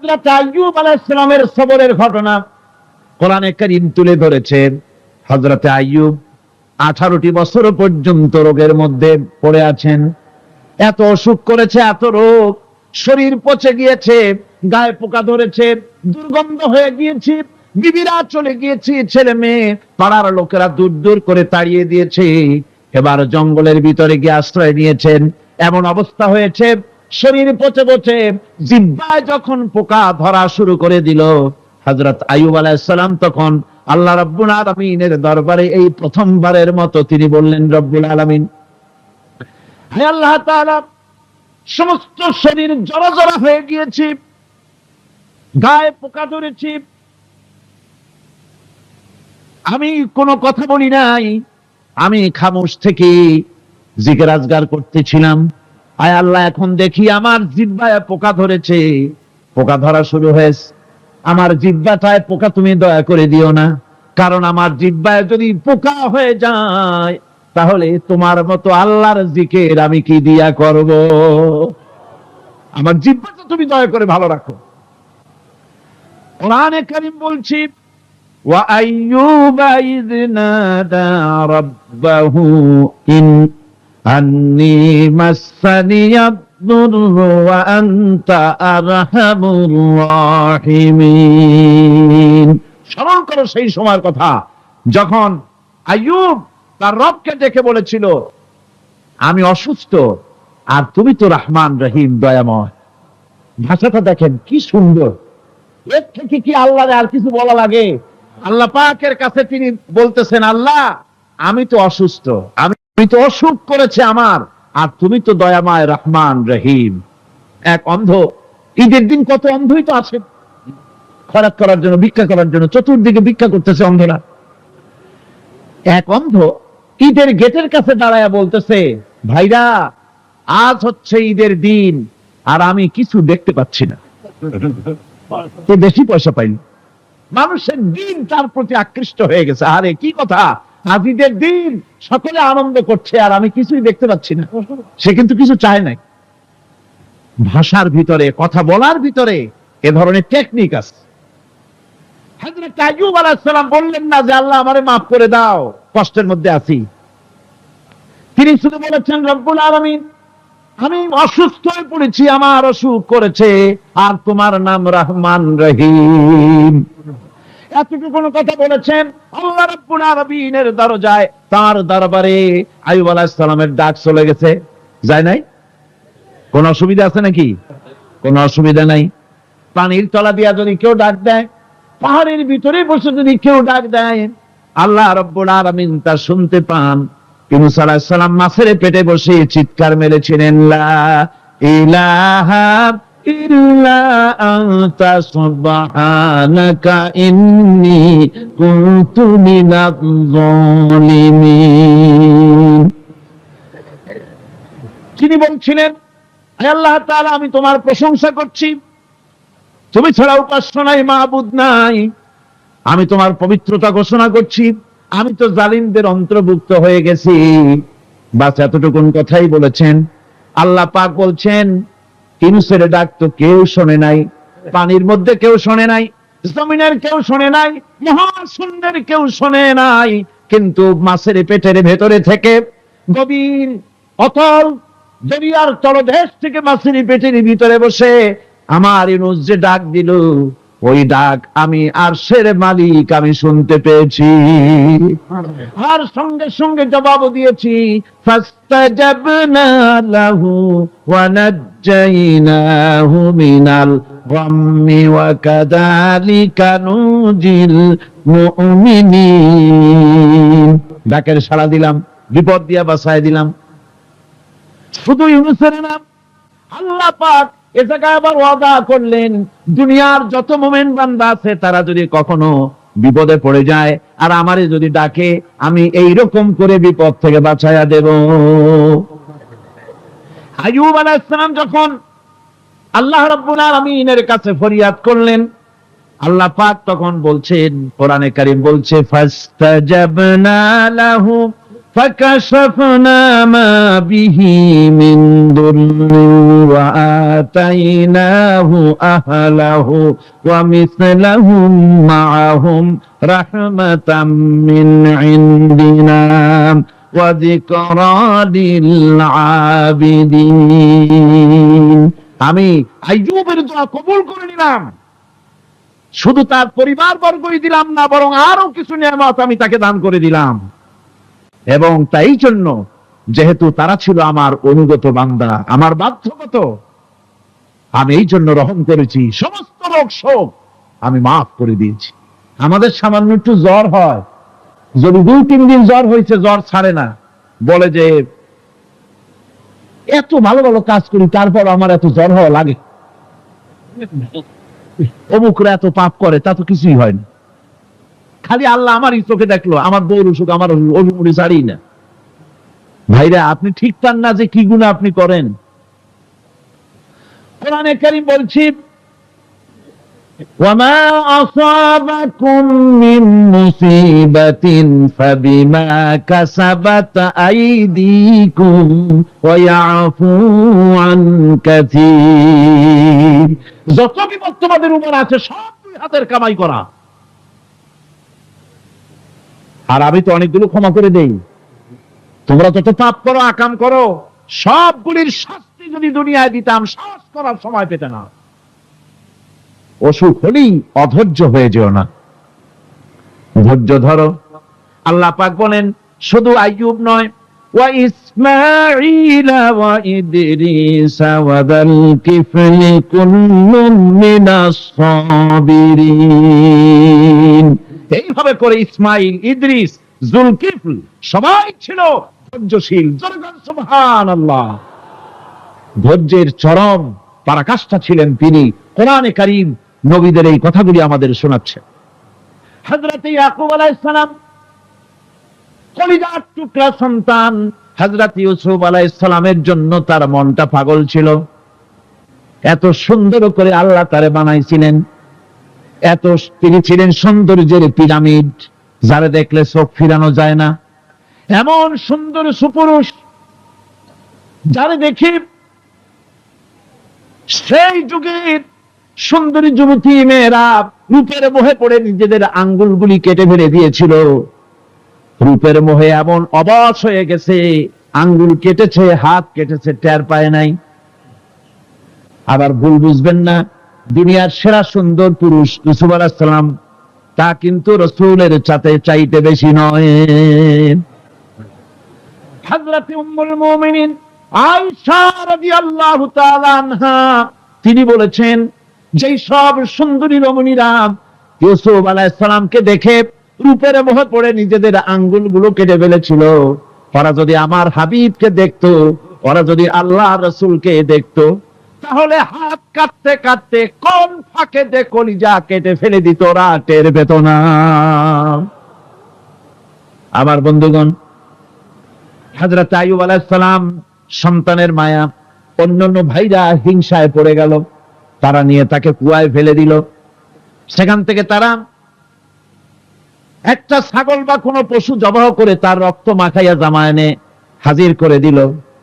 হযরত আইয়ুব আলাইহিস সালামের সবরের ঘটনা কোরআনে কারীম তুলে ধরেছেন। হযরত আইয়ুব 18টি বছর পর্যন্ত রোগের মধ্যে পড়ে আছেন। এত অসুখ করেছে, এত রোগ, শরীর পচে গিয়েছে, গায়ে পোকা ধরেছে, দুর্গন্ধ হয়ে গিয়েছে, বিবিরা চলে গিয়েছে, ছেলে মেয়ে পাড়ার লোকেরা দূর দূর করে তাড়িয়ে দিয়েছে। এবার জঙ্গলের ভিতরে গিয়ে আশ্রয় নিয়েছেন। এমন অবস্থা হয়েছে, শরীর পচে পচে জিহ্বায় যখন পোকা ধরা শুরু করে দিল, হযরত আইয়ুব আলাইহিস সালাম তখন আল্লাহ রাব্বুল আলামিনের দরবারে এই প্রথমবারের মতো তিনি বললেন, রব্বুল আলামিন, হে আল্লাহ তাআলা, সমস্ত শরীর জড়জড় হয়ে গিয়েছে, গায়ে পোকা ধরেছে, আমি কোনো কথা বলি নাই, আমি খামোশ থেকে জিকির আজগার করতেছিলাম। আয় আল্লাহ, এখন দেখি আমার জিহ্বায় পোকা ধরেছে, পোকা ধরা শুরু হয়েছে। আমার জিহ্বাটায় পোকা তুমি দয়া করে দিও না, কারণ আমার জিহ্বায় যদি পোকা হয়ে যায় তাহলে তোমার মতো আল্লাহর জিকির আমি কি দিয়া করব? আমার জিহ্বাটা তুমি দয়া করে ভালো রাখো। কোরআনে কারীম বলছি, ওয়া আইয়ুবা ইয নাদা রাব্বাহু ইন আন্নী মাসসানিয়াদ দুররু ওয়া আনতা আরহামুর রাহিমিন। স্মরণ করো সেই সময়ের কথা যখন আইয়ুব তার রবকে ডেকে বলেছিল, আমি অসুস্থ আর তুমি তো রহমান রহিম, দয়াময়। ভাষাটা দেখেন কি সুন্দর। এর থেকে কি আল্লাহর আর কিছু বলা লাগে? আল্লাহ পাকের কাছে তিনি বলতেছেন, আল্লাহ আমি তো অসুস্থ, আমি তো অসুখ করেছে আমার, আর তুমি তো দয়াময় রহমান রহিম। এক অন্ধ, ঈদের দিন কত অন্ধই তো আছে খয়রাত করার জন্য, ভিক্ষা করার জন্য, চতুর্দিকে ভিক্ষা করতেছে অন্ধরা। এক অন্ধ ঈদের গেটের কাছে দাঁড়ায়া বলতেছে, ভাইরা আজ হচ্ছে ঈদের দিন আর আমি কিছু দেখতে পাচ্ছি না। বেশি পয়সা পাইনি, মানুষের দিন তার প্রতি আকৃষ্ট হয়ে গেছে। আরে কি কথা, আজ ঈদের দিন, সকলে আনন্দ করছে আর আমি কিছুই দেখতে পাচ্ছি না। সে কিন্তু কিছু চায় নাই। ভাষার ভিতরে, কথা বলার ভিতরে এ ধরনের টেকনিক আছে। হযরত আইয়ুব আলাইহিস সালাম বললেন না যে আল্লাহ আমারে মাফ করে দাও, কষ্টের মধ্যে আছি। তিনি শুধু বলেছেন, রব্বুল আলামিন, আমি অসুস্থ হয়ে পড়েছি, আমার অসুখ করেছে, আর তোমার নাম রহমান রহিম। এতটুকু কথা বলেছেন। আল্লাহ রাব্বুল আলামিনের দরজায়, তার দরবারে আইয়ুব আলাইহিস সালামের ডাক চলে গেছে। যায় নাই? কোন অসুবিধা আছে নাকি? কোন অসুবিধা নাই। পানির তলা দিয়া যদি কেউ ডাক দেয়, পাহাড়ের ভিতরে বসে যদি কেউ ডাক দেয়, আল্লাহ রাব্বুল আলামিন তা শুনতে পান। ইউনূস আলাইহিস সালাম মাছের পেটে বসে চিৎকার মেরেছিলেন, লা ইলাহা ইল্লা আনতা সুবহানাকা ইন্নী কুনতু মিনাজ জালিমিন। তিনি বলছিলেন, হে আল্লাহ তাআলা, আমি তোমার প্রশংসা করছি, তুমি ছাড়া উপাস্য নাই, মাবুদ নাই। আমি তোমার পবিত্রতা ঘোষণা করছি, আমি তো জালিমদের অন্তর্ভুক্ত হয়ে গেছি। বাস এতটুকুন কথাই বলেছেন। আল্লাহ পাক বলছেন, ইউনূসের ডাক তো কেউ শোনে নাই, পানির মধ্যে কেউ শোনে নাই, জমিনের কেউ শোনে নাই, মহাশূন্যের কেউ শোনে নাই, কিন্তু মাছের পেটের ভেতরে থেকে গভীর অতল দরিয়ার তলদেশ থেকে মাছের পেটের ভিতরে বসে আমার ইউনূস যে ডাক দিল, ওই ডাক আমি আরশের মালিক আমি শুনতে পেয়েছি, আর সঙ্গে সঙ্গে জবাব দিয়েছি, ফাস্তাজাবনা লাহু ওয়া নাজ্জাইনাহু মিনাল গাম্মি ওয়া কাযালিকা নুজিল মুমিনিন। ডাকের সাড়া দিলাম, বিপদ দিয়া বাঁচায় দিলাম। শুধু ইউনূসের নাম, আল্লাহ পাক এ জায়গায় আবার ওয়াদা করলেন, দুনিয়ার যত মুমিন বান্দা আছে তারা যদি কখনো বিপদে পড়ে যায় আর আমারে যদি ডাকে, আমি এই রকম করে বিপদ থেকে বাঁচায়া দেব। আইয়ুব আলাইহিস সালাম যখন আল্লাহ রাব্বুল আলামিনের কাছে ফরিয়াদ করলেন, আল্লাহ পাক তখন বলছেন, কোরআনে কারীম বলছে, ফাস্তাজাবনা লাহু فكشفنا ما به من ضر وآتيناه أهله ومثلهم معهم رحمة من عندنا وذكرى للعابدين। আমি আইয়ুবের দোয়া কবুল করে নিলাম, শুধু তার পরিবার বর্গই দিলাম না, বরং আরো কিছু নিয়ামত আমি তাকে দান করে দিলাম। এবং তাই জন্য যেহেতু তারা ছিল আমার অনুগত বান্দা, আমার বাধ্যগত, আমি এই জন্য রহম করেছি, সমস্ত রোগ শোক আমি মাফ করে দিয়েছি। আমাদের সামান্য একটু জ্বর হয়, যদি 2-3 দিন জ্বর হয়েছে, জ্বর ছাড়ে না, বলে যে এত ভালো ভালো কাজ করি তারপর আমার এত জ্বর হওয়া লাগে, অমুকরা এত পাপ করে, তা তো কিছুই হয় না, খালি আল্লাহ আমারই চোখে দেখলো, আমার বউর অসুখ, আমার অসুখ ছাড়ি না। ভাইরা, আপনি ঠিক পান না যে কি গুনাহ আপনি করেন। কোরআনে কারীম বলছি, ওয়ামা আসাবাকুম মিন মুসিবাতিন ফাবিমা কাসাবাত আইদিকুম ওয়া ইয়াফু আন কাসীর। যত বিপদ তোমাদের উপর আছে সব দুই হাতের কামাই করা। আর আমি তো অনেকগুলো ক্ষমা করে দেই। তোমরা যত পাপ করো, আকাম করো, সবগুলির শাস্তি যদি দুনিয়ায় দিতাম, সাহস করার সময় পেতে না। অসুখ হলেই অধৈর্য হয়ে যেও না, ধৈর্য ধরো। আল্লাহ পাক বলেন শুধু আইয়ুব নয়, ওয়া ইসমাঈল ওয়া ইদরিস ওয়া যাল কিফলি কুল্লুম মিনাস সাবিরিন। এইভাবে করে ইসমাইল, ইদ্রিস, জুলকিফল সবাই ছিল ধৈর্যশীল। সুবহানাল্লাহ। ধৈর্যের চরম পরাকাষ্ঠা ছিলেন তিনি। কোরআনে কারীম নবীদের এই কথাগুলি আমাদের শোনাচ্ছেন। হযরত ইয়াকুব আলাইহিস সালাম, কলিজার টুকরা সন্তান হযরত ইউসুফ আলাইহিস সালামের জন্য তার মনটা পাগল ছিল। এত সুন্দর করে আল্লাহ তারে বানাইছিলেন, এত তিনি ছিলেন সৌন্দর্যের পিরামিড, যারে দেখলে চোখ ফিরানো যায় না, এমন সুন্দর সুপুরুষ, যারে দেখি সেই যুগের সুন্দরী যুবতী মেয়েরা রূপের মোহে পড়ে নিজেদের আঙ্গুলগুলি কেটে ফেলে দিয়েছিল। রূপের মোহে এমন অবশ হয়ে গেছে, আঙ্গুল কেটেছে, হাত কেটেছে, টের পায় নাই। আবার ভুল বুঝবেন না, দুনিয়ার সেরা সুন্দর পুরুষ ইউসুফ আলাইহিস সালাম, তা কিন্তু রাসূলের চাইতে বেশি নয়। হযরত উম্মুল মুমিনিন আয়েশা রাদিয়াল্লাহু তাআলা আনহা, তিনি বলেছেন, যেই সব সুন্দরী রমণীরা ইউসুফ আলাইহিস সালামকে দেখে রূপের মোহে পড়ে নিজেদের আঙ্গুলগুলো কেটে ফেলেছিল, ওরা যদি আমার হাবিবকে দেখতো, ওরা যদি আল্লাহ রাসূলকে দেখতো, তাহলে হাত কাটতে কাটতে কোন ফাঁকে দিয়ে কলিজা কেটে ফেলে দিত, ওরা টের পেত না। আমার বন্ধুগণ, হযরত আইয়ুব আলাইহিস সালাম সন্তানের মায়া, অন্যান্য ভাইরা হিংসায় পড়ে গেল, তারা নিয়ে তাকে কুয়ায় ফেলে দিল। সেখান থেকে তারা একটা ছাগল বা কোনো পশু জবাহ করে তার রক্ত মাখাইয়া জামা এনে হাজির করে দিল।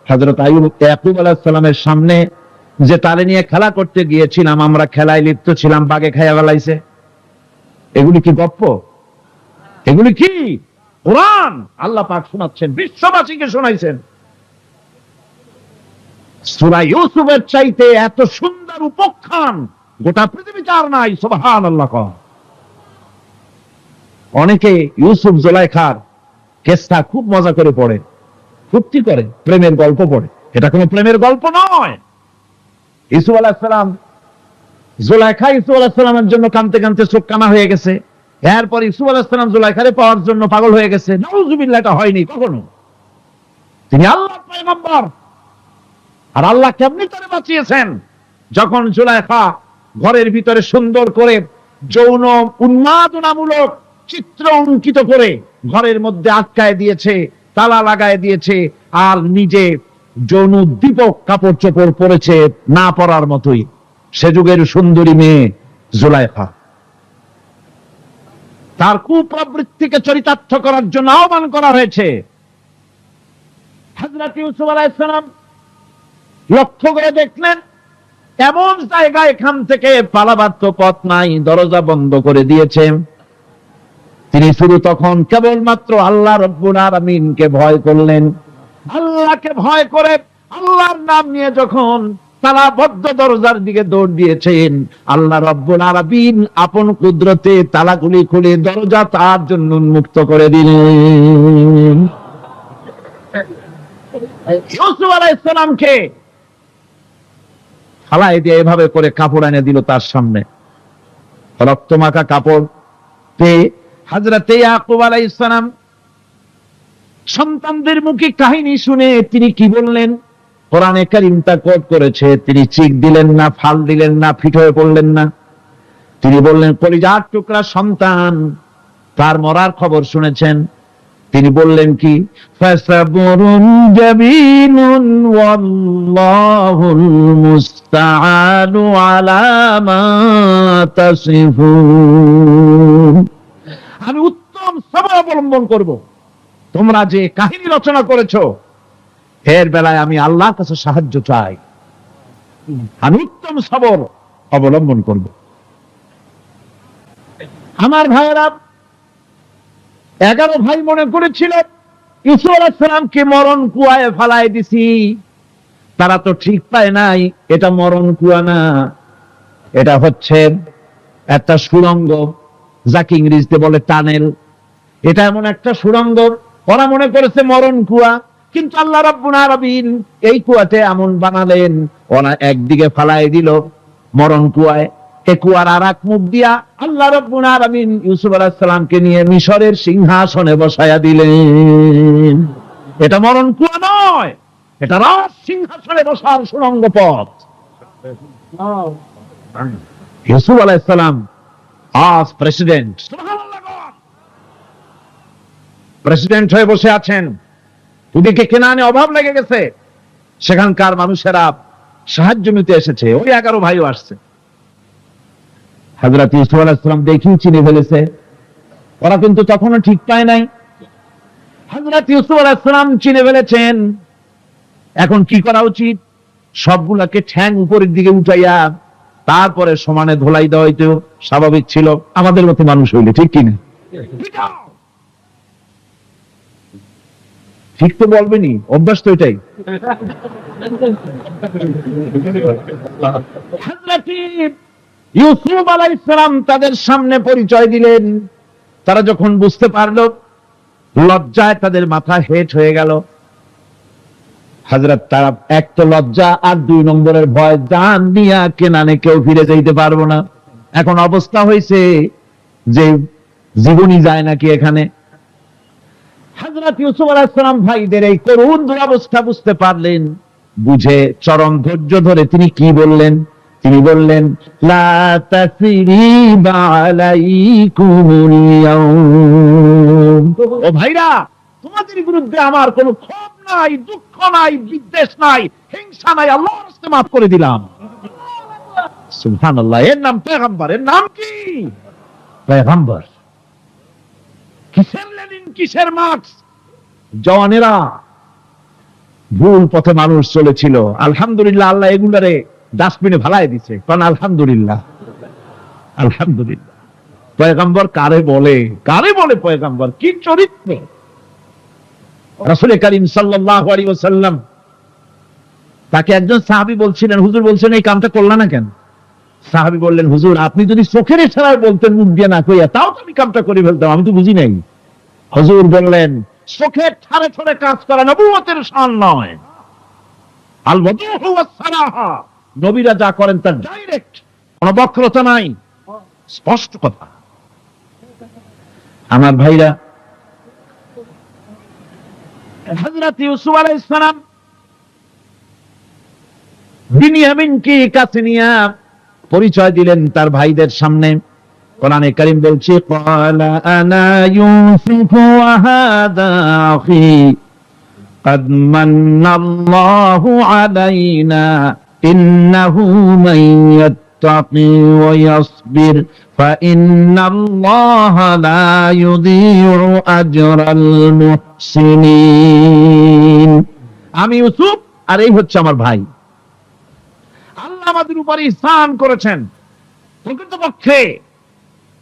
হযরত ইয়াকুব আলাইহিস সালামের সামনে, যে তারে নিয়ে খেলা করতে গিয়েছিলাম, আমরা খেলায় লিপ্ত ছিলাম, বাগে খাইয়া ফেলাইছে। এগুলি কি গপ্প? এগুলি কি কোরআন? আল্লাহ পাক শোনাচ্ছেন, বিশ্ববাসীকে শোনাইছেন। সূরা ইউসুফের চাইতে এত সুন্দর উপাখ্যান গোটা পৃথিবীতে আর নাই। সুবহানাল্লাহ। অনেকে ইউসুফ জুলাইখার কেসটা খুব মজা করে পড়ে, ফুর্তি করে, প্রেমের গল্প পড়ে। এটা কোনো প্রেমের গল্প নয়। ইউসুফ আলাইহিস সালাম, জুলাইখা ইউসুফ আলাইহিস সালামের জন্য কাঁদতে কাঁদতে চোখ কানা হয়ে গেছে। এরপর ইউসুফ আলাইহিস সালাম জুলাইখারে পাওয়ার জন্য পাগল হয়ে গেছে। নাউজুবিল্লাহ, এটা হয়নি কখনো। তিনি আল্লাহর পয়গম্বর। আর আল্লাহ কেমনি তারে বাঁচিয়েছেন, যখন জুলাইখা ঘরের ভিতরে সুন্দর করে যৌন উন্মাদনামূলক চিত্র অঙ্কিত করে ঘরের মধ্যে আটকায় দিয়েছে, তালা লাগায় দিয়েছে, আর নিজে যৌন উদ্দীপক কাপড় চোপড় পরেছে, না পরার মতোই। সে যুগের সুন্দরী মেয়ে জুলাইখা। তার কুপ্রবৃত্তিকে চরিতার্থ করার জন্য আহ্বান করা হয়েছে। হযরত ইউসুফ আলাইহিস সালাম লক্ষ্য করে দেখলেন এমন জায়গা, এখান থেকে পালাবার তো পথ নাই, দরজা বন্ধ করে দিয়েছে। তিনি শুধু তখন কেবলমাত্র আল্লাহ রাব্বুল আলামিনকে ভয় করলেন। আল্লাহকে ভয় করে আল্লাহর নাম নিয়ে যখন তালাবদ্ধ দরজার দিকে দৌড় দিয়েছেন, আল্লাহ রাব্বুল আলামিন আপন কুদরতে তালাগুলি খুলে দরজা তার জন্য উন্মুক্ত করে দিলেন। ইউসুফ আলাইহিস সালামকে ফালাই দিয়ে এভাবে করে কাপড় এনে দিল তার সামনে, রক্তমাখা কাপড় পেয়ে হযরত ইয়াকুব আলাইহিস সালাম সন্তানদের মুখে কাহিনী শুনে তিনি কি বললেন? কোরআনে কারীম তা কোট করেছে, তিনি চিক দিলেন না, ফাল দিলেন না, ফিট হয়ে পড়লেন না। তিনি বললেন, কলিজার টুকরা সন্তান তার মরার খবর শুনেছেন। তিনি বললেন কি? ফাসাবরুন জামিলুন ওয়াল্লাহুল মুস্তাআনু আলা মা তাসিফুন। আমি উত্তম সবর অবলম্বন করব। তোমরা যে কাহিনী রচনা করেছো এর বেলায় আমি আল্লাহর কাছে সাহায্য চাই, আমি উত্তম সবর অবলম্বন করব। আমার ভাইয়েরা, 11 ভাই মনে করেছিল ইউসুফ আলাইহিস সালামকে মরণ কুয়ায় ফালায় দিছি। তারা তো ঠিক পায় নাই এটা মরণ কুয়া না, এটা হচ্ছে একটা সুড়ঙ্গ, যাকে ইংরেজিতে বলে টানেল। এটা এমন একটা সুড়ঙ্গ, ওরা মনে করেছে মরণ কুয়া, কিন্তু আল্লাহ রাব্বুল আলামিন এই কুয়াতে এমন বানালেন, ওরা একদিকে ফালায় দিল মরণ কুয়ায়, এই কুয়ার আর এক মুখ দিয়া আল্লাহ রাব্বুল আলামিন ইউসুফ আলাইহিস সালামকে নিয়ে মিশরের সিংহাসনে বসায়া দিলেন। এটা মরণ কুয়া নয়, এটা রাজ সিংহাসনে বসার সুড়ঙ্গ পথ। ইউসুফ আলাইহিস সালাম আজ প্রেসিডেন্ট, সুবহানাল্লাহ, প্রেসিডেন্ট হয়ে বসে আছেন। ওদিকে কেনানে অভাব লেগে গেছে, সেখানকার মানুষেরা সাহায্য নিতে এসেছে, ওই 11 ভাইও আসছে। হযরত ইউসুফ আলাইহিস সালাম দেখি চিনে ফেলেছে, ওরা কিন্তু তখনও ঠিক পায় নাই। হযরত ইউসুফ আলাইহিস সালাম চিনে ফেলেছেন, এখন কি করা উচিত? সবগুলাকে ঠ্যাং উপরের দিকে উঠাইয়া তারপরে সমানে ধোলাই দেওয়াই তো স্বাভাবিক ছিল আমাদের মতো মানুষ হইলে, ঠিক কিনা? ঠিক তো বলবেনি, অভ্যাস তো এটাই। হযরত ইউসুফ আলাইহিস সালাম তাদের সামনে পরিচয় দিলেন। তারা যখন বুঝতে পারলো, লজ্জায় তাদের মাথা হেট হয়ে গেল। হযরত, তারা এক তো লজ্জা, আর 2 নম্বরের ভয়, জান দিয়া কেনানে কেউ ফিরে যাইতে পারবো না। এখন অবস্থা হয়েছে যে জীবনই যায় নাকি এখানে। হযরত ইউসুফ আলাইহিস সালাম ভাইদের এই করুণ দুরবস্থা বুঝতে পারলেন, বুঝে চরম ধৈর্য ধরে তিনি কি বললেন? তিনি বললেন, লা তাসরিবা আলাইকুমুল ইয়াউম। ও ভাইরা, তোমাদের বিরুদ্ধে আমার কোনো ক্ষোভ নাই, দুঃখ নাই, বিদ্বেষ নাই, হিংসা নাই, আল্লাহর রাস্তে মাফ করে দিলাম। সুবহানাল্লাহ। এর নাম পয়গম্বর। এর নাম কি? পয়গম্বর। কিসের লেনিন, কিসের মার্কস? জওয়ানেরা, ভুল পথে মানুষ চলেছিল, আলহামদুলিল্লাহ আল্লাহ এগুলারে ডাস্টবিনে ভালাই দিছে। কারণ আলহামদুলিল্লাহ, আলহামদুলিল্লাহ। পয়গম্বর কারে বলে? কারে বলে পয়গম্বর? কি চরিত্র! রাসূল করিম সাল্লাল্লাহু আলাইহি ওয়াসাল্লাম, তাকে একজন সাহাবী বলছিলেন, হুজুর বলছেন এই কামটা করলা না কেন? সাহাবী বললেন, হুজুর আপনি যদি চোখের ইশারায় বলতেন, মুখ দিয়ে না কইয়া, তাও তো আমি কামটা করে ফেলতাম, আমি তো বুঝি নাই। হুজুর বললেন, চোখের ঠারে ঠারে কাজ করা নবুয়তের শান নয়। আল ওয়াদুহু ওয়াস সারাহা, নবীরা যা করেন তার ডাইরেক্ট, কোনো বক্রতা নাই, স্পষ্ট কথা। আমার ভাইরা, হযরত ইউসুফ আলাইহিস সালাম বিনিয়ামিনকে কাছে নিয়ে পরিচয় দিলেন তার ভাইদের সামনে। কোরআনে কারীম বলছে, ক্বালা আনা ইউসুফ ওয়া হাদা আখি قد من الله علينا إنه من يتقي ويصبر فإن الله لا يضيع أجر المحسنين। আমি ইউসুফ আর এই হচ্ছে আমার ভাই। আল্লাহ আমাদের উপরে ইহসান করেছেন। প্রকৃতপক্ষে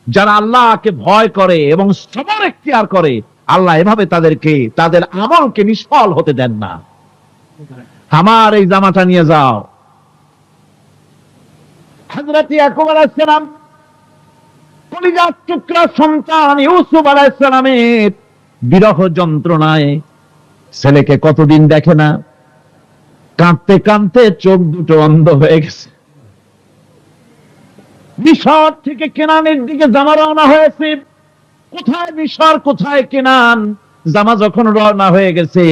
যারা আল্লাহকে ভয় করে এবং সবর এখতিয়ার করে, আল্লাহ এভাবে তাদেরকে তাদের আমলকে নিষ্ফল হতে দেন না। আমার এই জামাটা নিয়ে যাও। হযরত ইয়াকুব আলাইহিস সালাম কলিজার টুকরা সন্তান ইউসুফ আলাইহিস সালামের বিরহ যন্ত্রণায় ছেলেকে কতদিন দেখে না, কাঁদতে কাঁদতে চোখ দুটো অন্ধ হয়ে গেছে। মিশর থেকে কেনানের দিকে জামা রওনা হয়েছে। কোথায় মিশর, কোথায় কেনান? জামা যখন রওনা হয়ে গেছে,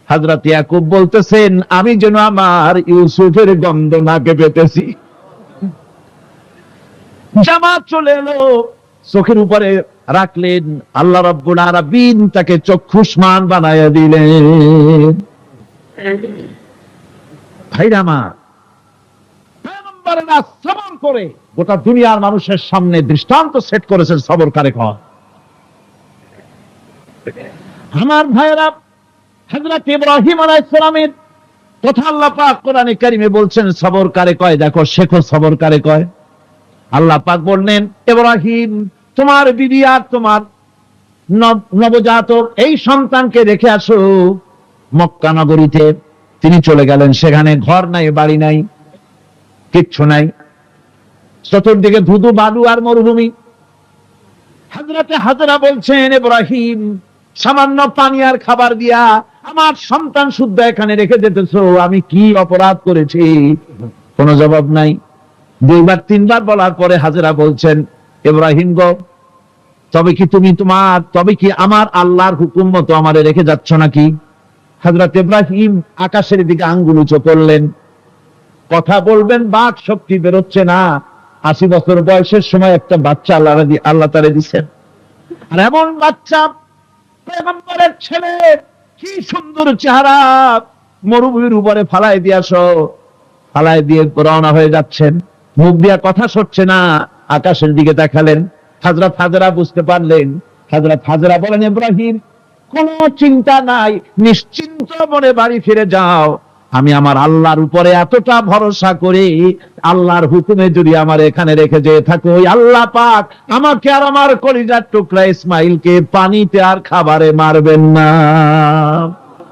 হযরত ইয়াকুব বলতেছেন, আমি যেন আমার ইউসুফের গন্ধ নাকে পেতেছি। জামা চলে এলো, চোখের উপরে রাখলেন, আল্লাহ রাব্বুল আলামিন তাকে চক্ষুষ্মান বানায়া দিলেন। ভাইরা আমার, পয়গম্বরেরা সবর করে গোটা দুনিয়ার মানুষের সামনে দৃষ্টান্ত সেট করেছেন সবর কারে কয়। আমার ভাইরা, হযরত ইব্রাহিম আলাইহিস সালামের কথা আল্লাহ পাক কোরআনে কারিমে বলছেন সবর কারে কয়। দেখো, শেখো সবর কারে কয়। আল্লাহ পাক বললেন, ইব্রাহিম, তোমার বিবি আর তোমার নবজাতক এই সন্তানকে রেখে আসো মক্কা নগরীতে। তিনি চলে গেলেন। সেখানে ঘর নাই, বাড়ি নাই, কিচ্ছু নাই, চতুর্দিকে ধুধু বালু আর মরুভূমি। হযরতে হাজরা বলছেন, ইব্রাহিম, সামান্য পানি আর খাবার দিয়া আমার সন্তান শুদ্ধ এখানে রেখে যেতেছো, আমি কি অপরাধ করেছি? কোনো জবাব নাই। দুইবার তিনবার বলার পরে হাজরা বলছেন, ইব্রাহিম গো, তবে কি আমার আল্লাহর হুকুম মতো আমারে রেখে যাচ্ছ নাকি? হযরত ইব্রাহিম আকাশের দিকে আঙ্গুল উঁচু করলেন। কথা বলবেন, বাক শক্তি বেরোচ্ছে না। 80 বছর বয়সের সময় একটা বাচ্চা আল্লাহ তারে দিচ্ছেন। আর এমন বাচ্চা, পয়গম্বরের ছেলে, কি সুন্দর চেহারা, মরুভূমির উপরে ফালাই দিয়ে রওনা হয়ে যাচ্ছেন। মুখ দিয়া কথা সরছে না, আকাশের দিকে তাকালেন। হযরত হাজরা বুঝতে পারলেন। হযরত হাজরা বলেন, ইব্রাহিম, কোনো চিন্তা নাই, নিশ্চিন্ত মনে বাড়ি ফিরে যাও। আমি আমার আল্লাহর উপরে এতটা ভরসা করি, আল্লাহর হুকুমে যদি আমার এখানে রেখে যেয়ে থাকো, ওই আল্লাহ পাক আমাকে আর আমার কলিজার টুকরা ইসমাইলকে পানিতে আর খাবারে মারবেন না,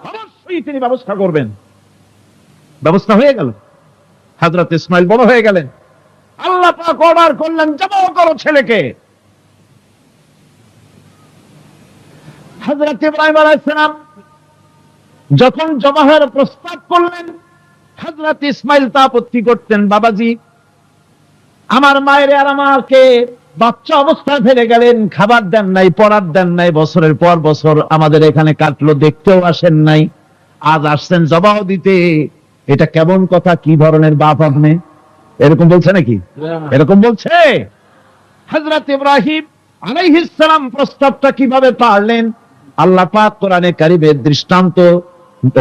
অবশ্যই তিনি ব্যবস্থা করবেন। ব্যবস্থা হয়ে গেল। হযরত ইসমাইল বড় হয়ে গেলেন। আল্লাহ পাক অর্ডার করলেন, জবাহ করো ছেলেকে। হযরত ইব্রাহিম আলাইহিস সালাম যখন জবাহের প্রস্তাব করলেন, হযরত ইসমাইল তা আপত্তি করতেন, বাবাজি, আমার মায়ের আর আমাকে বাচ্চা অবস্থায় ফেলে গেলেন, খাবার দেন নাই, পড়ার দেন নাই, বছরের পর বছর আমাদের এখানে কাটলো, দেখতেও আসেন নাই, আজ আসছেন জবাহ দিতে। এটা কেমন কথা? কি ধরনের বাপ আপনি? এরকম বলছে নাকি? এরকম বলছে। হযরত ইব্রাহিম আলাইহিস সালাম প্রস্তাবটা কিভাবে পারলেন? আল্লাহ পাক কোরআনে কারিমের দৃষ্টান্ত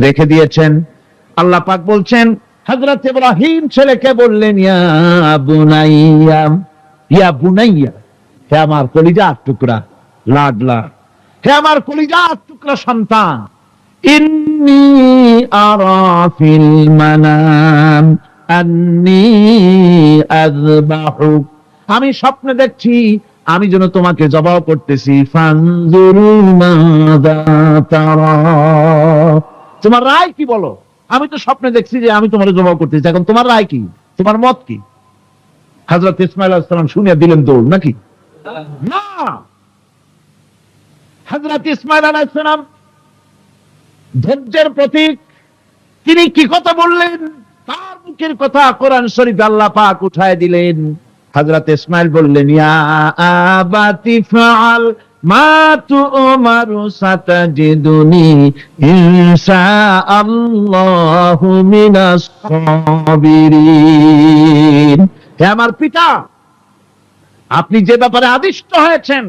রেখে দিয়েছেন। আল্লাহ পাক বলছেন, হযরত ইব্রাহিম ছেলেকে বললেন, ইয়া বুনাইয়া, ইয়া বুনাইয়া, হে আমার কলিজার টুকরা লাডলা, হে আমার কলিজার টুকরা সন্তান, ইন্নী আরা ফিল মানাম আন্নী আযবাহুক, আমি স্বপ্নে দেখছি আমি যেন তোমাকে জবাহ করতেছি। ফানজুরু মাযা তারা, তোমার রায় কি বলো? আমি তো স্বপ্নে দেখছি যে আমি তোমার জবাহ করতেছি, এখন তোমার রায় কি, তোমার মত কি? হযরত ইসমাঈল আলাইহিস সালাম শুনিয়া দিলেন দৌড়, নাকি না? হযরত ইসমাঈল আলাইহিস সালাম ধৈর্যের প্রতীক। তিনি কি কথা বললেন? তার মুখের কথা কোরআন শরীফে আল্লাহ পাক উঠায় দিলেন। হযরত ইসমাঈল বললেন, ইয়া আবাতি ফাআল মা তু'মারু সাতাজিদুনি ইনশাআল্লাহু মিনাস সাবিরিন, হে আমার পিতা, আপনি যে ব্যাপারে আদিষ্ট হয়েছেন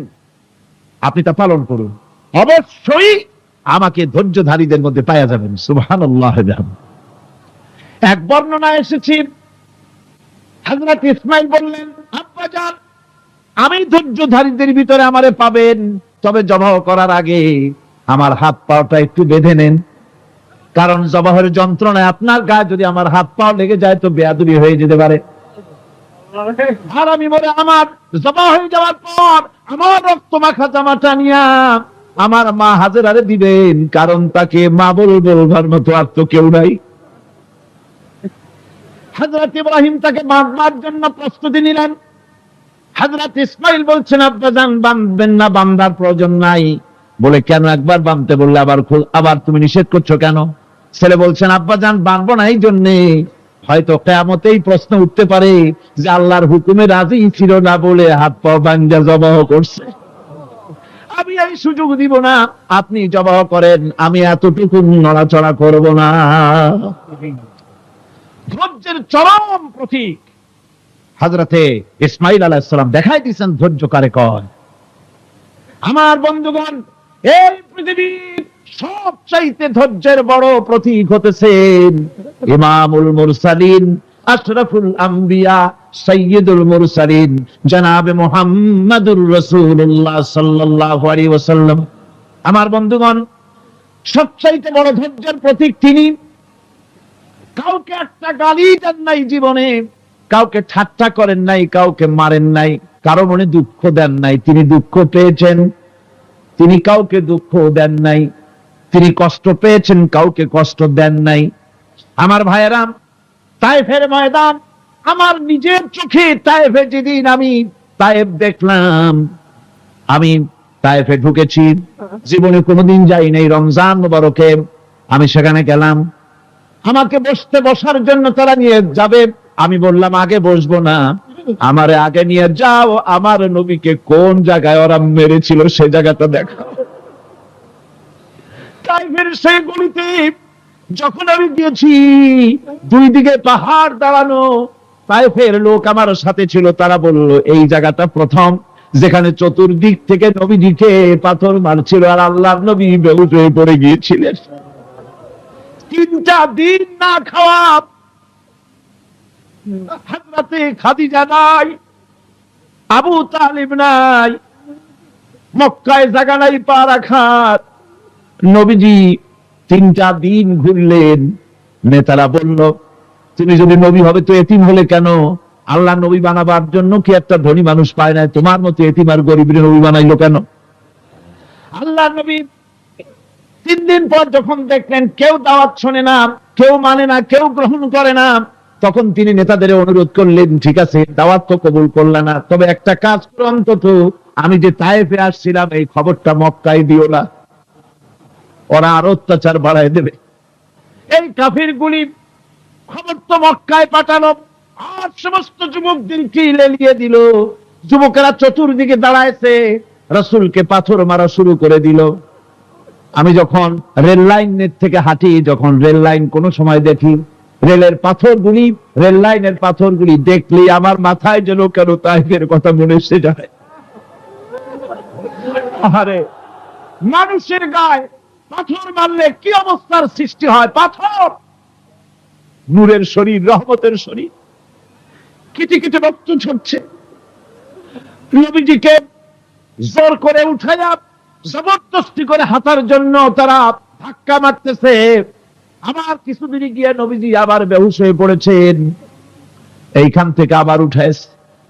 আপনি তা পালন করুন, অবশ্যই আমাকে ধৈর্যধারীদের মধ্যে পাওয়া যাবেন। সুবহানাল্লাহ। এক বর্ণনা এসেছে, হযরত ইসমাঈল বললেন, আব্বাজান, আমি ধৈর্যধারীদের ভিতরে আমারে পাবেন, তবে জবাহ করার আগে আমার হাত পাটা একটু বেঁধে নেন। কারণ জবাহের যন্ত্রণায় আপনার গায়ে যদি আমার হাত পা লেগে যায় তো বেয়াদবি হয়ে যেতে পারে। আর আমি মরে আমার জবা হয়ে যাওয়ার পর আমার রক্ত মাখা জামাটা নিয়া আমার মা হাজেরারে দিবেন, কারণ তাকে মা বলবার মতো আর তো কেউ নাই। হযরত ইব্রাহিম তাকে মারবার জন্য প্রস্তুতি নিলেন। হযরত ইসমাইল বলছেন আব্বাজান বাঁধবেন না, বান্দার প্রয়োজন নাই। বলে কেন? একবার বাঁধতে বললে আবার তুমি নিষেধ করছো কেন? ছেলে বলছেন আব্বাজান বাঁধবো না এই জন্যে, হয়তো কিয়ামতেই প্রশ্ন উঠতে পারে যে আল্লাহর হুকুমে রাজি ছিল না বলে হাত পা ভাঙ্গা জবাহ করছে। আমি এই সুযোগ দিব না, আপনি জবাহ করেন, আমি এতটুকু নড়াচড়া করব না। ধৈর্যের চরম প্রতীক হযরতে ইসমাইল আলাইহিস সালাম দেখাই দিয়েছেন ধৈর্য কারে কয়। আমার বন্ধুগণ, এই পৃথিবীর সবচাইতে ধৈর্যের বড় প্রতীক হতেছেন ইমামুল মুরসালিন, আশরাফুল আম্বিয়া, সাইয়্যিদুল মুরসালিন জনাবে মুহাম্মাদুর রাসূলুল্লাহ সাল্লাল্লাহু আলাইহি ওয়াসাল্লাম। আমার বন্ধুগণ, সবচাইতে বড় ধৈর্যের প্রতীক তিনি। কাউকে একটা গালি দেন নাই জীবনে, কাউকে ঠাট্টা করেন নাই, কাউকে মারেন নাই, কারো মনে দুঃখ দেন নাই। তিনি দুঃখ পেয়েছেন, তিনি কাউকে দুঃখ দেন নাই। তিনি কষ্ট পেয়েছেন, কাউকে কষ্ট দেন নাই। আমার ভাইয়েরা, তায়েফের ময়দান, আমার নিজের চোখে তায়েফে যেদিন আমি তায়েফ দেখলাম, আমি তায়েফে ঢুকেছি, জীবনে কোনোদিন যাই নাই। রমজান মুবারকে আমি সেখানে গেলাম, আমাকে বসার জন্য তারা নিয়ে যাবে। আমি বললাম আগে বসবো না, আমারে আগে নিয়ে যাও, আমার নবীকে কোন জায়গায় ওরা মেরেছিল সে জায়গাটা দেখাও। তাইফের সেই গলিতে যখন আমি গিয়েছি, দুই দিকে পাহাড় দাঁড়ানো, তাইফের লোক আমার সাথে ছিল, তারা বলল এই জায়গাটা প্রথম যেখানে চতুর্দিক থেকে নবীজিকে পাথর মারছিল আর আল্লাহর নবী বেহুশ হয়ে পড়ে গিয়েছিলেন। 3টা দিন না খাওয়া, হযরতে খাদিজা নাই, আবু তালিব নাই, মক্কায় জায়গা নাই পা রাখার। নবীজি 3টা দিন ঘুরলেন। নেতারা বলল তুমি যদি নবী হবে তো এতিম হলে কেন? আল্লাহ নবী বানাবার জন্য কি একটা ধনী মানুষ পায় না? তোমার মতো এতিম আর গরিবের নবী বানাইলো কেন? আল্লাহ নবী 3 দিন পর যখন দেখলেন কেউ দাওয়াত শোনে না, কেউ মানে না, কেউ গ্রহণ করে না, তখন তিনি নেতাদের অনুরোধ করলেন ঠিক আছে দাওয়াত তো কবুল করলে না, তবে একটা কাজ করো, অন্তত আমি যে তায়েফে আসছিলাম এই খবরটা মক্কায় দিও না, ওরা আর অত্যাচার বাড়ায় দেবে। এই কাফিরগুলি খবর তো মক্কায় পাঠালো, আর সমস্ত যুবকদেরকে লেলিয়ে দিল। যুবকেরা চতুর্দিকে দাঁড়াইছে, রাসূলকে পাথর মারা শুরু করে দিল। আমি যখন রেল লাইনের থেকে হাঁটি, যখন রেল লাইন কোন সময় দেখি, রেলের পাথরগুলি, রেল লাইনের পাথরগুলি দেখলে আমার মাথায় যেন কেন তাইফের কথা মনে এসে যায়। আরে মানুষের গায়ে পাথর মারলে কি অবস্থার সৃষ্টি হয়? পাথর নূরের শরীর, রহমতের শরীর, কিটি কিটি রক্ত ঝরছে। নবীজিকে জোর করে উঠাইয়া জবরদস্তি করে হাঁটার জন্য তারা ধাক্কা মারতেছে। আবার কিছুদিন গিয়ে নবীজি আবার বেহুশ হয়ে পড়েছেন, এইখান থেকে আবার উঠাইছে,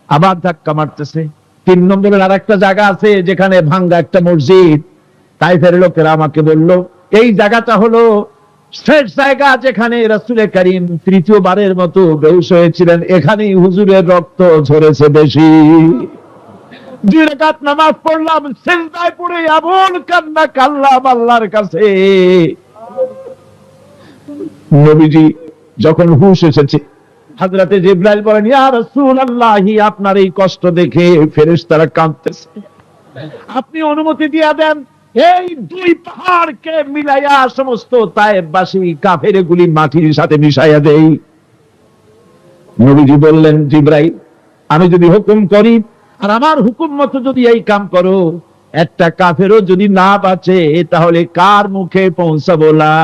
আবার ধাক্কা মারতেছে। 3 নম্বরের আর একটা জায়গা আছে যেখানে ভাঙ্গা একটা মসজিদ। তাইফের লোকেরা আমাকে বলল এই জায়গাটা হলো শেষ জায়গা যেখানে রাসূল করিম 3য়-বারের মতো বেহুশ হয়েছিলেন, এখানেই হুজুরের রক্ত ঝরেছে বেশি। 2 রাকাত নামাজ পড়লাম, সিজদায় পড়ে এমন কান্না কাঁদলাম আল্লাহর কাছে। নবীজি যখন হুঁশ এসেছে, হযরতে জিবরাইল বলেন ইয়া রাসূলুল্লাহ, আপনার এই কষ্ট দেখে ফেরেশতারা কাঁদতেছে, আপনি অনুমতি দিয়ে দেন এই 2 পাহাড়কে মিলাইয়া সমস্ত তায়েফবাসী কাফেরগুলি মাটির সাথে মিশাইয়া দেই। নবীজি বললেন জিবরাইল, আমি যদি হুকুম করি আর আমার হুকুম মতো যদি এই কাম করো, একটা কাফেরও যদি না বাঁচে তাহলে কার মুখে পৌঁছাবো লা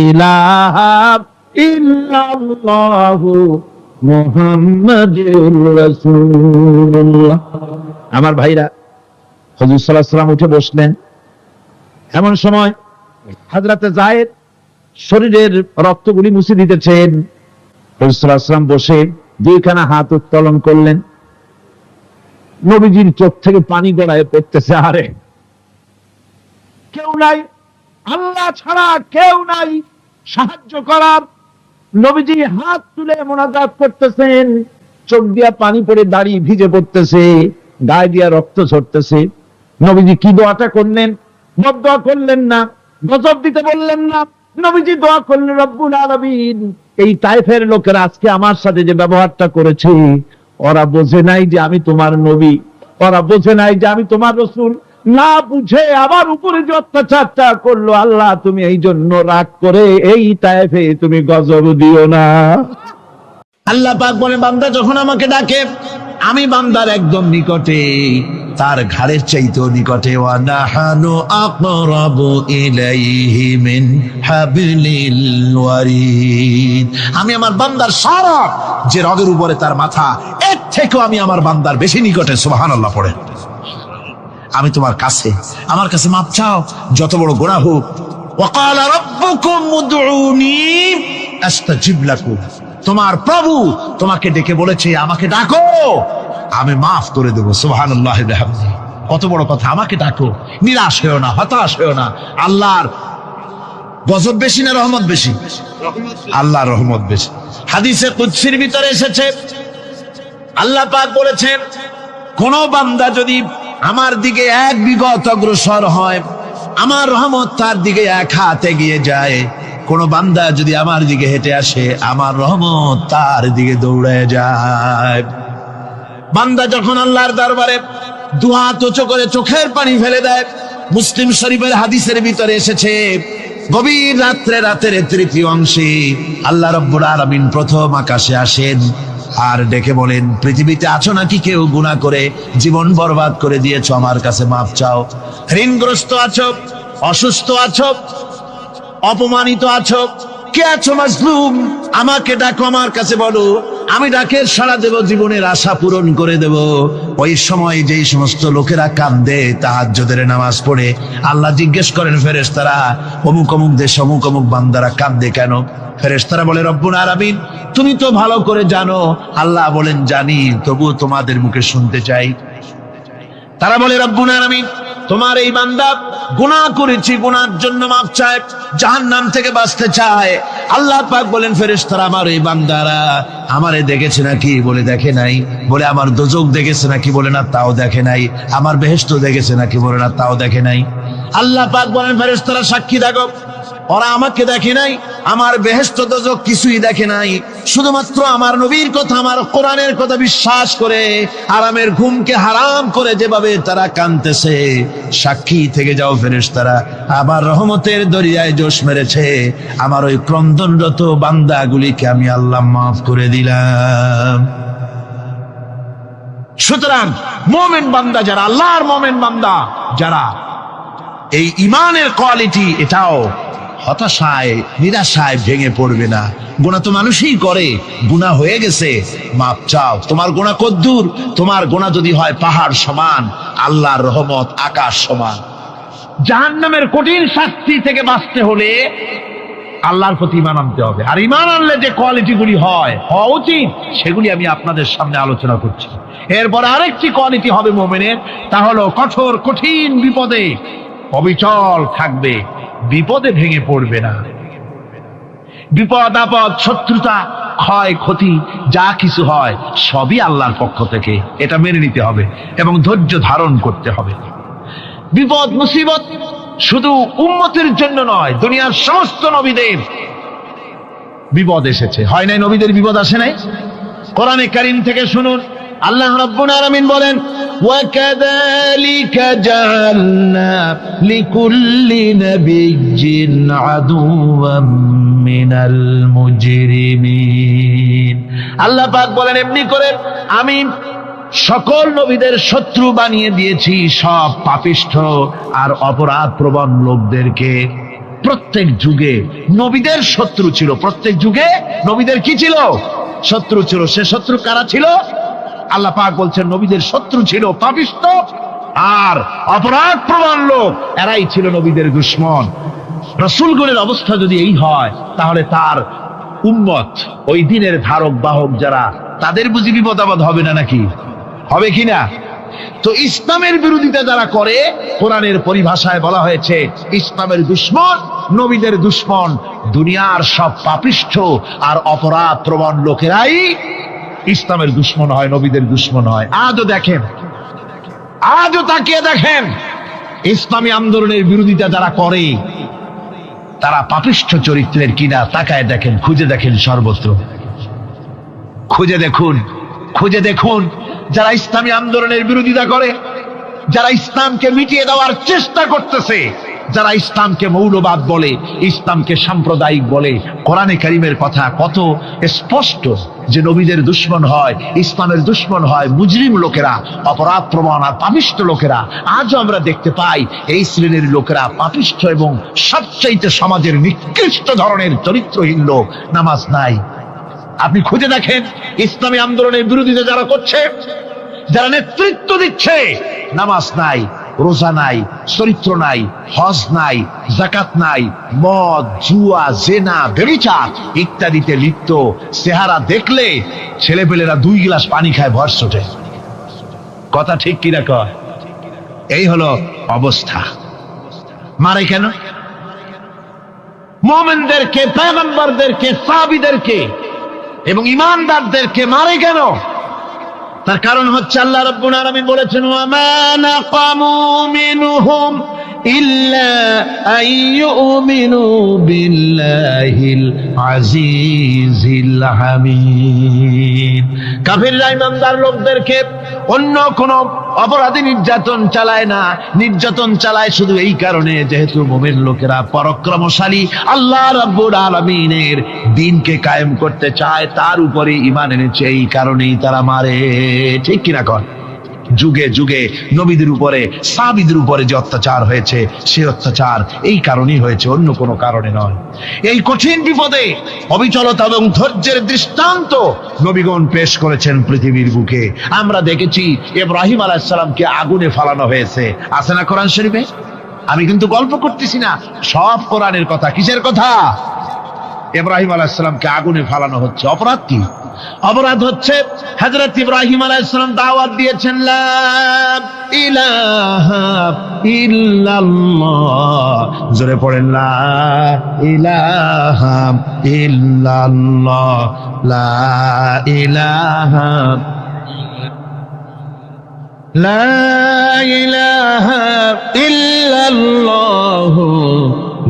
ইলাহা ইল্লাল্লাহু মুহাম্মাদুর রাসূলুল্লাহ। আমার ভাইরা, হুজুর সাল্লাল্লাহু আলাইহি ওয়াসাল্লাম উঠে বসলেন। এমন সময় হযরতে যায়েদ শরীরের রক্তগুলি মুছে দিতেছেন। রাসূলুল্লাহ সাল্লাল্লাহু আলাইহি ওয়াসাল্লাম বসে দুইখানা হাত উত্তোলন করলেন। নবীজির চোখ থেকে পানি গড়ায় পড়তেছে। আরে কেউ নাই, আল্লাহ ছাড়া কেউ নাই সাহায্য করার। নবীজি হাত তুলে মোনাজাত করতেছেন, চোখ দিয়া পানি পড়ে দাড়ি ভিজে পড়তেছে, গায়ে দিয়া রক্ত ঝরতেছে। নবীজি কি দোয়াটা করলেন? বদদোয়া করলেন না, গজব দিতে বললেন না। নবীজি দোয়া করলেন, রব্বুল আলামিন, এই তায়েফের লোকেরা আজকে আমার সাথে যে ব্যবহারটা করেছে, ওরা বোঝে নাই যে আমি তোমার নবী, ওরা বোঝে নাই যে আমি তোমার রাসূল। না বুঝে আমার উপরে যে অত্যাচারটা করলো, আল্লাহ তুমি এই জন্য রাগ করে এই তায়েফে তুমি গজব দিও না। আল্লাহ পাক বলে, বান্দা যখন আমাকে ডাকে আমি বান্দার একদম নিকটে, তার ঘাড়ের চাইতেও নিকটে। ওয়া নাহানু আকরাবু ইলাইহি মিন হাবলিল ওয়ারিদ। আমি আমার বান্দার সারা যে রগের উপরে তার মাথা, এর থেকেও আমি আমার বান্দার বেশি নিকটে। সুবহানাল্লাহ পড়ে। আমি তোমার কাছে, আমার কাছে মাপ চাও, যত বড় গুনাহ হোক। ওয়া ক্বালা রাব্বুকুম উদউনি আস্তাজিব লাকুম। তোমার প্রভু তোমাকে ডেকে বলেছে আমাকে ডাকো, আমি মাফ করে দেবো। সুবহানাল্লাহি ওয়া বিহামদিহি। কত বড় কথা, আমাকে ডাকো, নিরাশ হয়েও না, হতাশ হয়েও না। আল্লাহর গজব বেশি না রহমত বেশি? আল্লাহর রহমত বেশি। হাদিসে কুদসির ভিতরে এসেছে, আল্লাহ পাক বলেছেন, কোন বান্দা যদি আমার দিকে এক বিগত অগ্রসর হয়, আমার রহমত তার দিকে এক হাত এগিয়ে যায়। কোন বান্দা যদি আমার দিকে হেঁটে আসে, আমার রহমত তার দিকে দৌড়ে যায়। বান্দা যখন আল্লাহর দরবারে দুহাত উঁচু করে চোখের পানি ফেলে দেয়, মুসলিম শরীফের হাদিসের ভিতরে এসেছে, গভীর রাত্রে, রাতের তৃতীয় অংশে আল্লাহ রাব্বুল আলামিন প্রথম আকাশে আসেন আর ডেকে বলেন, পৃথিবীতে আছো নাকি কেউ গুনাহ করে জীবন বরবাদ করে দিয়েছো, আমার কাছে মাপ চাও। ঋণগ্রস্ত আছো, অসুস্থ আছো, অপমানিত আছো, কে আছো মাজলুম, আমাকে ডাকো, আমার কাছে বলো, আমি ডাকের সাড়া দেব, জীবনের আশা পূরণ করে দেব। ওই সময় যেই সমস্ত লোকেরা কাঁদে তাহাজ্জুদের নামাজ পড়ে, আল্লাহ জিজ্ঞেস করেন ফেরেশতারা, অমুক অমুক দেশ অমুক অমুক বান্দারা কাঁদে কেন? ফেরেশতারা বলে, রব্বুল আলামিন তুমি তো ভালো করে জানো। আল্লাহ বলেন, জানি, তবুও তোমাদের মুখে শুনতে চাই। তারা বলে, রব্বুল আলামিন তোমার এই বান্দা গুনাহ করেছি, গুনার জন্য মাফ চায়, জাহান্নাম থেকে বাঁচতে চায়। আল্লাহ পাক বলেন, ফেরেশতারা আমার এই বান্দারা আমারে দেখেছে নাকি? বলে দেখে নাই। বলে আমার দোজখ দেখেছে নাকি? বলে না, তাও দেখে নাই। আমার বেহেশত দেখেছে নাকি? বলে না, তাও দেখে নাই। আল্লাহ পাক বলেন, ফেরেশতারা সাক্ষী থাকো, ওরা আমাকে দেখে নাই, আমার বেহেশত দোজখ কিছুই দেখে নাই, শুধুমাত্র আমার নবীর কথা, আমার কোরআনের কথা বিশ্বাস করে আরামের ঘুমকে হারাম করে যেভাবে তারা কাঁদতেছে, সাক্ষী থেকে যাও ফেরেশতারা, আমার রহমতের দরিয়ায় জোশ মেরেছে, আমার ওই ক্রন্দনরত বান্দাগুলিকে আমি আল্লাহ মাফ করে দিলাম। সুতরাং মুমিন বান্দা যারা, আল্লাহর মুমিন বান্দা যারা, এই ইমানের কোয়ালিটি, এটাও হতাশায় নিরাশায় ভেঙে পড়বে না। গুনাহ তো মানুষই করে, গুনাহ হয়ে গেছে, মাপ চাও। তোমার গুনাহ কদ্দূর? তোমার গুনাহ যদি হয় পাহাড় সমান, আল্লাহর রহমত আকাশ সমান। জাহান্নামের কঠিন শাস্তি থেকে বাঁচতে হলে আল্লাহর প্রতি ঈমান আনতে হবে। আর ঈমান আনলে যে কোয়ালিটিগুলি হওয়া উচিত, সেগুলি আমি আপনাদের সামনে আলোচনা করছি। এরপর আরেকটি কোয়ালিটি হবে মুমিনের, তা হলো কঠোর কঠিন বিপদে অবিচল থাকবে, বিপদে ভেঙে পড়বে না। বিপদ আপদ, শত্রুতা, ক্ষয় ক্ষতি যা কিছু হয় সবই আল্লাহর পক্ষ থেকে, এটা মেনে নিতে হবে এবং ধৈর্য ধারণ করতে হবে। বিপদ মুসিবত শুধু উম্মতের জন্য নয়, দুনিয়ার সমস্ত নবীদের বিপদ এসেছে, হয় নাই? নবীদের বিপদ আসে নাই? কোরআনে কারীম থেকে শুনুন, আল্লাহ রাব্বুল আলামিন বলেন, وَكَذَلِكَ جَعَلْنَا لِكُلِّ نَبِيٍّ عَدُوًّا مِنَ الْمُجْرِمِينَ। আল্লাহ পাক বলেন, এমনি করে আমি সকল নবীদের শত্রু বানিয়ে দিয়েছি সব পাপিষ্ঠ আর অপরাধ প্রবণ লোকদেরকে। প্রত্যেক যুগে নবীদের শত্রু ছিল, প্রত্যেক যুগে নবীদের কি ছিল? শত্রু ছিল। সে শত্রু কারা ছিল? আল্লাহ পাক বলছেন, নবীদের শত্রু ছিল পাপিষ্ঠ আর অপরাধ প্রবণ লোক, এরাই ছিল নবীদের দুশমন। রাসূলগণের অবস্থা যদি এই হয়, তাহলে তার উম্মত, ওই দিনের ধারক বাহক যারা, তাদের বুঝি বিপদ আপদ হবে না নাকি? হবে কিনা? তো ইসলামের বিরোধিতা যারা করে, কোরআনের পরিভাষায় বলা হয়েছে ইসলামের দুশমন, নবীদের দুশমন। দুনিয়ার সব পাপিষ্ঠ আর অপরাধ প্রবণ লোকেরাই ইসলামের দুশমন হয়, নবীদের দুশমন হয়। আজও দেখেন, আজও তাকিয়ে দেখেন, ইসলামী আন্দোলনের বিরোধিতা যারা করে তারা পাপিষ্ঠ চরিত্রের কিনা তাকায় দেখেন, খুঁজে দেখেন, সর্বত্র খুঁজে দেখুন, খুঁজে দেখুন। যারা ইসলামী আন্দোলনের বিরোধিতা করে, যারা ইসলামকে মিটিয়ে দেওয়ার চেষ্টা করতেছে, যারা ইসলামকে মৌলবাদ বলে, ইসলামকে সাম্প্রদায়িক বলে, কোরআনে কারীমের কথা কত স্পষ্ট যে নবীদের দুশমন হয়, ইসলামের দুশমন হয় মুজরিম লোকেরা, অপরাধ প্রবণ আর পাপিষ্ঠ লোকেরা। আজও আমরা দেখতে পাই এই শ্রেণীর লোকেরা পাপিষ্ঠ এবং সবচাইতে সমাজের নিকৃষ্ট ধরনের চরিত্রহীন লোক। নামাজ নাই। আপনি খুঁজে দেখেন, ইসলামী আন্দোলনের বিরোধিতা যারা করছে, যারা নেতৃত্ব দিচ্ছে, নামাজ নাই, রোজা নাই, চরিত্র নাই, হজ নাই, যাকাত নাই, মদ, জুয়া, জেনা, ব্যভিচার ইত্যাদিতে লিপ্ত। চেহারা দেখলে ছেলেপেলেরা 2 গ্লাস পানি খায় ভরস ওঠে। কথা ঠিক কিনা কয়? এই হলো অবস্থা। মারে কেন? মুমিনদেরকে, পয়গম্বরদেরকে, সাহাবীদেরকে এবং ঈমানদারদেরকে মারে কেন? তার কারণ হচ্ছে আল্লাহ রাব্বুল আলামিন বলেছেন, ওয়া মা নাকামু মিনহুম ইল্লা আইয়ুমিনু বিল্লাহিল আজিজিল হামিদ। কাফিররা ঈমানদার লোকদেরকে অন্য কোন অপরাধী নির্যাতন চালায় না, নির্যাতন চালায় শুধু এই কারণে যেহেতু মুমিন লোকেরা পরাক্রমশালী, আল্লাহ রাব্বুল আলামিনের দ্বীনকে কায়েম করতে চায়, তার উপরে ঈমান এনেছে, এই কারণেই তারা মারে। ঠিক কিনা কর? যুগে যুগে নবীদের উপরে, সাহাবীদের উপরে যে অত্যাচার হয়েছে, সে অত্যাচার এই কারণেই হয়েছে, অন্য কোনো কারণে নয়। এই কঠিন বিপদে অবিচলতা এবং ধৈর্যের দৃষ্টান্ত নবীগণ পেশ করেছেন পৃথিবীর বুকে। আমরা দেখেছি ইব্রাহিম আলাইহিস সালামকে আগুনে ফালানো হয়েছে, আছে না কোরআন শরীফে? আমি কিন্তু গল্প করতেছি না, সব কোরআনের কথা। কিসের কথা? ইব্রাহিম আলাইহিস সালামকে আগুনে ফালানো হচ্ছে। অপরাধ কি? অপরাধ হচ্ছে হযরত ইব্রাহিম আলাইহিস সালাম দাওয়াত দিয়েছেন, লা ইলাহা ইল্লাল্লাহ। জোরে পড়েন, লা ইলাহা ইল্লাল্লাহ, লা ইলাহা, লা ইলাহা ইল্লাল্লাহ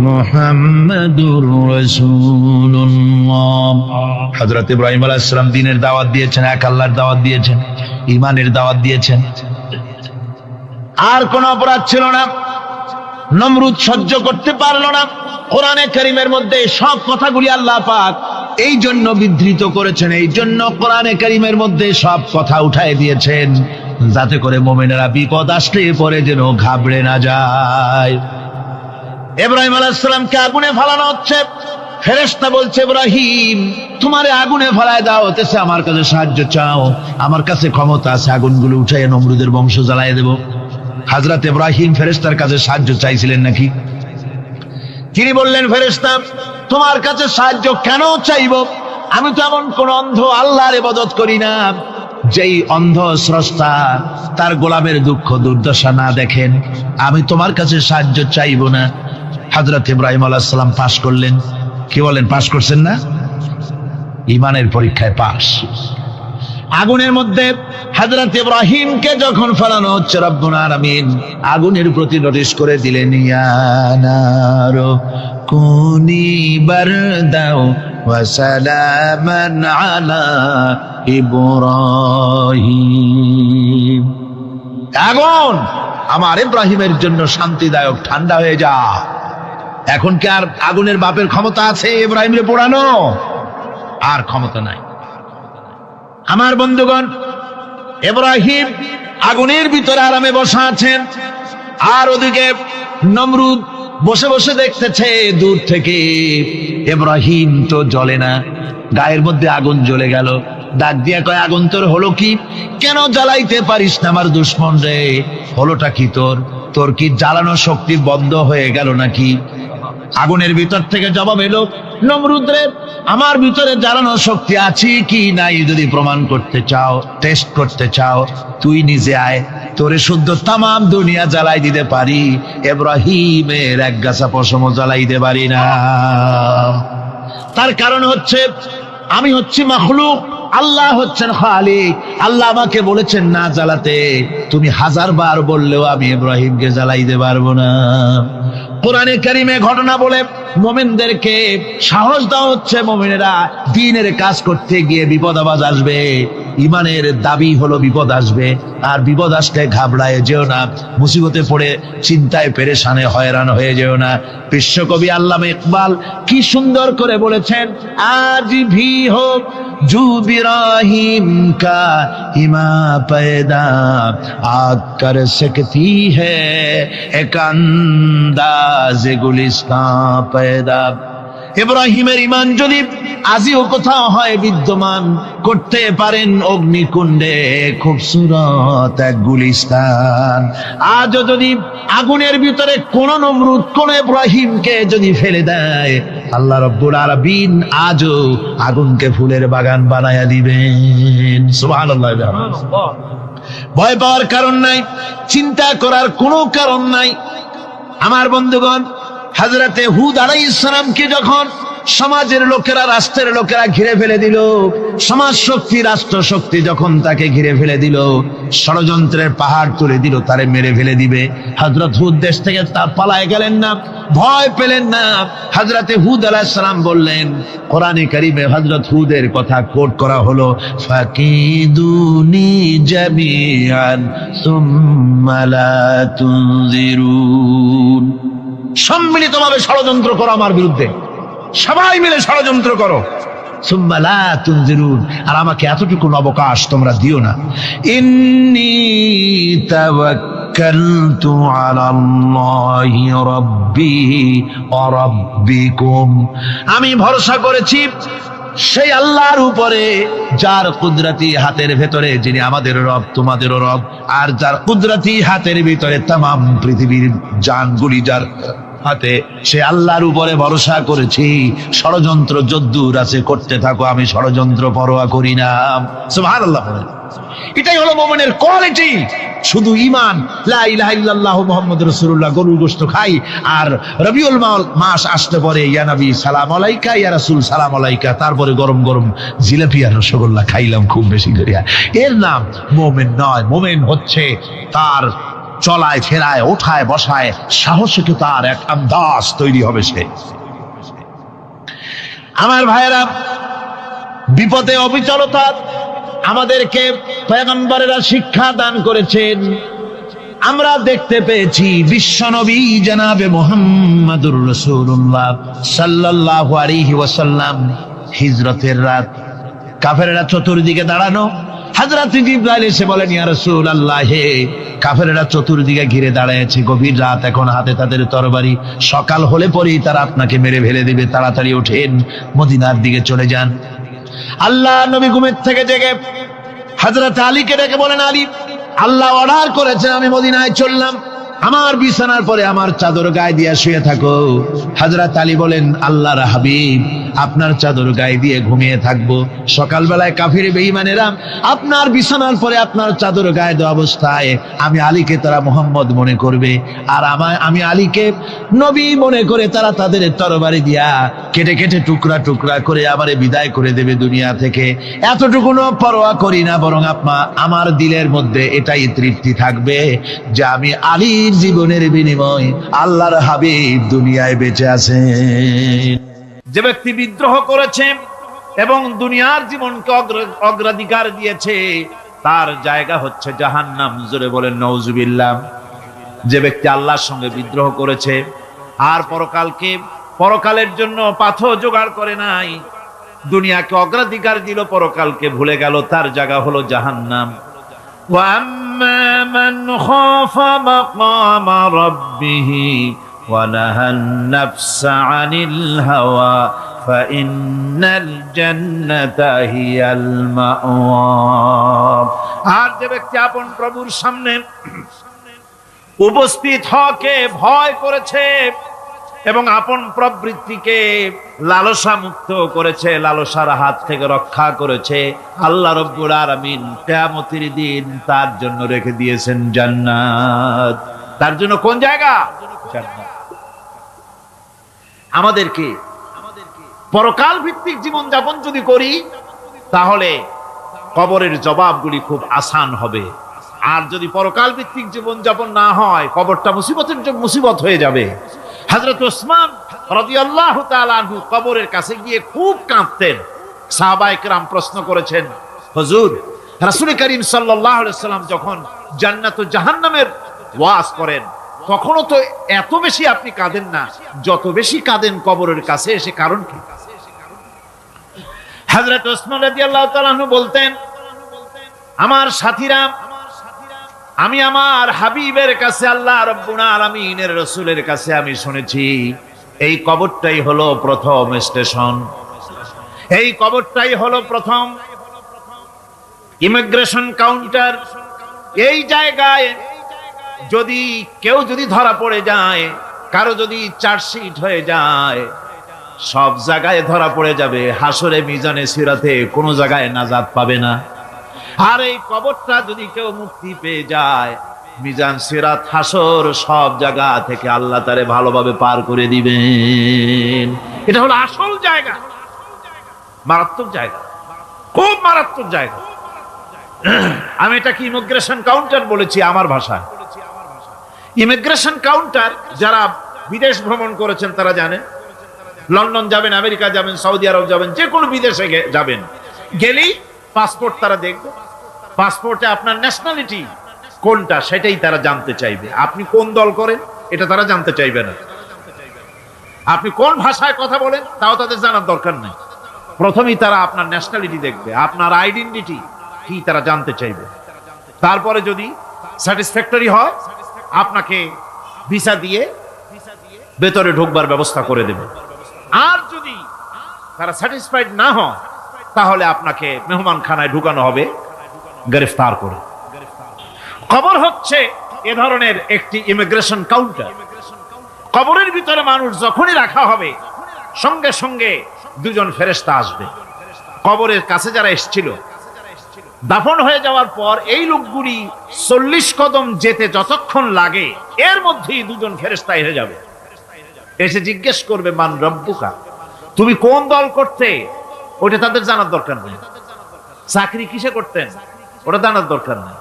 মুহাম্মাদুর রাসূলুল্লাহ। হযরত ইব্রাহিম আলাইহিস সালাম দ্বীনের দাওয়াত দিয়েছেন, এক আল্লাহর দাওয়াত দিয়েছেন, ঈমানের দাওয়াত দিয়েছেন। আর কোন অপরাধ ছিল না। নমরুদ সহ্য করতে পারলো না। কোরআনে কারীমের মধ্যে সব কথাগুলি আল্লাহ পাক এই জন্য বিধৃত করেছেন, এই জন্য কোরআনে কারীমের মধ্যে সব কথা উঠায় দিয়েছেন, যাতে করে মুমিনেরা বিপদ আসলে পরে যেন ঘাবড়ে না যায়। ইব্রাহিম আলাইহিস সালামকে আগুনে ফালানো হচ্ছে। ফেরেশতা বলছে, ইব্রাহিম তোমারে আগুনে ফালায় দাও, হতেছে আমার কাছে সাহায্য চাও, আমার কাছে ক্ষমতা আছে, আগুনগুলো উঠাইয়া নমরুদের বংশ জ্বালায় দেব। হযরত ইব্রাহিম ফেরেশতার কাছে সাহায্য চাইছিলেন নাকি? তিনি বললেন, ফেরেশতা তোমার কাছে সাহায্য কেন চাইব? আমি তো এমন কোন অন্ধ আল্লাহর ইবাদত করি না যেই অন্ধ স্রষ্টা তার গোলামের দুঃখ দুর্দশা না দেখেন। আমি তোমার কাছে সাহায্য চাইব না। হযরত ইব্রাহিম আলাইহিস সালাম পাশ করলেন। কি বলেন, পাশ করছেন না? ঈমানের পরীক্ষায় পাশ। আগুনের মধ্যে হযরত ইব্রাহিমকে যখন ফেলানো হচ্ছে, রব্বুল আলামিন আগুনের প্রতি নোটিশ করে দিলেন, ইয়া নারু কুনি বারদাও ওয়া সালামান আলা ইব্রাহিম। আগুন আমার ইব্রাহিমের জন্য শান্তিদায়ক, ঠান্ডা হয়ে যা। এখন কি আর আগুনের বাপের ক্ষমতা আছে ইব্রাহিমকে পোড়ানো? আর ক্ষমতা নাই। আমার বন্ধুগণ, ইব্রাহিম আগুনের ভিতরে আরামে বসা আছেন, আর ওদিকে নমরুদ বসে বসে দেখতেছে দূর থেকে। ইব্রাহিম তো জ্বলে না, গায়ের মধ্যে আগুন জ্বলে গেল। ডাক দিয়া কয়, আগুন তোর হলো কি? কেন জ্বালাইতে পারিস না আমার দুশমন রে? হলোটা কি তোর? তোর কি জ্বালানো শক্তি বন্ধ হয়ে গেল নাকি? আগুনের ভিতর থেকে জবাব এলো, নমরুদ রে, আমার ভিতরে জ্বালানোর শক্তি আছে কি নাই যদি প্রমাণ করতে চাও, টেস্ট করতে চাও, তুই নিজে আয়, তোরে শুদ্ধ তামাম দুনিয়া জ্বালাই দিতে পারি, ইব্রাহিমের এক গাছা পশমও জ্বালাই দিতে পারি না। তার কারণ হচ্ছে আমি হচ্ছি মাখলুক, আল্লাহ হচ্ছেন খালিক। আল্লাহ আমাকে বলেছেন না জ্বালাতে, তুমি 1000 বার বললেও আমি ইব্রাহিমকে জ্বালাইতে পারবো না। কোরআনে কারিমে ঘটনা বলে মুমিনদেরকে সাহস দেওয়া হচ্ছে, মুমিনেরা দ্বীনের কাজ করতে গিয়ে বিপদ আবাজ আসবে, ইমানের দাবি হলো বিপদ আসবে, আর বিপদ আসলে ঘাবড়ায় যেও না, মুসিবতে পড়ে চিন্তায় পেরেশানে হয়রান হয়ে যেও না। বিশ্বকবি আল্লামা ইকবাল কি সুন্দর করে বলেছেন, আজ ভি হোক জু ইব্রাহিম কা ইমা पैदा आग कर सकती है एक अंदाज गुलिस्तां पैदा। ইব্রাহিমের ইমান যদি আজিও কোথাও হয় বিদ্যমান, করতে পারেন অগ্নিকুণ্ডে খুবসুরত এক গুলিস্তান। আজও যদি আগুনের ভিতরে কোন নমরুদ কোন ইব্রাহিমকে যদি ফেলে দেয়, আল্লাহ রাব্বুল আলামিন আজও আগুনকে ফুলের বাগান বানায়া দিবেন। সুবহানাল্লাহ। ভয় পাওয়ার কারণ নাই, চিন্তা করার কোনো কারণ নাই। আমার বন্ধুগণ, হযরতে হুদ আলাইহিস সালামকে যখন সমাজের লোকেরা, রাষ্ট্রের লোকেরা ঘিরে ফেলে দিল, সমাজ শক্তি, রাষ্ট্র শক্তি যখন তাকে ঘিরে ফেলে দিল, ষড়যন্ত্রের পাহাড় তুলে দিল, তারে মেরে ফেলে দিবে, হযরত হুদ দেশ থেকে তা পালায় গেলেন না, ভয় পেলেন না। হযরতে হুদ আলাইহিস সালাম বললেন, কোরআনে কারিমে হযরত হুদের কথা কোট করা হলো, ফাকিদুনি জামিআন সুম্মা লা তুনজিরুন। সম্মিলিতভাবে ষড়যন্ত্র করো আমার বিরুদ্ধে, সবাই মিলে ষড়যন্ত্র করো, সুম্মা লা তুনজিরুন, আর আমাকে এতটুকু অবকাশ তোমরা দিও না। ইন্নী তাওয়াক্কালতু আলাল্লাহি রাব্বি ওয়া রাব্বিকুম, আমি ভরসা করেছি সেই আল্লাহর উপরে যার কুদরতি হাতের ভেতরে, যিনি আমাদের রব তোমাদেরও রব, আর যার কুদরতি হাতের ভিতরে তামাম পৃথিবীর জানগুলি যার হাতে, সে আল্লাহর উপরে ভরসা করেছি। ষড়যন্ত্র যদ্দূর আছে করতে থাকো, আমি ষড়যন্ত্র পরোয়া করি না। সুবহানাল্লাহ। এটাই হলো মুমিনের কোয়ালিটি। শুধু ঈমান, লা ইলাহা ইল্লাল্লাহু মুহাম্মাদুর রাসূলুল্লাহ, গরুর গোশত খাই, আর রবিউল মাস আসতে পরে ইয়া নবী সালাম আলাইকা, ইয়া রাসূল সালাম আলাইকা, তারপরে গরম গরম জিলাপি আর রসগোল্লা খাইলাম খুব বেশি করিয়া, এর নাম মুমিন নয়। মুমিন হচ্ছে তার চলায় ফেরায়, ওঠায় বসায় সাহসে তার এক আন্দাজ তৈরি হবে সে। আমার ভাইয়েরা, বিপদে অবিচলতা আমাদেরকে পয়গম্বরেরা শিক্ষা দান করেছেন। আমরা দেখতে পেয়েছি বিশ্বনবী জনাবে মুহাম্মাদুর রাসূলুল্লাহ সাল্লাল্লাহু আলাইহি ওয়াসাল্লাম হিজরতের রাত, কাফেররা চতুর্দিকে দাঁড়ানো, হযরত জিবরাইল এসে বলেন, ইয়া রাসূলুল্লাহ, হে কাফেররা চতুর্দিকে ঘিরে দাঁড়িয়েছে, গভীর রাত, এখন হাতে তাদের তরবারি, সকাল হলে পরেই তারা আপনাকে মেরে ফেলে দিবে, তাড়াতাড়ি ওঠেন, মদিনার দিকে চলে যান। আল্লাহ নবী ঘুমের থেকে জেগে হযরত আলীকে ডেকে বলেন, আলী, আল্লাহ অর্ডার করেছেন আমি মদিনায় চললাম, আমার বিছানার পরে আমার চাদর গায়ে দিয়ে শুয়ে থাকো। হযরত আলী বলেন, আল্লাহর হাবিব, আপনার চাদর গায়ে দিয়ে ঘুমিয়ে থাকবো, সকালবেলায় কাফির বেঈমানেরা আপনার বিছানার পরে আপনার চাদর গায়ে দেওয়া অবস্থায় আমি আলীকে তারা মুহাম্মদ মনে করবে, আর আমি আলীকে নবী মনে করে তারা তাদের তরবারি দিয়া কেটে কেটে টুকরা টুকরা করে আমারে বিদায় করে দেবে দুনিয়া থেকে। এতটুকুনো পরোয়া করি না, বরং আমার দিলের মধ্যে এটাই তৃপ্তি থাকবে যে আমি আলীর জীবনের বিনিময় আল্লাহর হাবিব দুনিয়ায় বেঁচে আছেন। যে ব্যক্তি বিদ্রোহ করেছে এবং দুনিয়ার জীবনকে অগ্রাধিকার দিয়েছে, তার জায়গা হচ্ছে জাহান্নাম। জোরে বলেন নাউজুবিল্লাহ। যে ব্যক্তি আল্লাহর সঙ্গে বিদ্রোহ করেছে আর পরকালের জন্য পাথর জোগাড় করে নাই, দুনিয়াকে অগ্রাধিকার দিল, পরকালকে ভুলে গেল, তার জায়গা হলো জাহান্নাম। وَأَمَّا مَنْ خَافَ مَقَامَ رَبِّهِ وَنَهَى النَّفْسَ عَنِ الْهَوَى فَإِنَّ الْجَنَّةَ هِيَ الْمَأْوَى। আর যে ব্যক্তি আপন প্রভুর সামনে উপস্থিত হকে ভয় করেছে এবং আপন প্রবৃত্তিকে লালসা মুক্ত করেছে, লালসার হাত থেকে রক্ষা করেছে, আল্লাহ রাব্বুল আলামিন কিয়ামতের দিন তার জন্য রেখে দিয়েছেন জান্নাত। তার জন্য কোন জায়গা? জান্নাত। আমাদেরকে পরকাল ভিত্তিক জীবন যাপন যদি করি তাহলে কবরের জবাবগুলি খুব আসান হবে। আর যদি পরকাল ভিত্তিক জীবন যাপন না হয়, কবরটা মুসিবত হয়ে যাবে। হযরত ওসমান রাদিয়াল্লাহু তাআলা আনহু কবরের কাছে গিয়ে খুব কাঁদতেন। সাহাবায়ে কেরাম প্রশ্ন করেছেন, হুজুর, রাসূল করিম সাল্লাল্লাহু আলাইহি ওয়াসাল্লাম যখন জান্নাত ও জাহান্নামের ওয়াজ করেন তখনও তো এত বেশি আপনি কাঁদেন না, যত বেশি কাঁদেন কবরের কাছে এসে, কারণ কি? হযরত ওসমান রাদিয়াল্লাহু তাআলা আনহু বলতেন, আমার সাথীরা, আমি আমার হাবিবের কাছে, আল্লাহ রাব্বুল আলামিনের রাসূলের কাছে আমি শুনেছি এই কবরটাই হলো প্রথম স্টেশন, এই কবরটাই হলো প্রথম ইমিগ্রেশন কাউন্টার। এই জায়গায় যদি কেউ ধরা পড়ে যায়, কারো যদি চার্জশিট হয়ে যায়, সব জায়গায় ধরা পড়ে যাবে, হাসরে মিজানে সিরাতে কোনো জায়গায় নাজাত পাবে না। আর এই কবরটা যদি কেউ মুক্তি পেয়ে যায়, মিজান সিরাত হাসর সব জায়গা থেকে আল্লাহ তারে ভালোভাবে পার করে দিবেন। এটা হলো আসল জায়গা, মারাত্মক জায়গা, খুব মারাত্মক জায়গা। আমি এটাকে ইমিগ্রেশন কাউন্টার বলেছি আমার ভাষায়। ইমিগ্রেশন কাউন্টার যারা বিদেশ ভ্রমণ করেছেন তারা জানেন। লন্ডন যাবেন, আমেরিকা যাবেন, সৌদি আরব যাবেন, যে কোনো বিদেশে যাবেন, গেলেই পাসপোর্ট তারা দেখবে। পাসপোর্টে আপনার ন্যাশনালিটি কোনটা সেটাই তারা জানতে চাইবে। আপনি কোন দল করেন এটা তারা জানতে চাইবে না। আপনি কোন ভাষায় কথা বলেন তাও তাদের জানার দরকার নেই। প্রথমেই তারা আপনার ন্যাশনালিটি দেখবে, আপনার আইডেন্টিটি কি তারা জানতে চাইবে। তারপরে যদি স্যাটিসফ্যাক্টরি হয় আপনাকে ভিসা দিয়ে ভেতরে ঢোকবার ব্যবস্থা করে দেবে। আর যদি তারা স্যাটিসফাইড না হয় তাহলে আপনাকে মেহমানখানায় ঢুকানো হবে গ্রেফতার করে। কবর হচ্ছে এ ধরনের একটি ইমিগ্রেশন কাউন্টার। কবরের ভিতরে মানুষ যখনই রাখা হবে সঙ্গে সঙ্গে দুজন ফেরেশতা আসবে। কবরের কাছে যারা এসেছিল দাফন হয়ে যাওয়ার পর এই লোকগুলি 40 কদম যেতে যতক্ষণ লাগে এর মধ্যেই দুজন ফেরেশতা এসে যাবে। এসে জিজ্ঞেস করবে, মান রব্বুকা, তুমি কোন দল করতে? ওটা তাদের জানার দরকার নেই। চাকরি কিসে করতেন ওটা জানার দরকার নেই।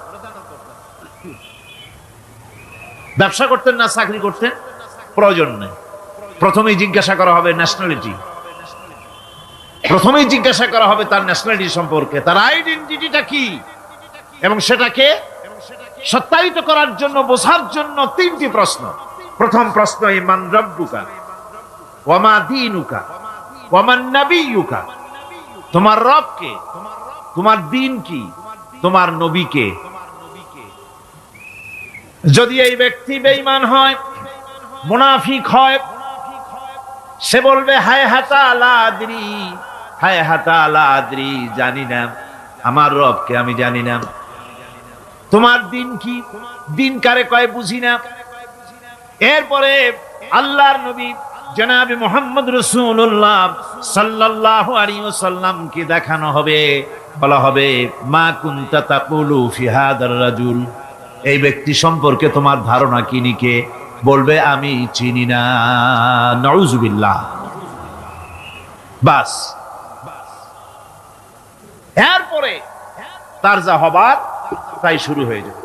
ব্যবসা করতেন না চাকরি করতেন প্রয়োজন নেই। প্রথমেই জিজ্ঞাসা করা হবে ন্যাশনালিটি, প্রথমেই জিজ্ঞাসা করা হবে তার ন্যাশনালিটি সম্পর্কে, তার আইডেন্টিটিটা কি, এবং সেটাকে সত্যায়িত করার জন্য, বোঝার জন্য 3টি প্রশ্ন। প্রথম প্রশ্ন, মান রব্বুকা ওয়া মা দীনুকা ওয়া মান নাবিয়্যুকা, তোমার রব কে, তোমার দ্বীন কি, তোমার নবী কে। যদি এই ব্যক্তি বেঈমান হয়, মুনাফিক হয়, সে বলবে হায় হাতা লা আদরি, হায় হাতা লা আদরি, জানি না, আমার রবকে আমি জানি না। তোমার দিন কি, দিন কারে কয় বুঝি না। এরপরে আল্লাহর নবী জনাব মুহাম্মদ রাসূলুল্লাহ সাল্লাল্লাহু আলাইহি ওয়াসাল্লাম কে দেখানো হবে, বলা হবে মা কুনতা তাকুলু ফি হাদার রাজুল, এই ব্যক্তি সম্পর্কে তোমার ধারণা কি নিকে, বলবে আমি চিনি না। নাউযুবিল্লাহ। বাস, এরপরে তার যা হবার তাই শুরু হয়ে যাবে।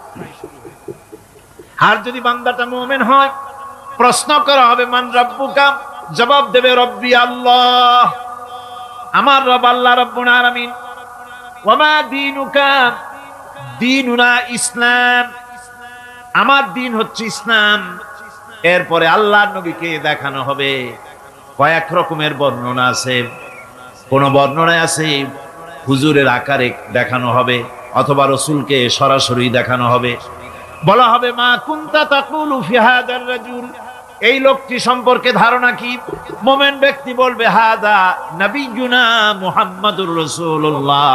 আর যদি বান্দাটা মুমিন হয়, প্রশ্ন করা হবে মান রব্বুকা, জবাব দেবে রব্বি আল্লাহ, আমার রব আল্লাহ রাব্বুল আলামিন। ওয়া মা দীনুকা, দীনুনা ইসলাম, আমার দিন হচ্ছে ইসলাম। এরপরে আল্লাহর নবীকে দেখানো হবে। কয়েক রকমের বর্ণনা আছে, কোন বর্ণনায় আছে হুজুরের আকারে দেখানো হবে, অথবা রাসূলকে সরাসরি দেখানো হবে। বলা হবে মা কুনতা তাকুলু ফি হাদার রাজুল, এই লোকটি সম্পর্কে ধারণা কি। মুমিন ব্যক্তি বলবে হাদা নবিয়ুনা মুহাম্মাদুর রাসূলুল্লাহ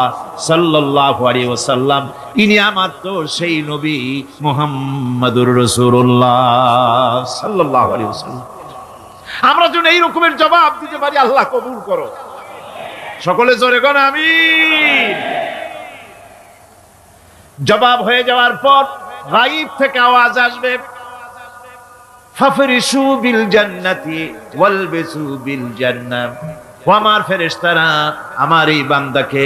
সাল্লাল্লাহু আলাইহি ওয়াসাল্লাম, ইনি আমার তো সেই নবী মুহাম্মাদুর রাসূলুল্লাহ সাল্লাল্লাহু আলাইহি ওয়াসাল্লাম। আমরা যেন এই রকমের জবাব দিতে পারি, আল্লাহ কবুল করো। সকলে জোরে কোন আমিন। জবাব হয়ে যাওয়ার পর গায়ব থেকে আওয়াজ আসবে, ফাফরিশু বিল জান্নাতি ওয়ালবিসু বিল জান্নাহ। ও আমার ফেরেশতারা, আমার এই বান্দাকে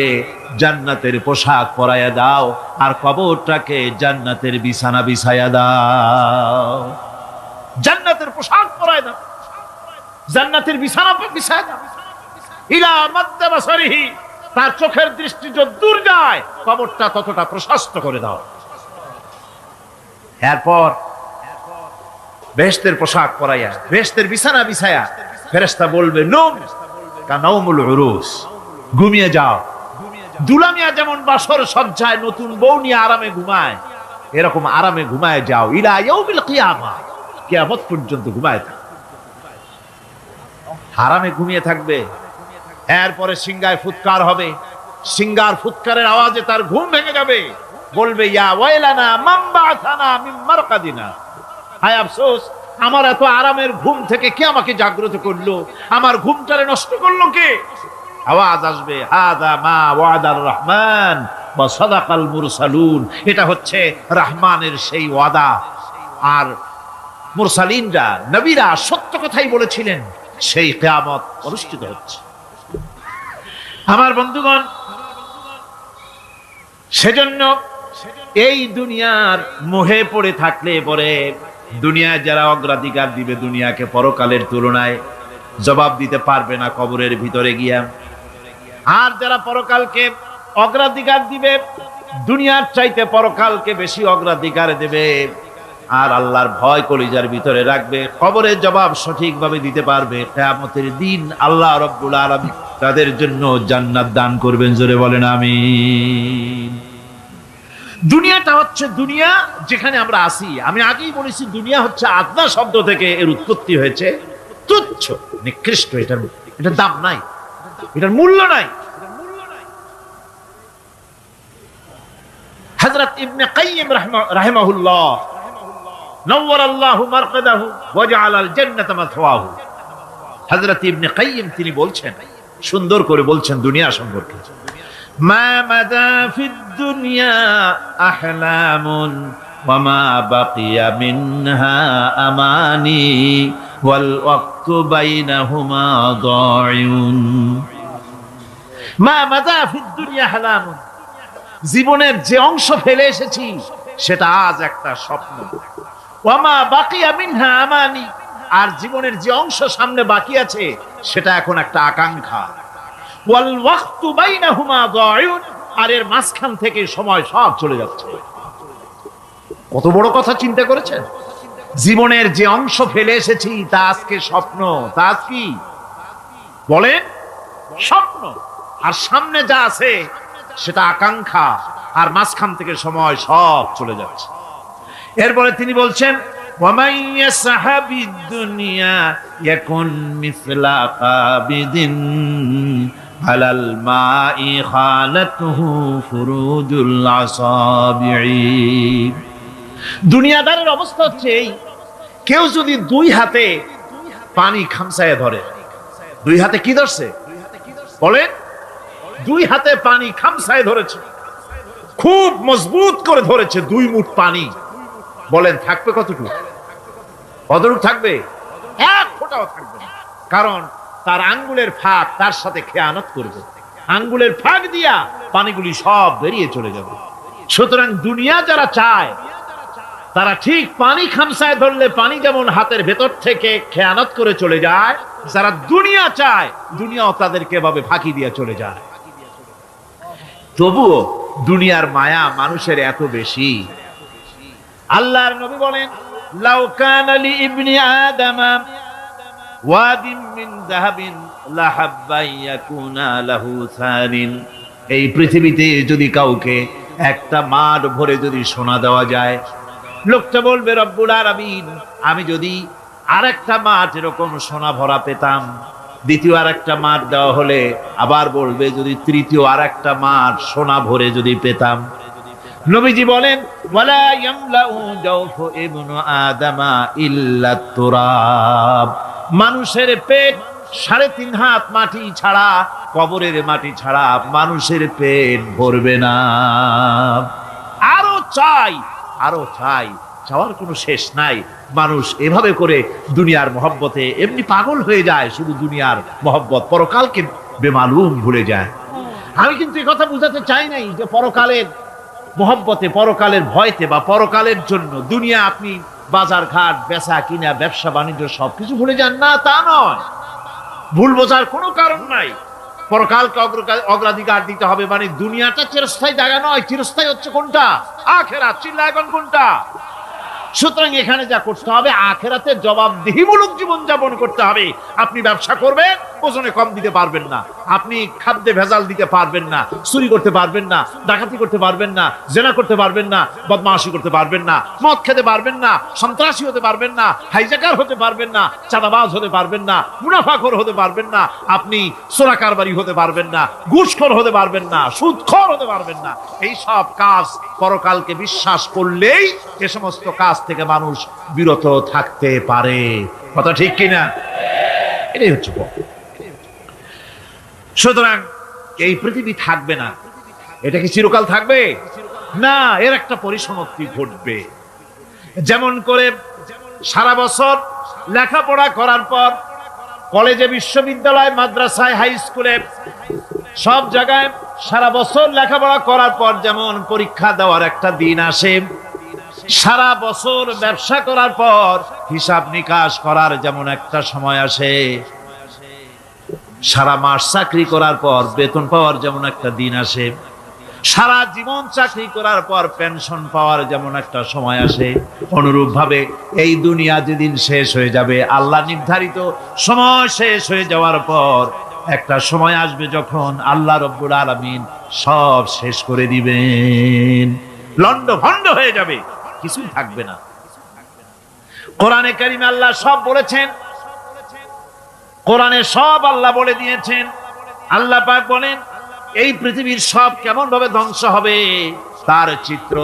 জান্নাতের পোশাক পরাইয়া দাও আর কবরটাকে জান্নাতের বিছানা বিছাইয়া দাও। জান্নাতের পোশাক পরাইয়া দাও, জান্নাতের বিছানা বিছাইয়া দাও। ইলা মাদ্দা বাসারিহি, তার চোখের দৃষ্টি যত দূর যায় কবরটা ততটা প্রশস্ত করে দাও। এরপর বেহেশতের পোশাক পরাইয়া বেহেশতের বিছানা বিছায়া ফেরেশতা বলবে, নুম কানাউমুল উরুস, ঘুমিয়ে যাও। দুলামিয়া যেমন বাসর সজ্জায় নতুন বউ নিয়ে আরামে ঘুমায়, এরকম আরামে ঘুমায় যাও। ইলা ইয়াউমিল কিয়ামা, কিয়ামত পর্যন্ত ঘুমায় থাকো, আরামে ঘুমিয়ে থাকবে। এরপরে সিংহায় ফুৎকার হবে, সিংহার ফুৎকারের আওয়াজে তার ঘুম ভেঙে যাবে। বলবে, ইয়া ওয়াইলানা মান বাআসানা মিন মারকাদিনা, হায় আফসোস, আমার এত আরামের ঘুম থেকে কে আমাকে জাগ্রত করলো, আমার ঘুমটারে নষ্ট করলো কে? আওয়াজ আসবে, হাযা মা ওয়াদার রহমান ওয়া সাদাকাল মুরসালুন, এটা হচ্ছে রহমানের সেই ওয়াদা, আর মুরসালিনরা নবীরা সত্য কথাই বলেছিলেন, সেই কিয়ামত অনুষ্ঠিত হচ্ছে। আমার বন্ধুগণ, সেজন্য এই দুনিয়ার মোহে পড়ে থাকলে পরে দুনিয়ায় যারা অগ্রাধিকার দিবে দুনিয়াকে পরকালের তুলনায়, জবাব দিতে পারবে না কবরের ভিতরে গিয়া। আর যারা পরকালকে অগ্রাধিকার দিবে, দুনিয়ার চাইতে পরকালকে বেশি অগ্রাধিকার দেবে, আর আল্লাহর ভয় কলিজার ভিতরে রাখবে, কবরের জবাব সঠিকভাবে দিতে পারবে, কিয়ামতের দিন আল্লাহ রাব্বুল আলামিন তাদের জন্য জান্নাত দান করবেন। জোরে বলেন আমিন। দুনিয়াটা হচ্ছে দুনিয়া যেখানে আমরা আসি। আমি আগেই বলেছি, দুনিয়া হচ্ছে আদনা শব্দ থেকে এর উৎপত্তি হয়েছে, তুচ্ছ নিকৃষ্ট, এটার দাম নাই, এটার মূল্য নাই। হযরত ইবনে কাইয়িম রাহিমাহুল্লাহ, নওয়ারাল্লাহু মারকাদাহু ওয়া জাআলাল জান্নাতা মাথওয়াহু, হযরত ইবনে কাইয়িম তিনি বলছেন, সুন্দর করে বলছেন দুনিয়া সম্পর্কে, মা মাদা ফিদ দুনিয়া আহলামুন ওয়া মা বাকিয়া মিনহা আমানি ওয়াল ওয়াক্তু বাইনাহুমা দাইউন। মা মাদা ফিদ দুনিয়া আহলামুন, জীবনের যে অংশ ফেলে এসেছি সেটা আজ একটা স্বপ্ন। ওয়া মা বাকিয়া মিনহা আমানি, আর জীবনের যে অংশ সামনে বাকি আছে সেটা এখন একটা আকাঙ্ক্ষা। ওয়াল ওয়াক্তু বাইনাহুমা দাইউন, আর এর মাঝখান থেকে সময় সব চলে যাচ্ছে। কত বড় কথা চিন্তা করেছেন? জীবনের যে অংশ ফেলে এসেছি তা আজকে স্বপ্ন, তা আজ কি বলেন? স্বপ্ন। আর সামনে যা আছে সেটা আকাঙ্ক্ষা, আর মাঝখান থেকে সময় সব চলে যাচ্ছে। এরপরে তিনি বলছেন, وَمَنْ يَسْعَ بِالدُّنْيَا يَكُنْ مِثْلَ قَابِضٍ عَلَى الْمَاءِ خَالَتْهُ فُرُوجُ الْأَصَابِعِ। দুনিয়াদারের অবস্থা হচ্ছে এই, কেউ যদি দুই হাতে পানি খামসায় ধরে, দুই হাতে কি ধরছে বলেন? দুই হাতে পানি খামসায় ধরেছে, খুব মজবুত করে ধরেছে, 2 মুঠ পানি। বলেন থাকবে কতটুকু? কতটুকু থাকবে? 1 ফোঁটাও থাকবে না, কারণ তার আঙ্গুলের ফাঁক তার সাথে খেয়ানত করবে, আঙ্গুলের ফাঁক দিয়া পানিগুলি সব বেরিয়ে চলে যাবে। সুতরাং দুনিয়া যারা চায় তারা ঠিক পানি খামসায় ধরলে পানি যেমন হাতের ভেতর থেকে খেয়ানত করে চলে যায়, যারা দুনিয়া চায় দুনিয়াও তাদেরকে ভাবে ফাঁকি দিয়ে চলে যায়। তবুও দুনিয়ার মায়া মানুষের এত বেশি। আল্লাহর নবী বলেন, লাউ কানা লি ইবনি আদামা ওয়াদিন মিন যাহাবিন লাহাব্বা ইয়াকুনা লাহু সানিন। এই পৃথিবীতে যদি কাউকে একটা মাঠ ভরে যদি সোনা দেওয়া যায়, লোকটা বলবে, রব্বুল আলামিন, আমি যদি আরেকটা মাঠ এরকম সোনা ভরা পেতাম। দ্বিতীয় আরেকটা মাঠ দেওয়া হলে আবার বলবে, যদি তৃতীয় আরেকটা মাঠ সোনা ভরে যদি পেতাম। নবীজি বলেন ওয়ালা ইয়ামলাউ জাওফু ইবনু আদামা ইল্লা তুরাব, মানুষের পেট 3.5 হাত মাটি ছাড়া, কবরের মাটি ছাড়া মানুষের পেট ভরবে না। আরো চাই, আরো চাই, চাওয়ার কোনো শেষ নাই। মানুষ এভাবে করে দুনিয়ার মহব্বতে এমনি পাগল হয়ে যায়, শুধু দুনিয়ার মহব্বত, পরকালকে বেমালুম ভুলে যায়। আমি কিন্তু এই কথা বুঝাতে চাই নাই যে পরকালের মহব্বতে, পরকালের ভয়তে বা পরকালের জন্য দুনিয়া আপনি বাজার ঘাট, বেচা কিনা, ব্যবসা বাণিজ্য সবকিছু ভুলে যান, না তা নয়। ভুল বোঝার কোনো কারণ নাই। পরকালকে অগ্রাধিকার দিতে হবে, মানে দুনিয়াটা চিরস্থায়ী জায়গা নয়। চিরস্থায়ী হচ্ছে কোনটা? আখিরাত। চিল্লা এখন কোনটা? সুতরাং এখানে যা করতে হবে, আখিরাতের জবাবদিহিমূলক জীবন যাপন করতে হবে। আপনি ব্যবসা করবেন, ওজনে কম দিতে পারবেন না। আপনি খাদ্যে ভেজাল দিতে পারবেন না, চুরি করতে পারবেন না, ডাকাতি করতে পারবেন না, জেনা করতে পারবেন না, বদমাশি করতে পারবেন না, মদ খেতে পারবেন না, সন্ত্রাসী হতে পারবেন না, হাইজাকার হতে পারবেন না, চাঁদাবাজ হতে পারবেন না, মুনাফাখোর হতে পারবেন না, আপনি চোরা কারবারি হতে পারবেন না, ঘুষখোর হতে পারবেন না, সুদখোর হতে পারবেন না। এই সব কাজ পরকালকে বিশ্বাস করলেই এ সমস্ত কাজ থেকে মানুষ বিরত থাকতে পারে। কথা ঠিক কিনা? এটাই হচ্ছে। সুতরাং এই পৃথিবী থাকবে না, এটা কি চিরকাল থাকবে? না, এর একটা পরিসমাপ্তি ঘটবে। যেমন করে সারা বছর লেখাপড়া করার পর কলেজে, বিশ্ববিদ্যালয়, মাদ্রাসায়, হাই স্কুলে, সব জায়গায় সারা বছর লেখাপড়া করার পর যেমন পরীক্ষা দেওয়ার একটা দিন আসে, সারা বছর ব্যবসা করার পর হিসাব নিকাশ করার যেমন একটা সময় আসে, সারা মাস চাকরি করার পর বেতন পাওয়ার যেমন একটা দিন আসে, সারা জীবন চাকরি করার পর পেনশন পাওয়ার যেমন একটা সময় আসে, অনুরূপ ভাবে এই দুনিয়া যেদিন শেষ হয়ে যাবে, আল্লাহ নির্ধারিত সময় শেষ হয়ে যাওয়ার পর একটা সময় আসবে যখন আল্লাহ রব্বুল আলামিন সব শেষ করে দিবেন, লন্ডভন্ড হয়ে যাবে, কিছুই থাকবে না। কোরআনে কারিমে আল্লাহ সব বলেছেন, কোরআনে সব আল্লাহ বলে দিয়েছেন। আল্লাহ পাক বলেন এই পৃথিবীর সব কেমন ভাবে ধ্বংস হবে তার চিত্র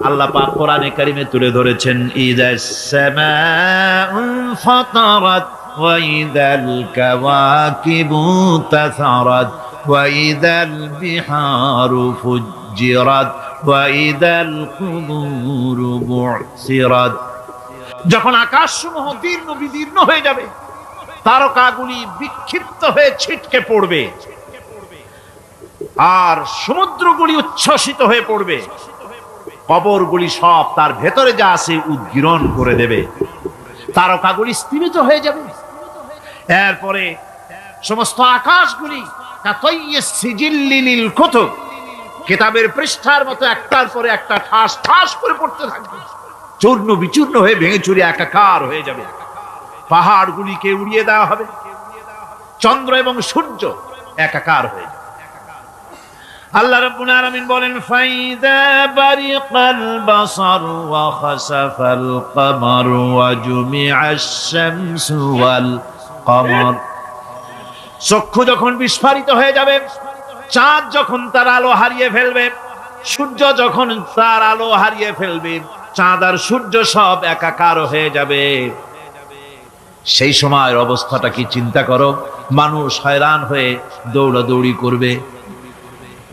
আল্লাহ পাক কোরআনে কারিমে তুলে ধরেছেন। ইযাস সামাউ ফাতারাত ওয়া ইযাল কাওয়াকিবু তাসারাত ওয়া ইযাল বিহারু ফুজ্জিরাত ওয়া ইযাল কুবুরু বু'সিরাত। যখন আকাশসমূহ দীর্ণ বিদীর্ণ হয়ে যাবে, তারকাগুলি বিক্ষিপ্ত হয়ে ছিটকে পড়বে, আর সমুদ্রগুলি উচ্ছ্বসিত হয়ে পড়বে, কবরগুলি সব তার ভেতরে যা আছে উদ্গীরণ করে দেবে, তারকাগুলি স্থিমিত হয়ে যাবে। এরপরে সমস্ত আকাশগুলি কিতাবের পৃষ্ঠার মতো একটার পরে একটা ঠাস ঠাস করে পড়তে থাকবে, চূর্ণ বিচূর্ণ হয়ে ভেঙে চুরে একাকার হয়ে যাবে। পাহাড়গুলিকে উড়িয়ে দেওয়া হবে, চন্দ্র এবং সূর্য একাকার হয়ে যাবে। আল্লাহ রাব্বুল আলামিন বলেন ফাইদা বারিকাল বাসার ওয়া খাসাফাল কমার ওয়া জুমিআশ শামসু ওয়াল কমার। চক্ষু যখন বিস্ফারিত হয়ে যাবে, চাঁদ যখন তার আলো হারিয়ে ফেলবে, সূর্য যখন তার আলো হারিয়ে ফেলবে, চাঁদ আর সূর্য সব একাকার হয়ে যাবে, সেই সময়ের অবস্থাটা কি চিন্তা করো। মানুষ হয়রান হয়ে দৌড়াদৌড়ি করবে।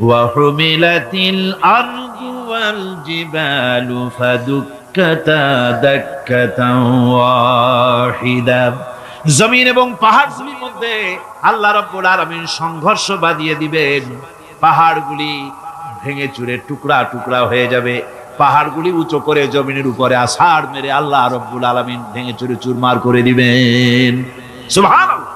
ওয়াহুমিলাতিল আরদু ওয়াল জিবালু ফাদুক্কাতা দাক্কাতান ওয়াহিদা। জমিন এবং পাহাড়গুলির মধ্যে আল্লাহ রাব্বুল আলামিন সংঘর্ষ বাঁধিয়ে দিবেন, পাহাড়গুলি ভেঙে চুরে টুকরা টুকরা হয়ে যাবে, পাহাড়গুলি উঁচু করে জমিনের উপরে আছাড় মেরে আল্লাহ রাব্বুল আলামিন ভেঙে চুরে চুরমার করে দিবেন। সুবহানাল্লাহ।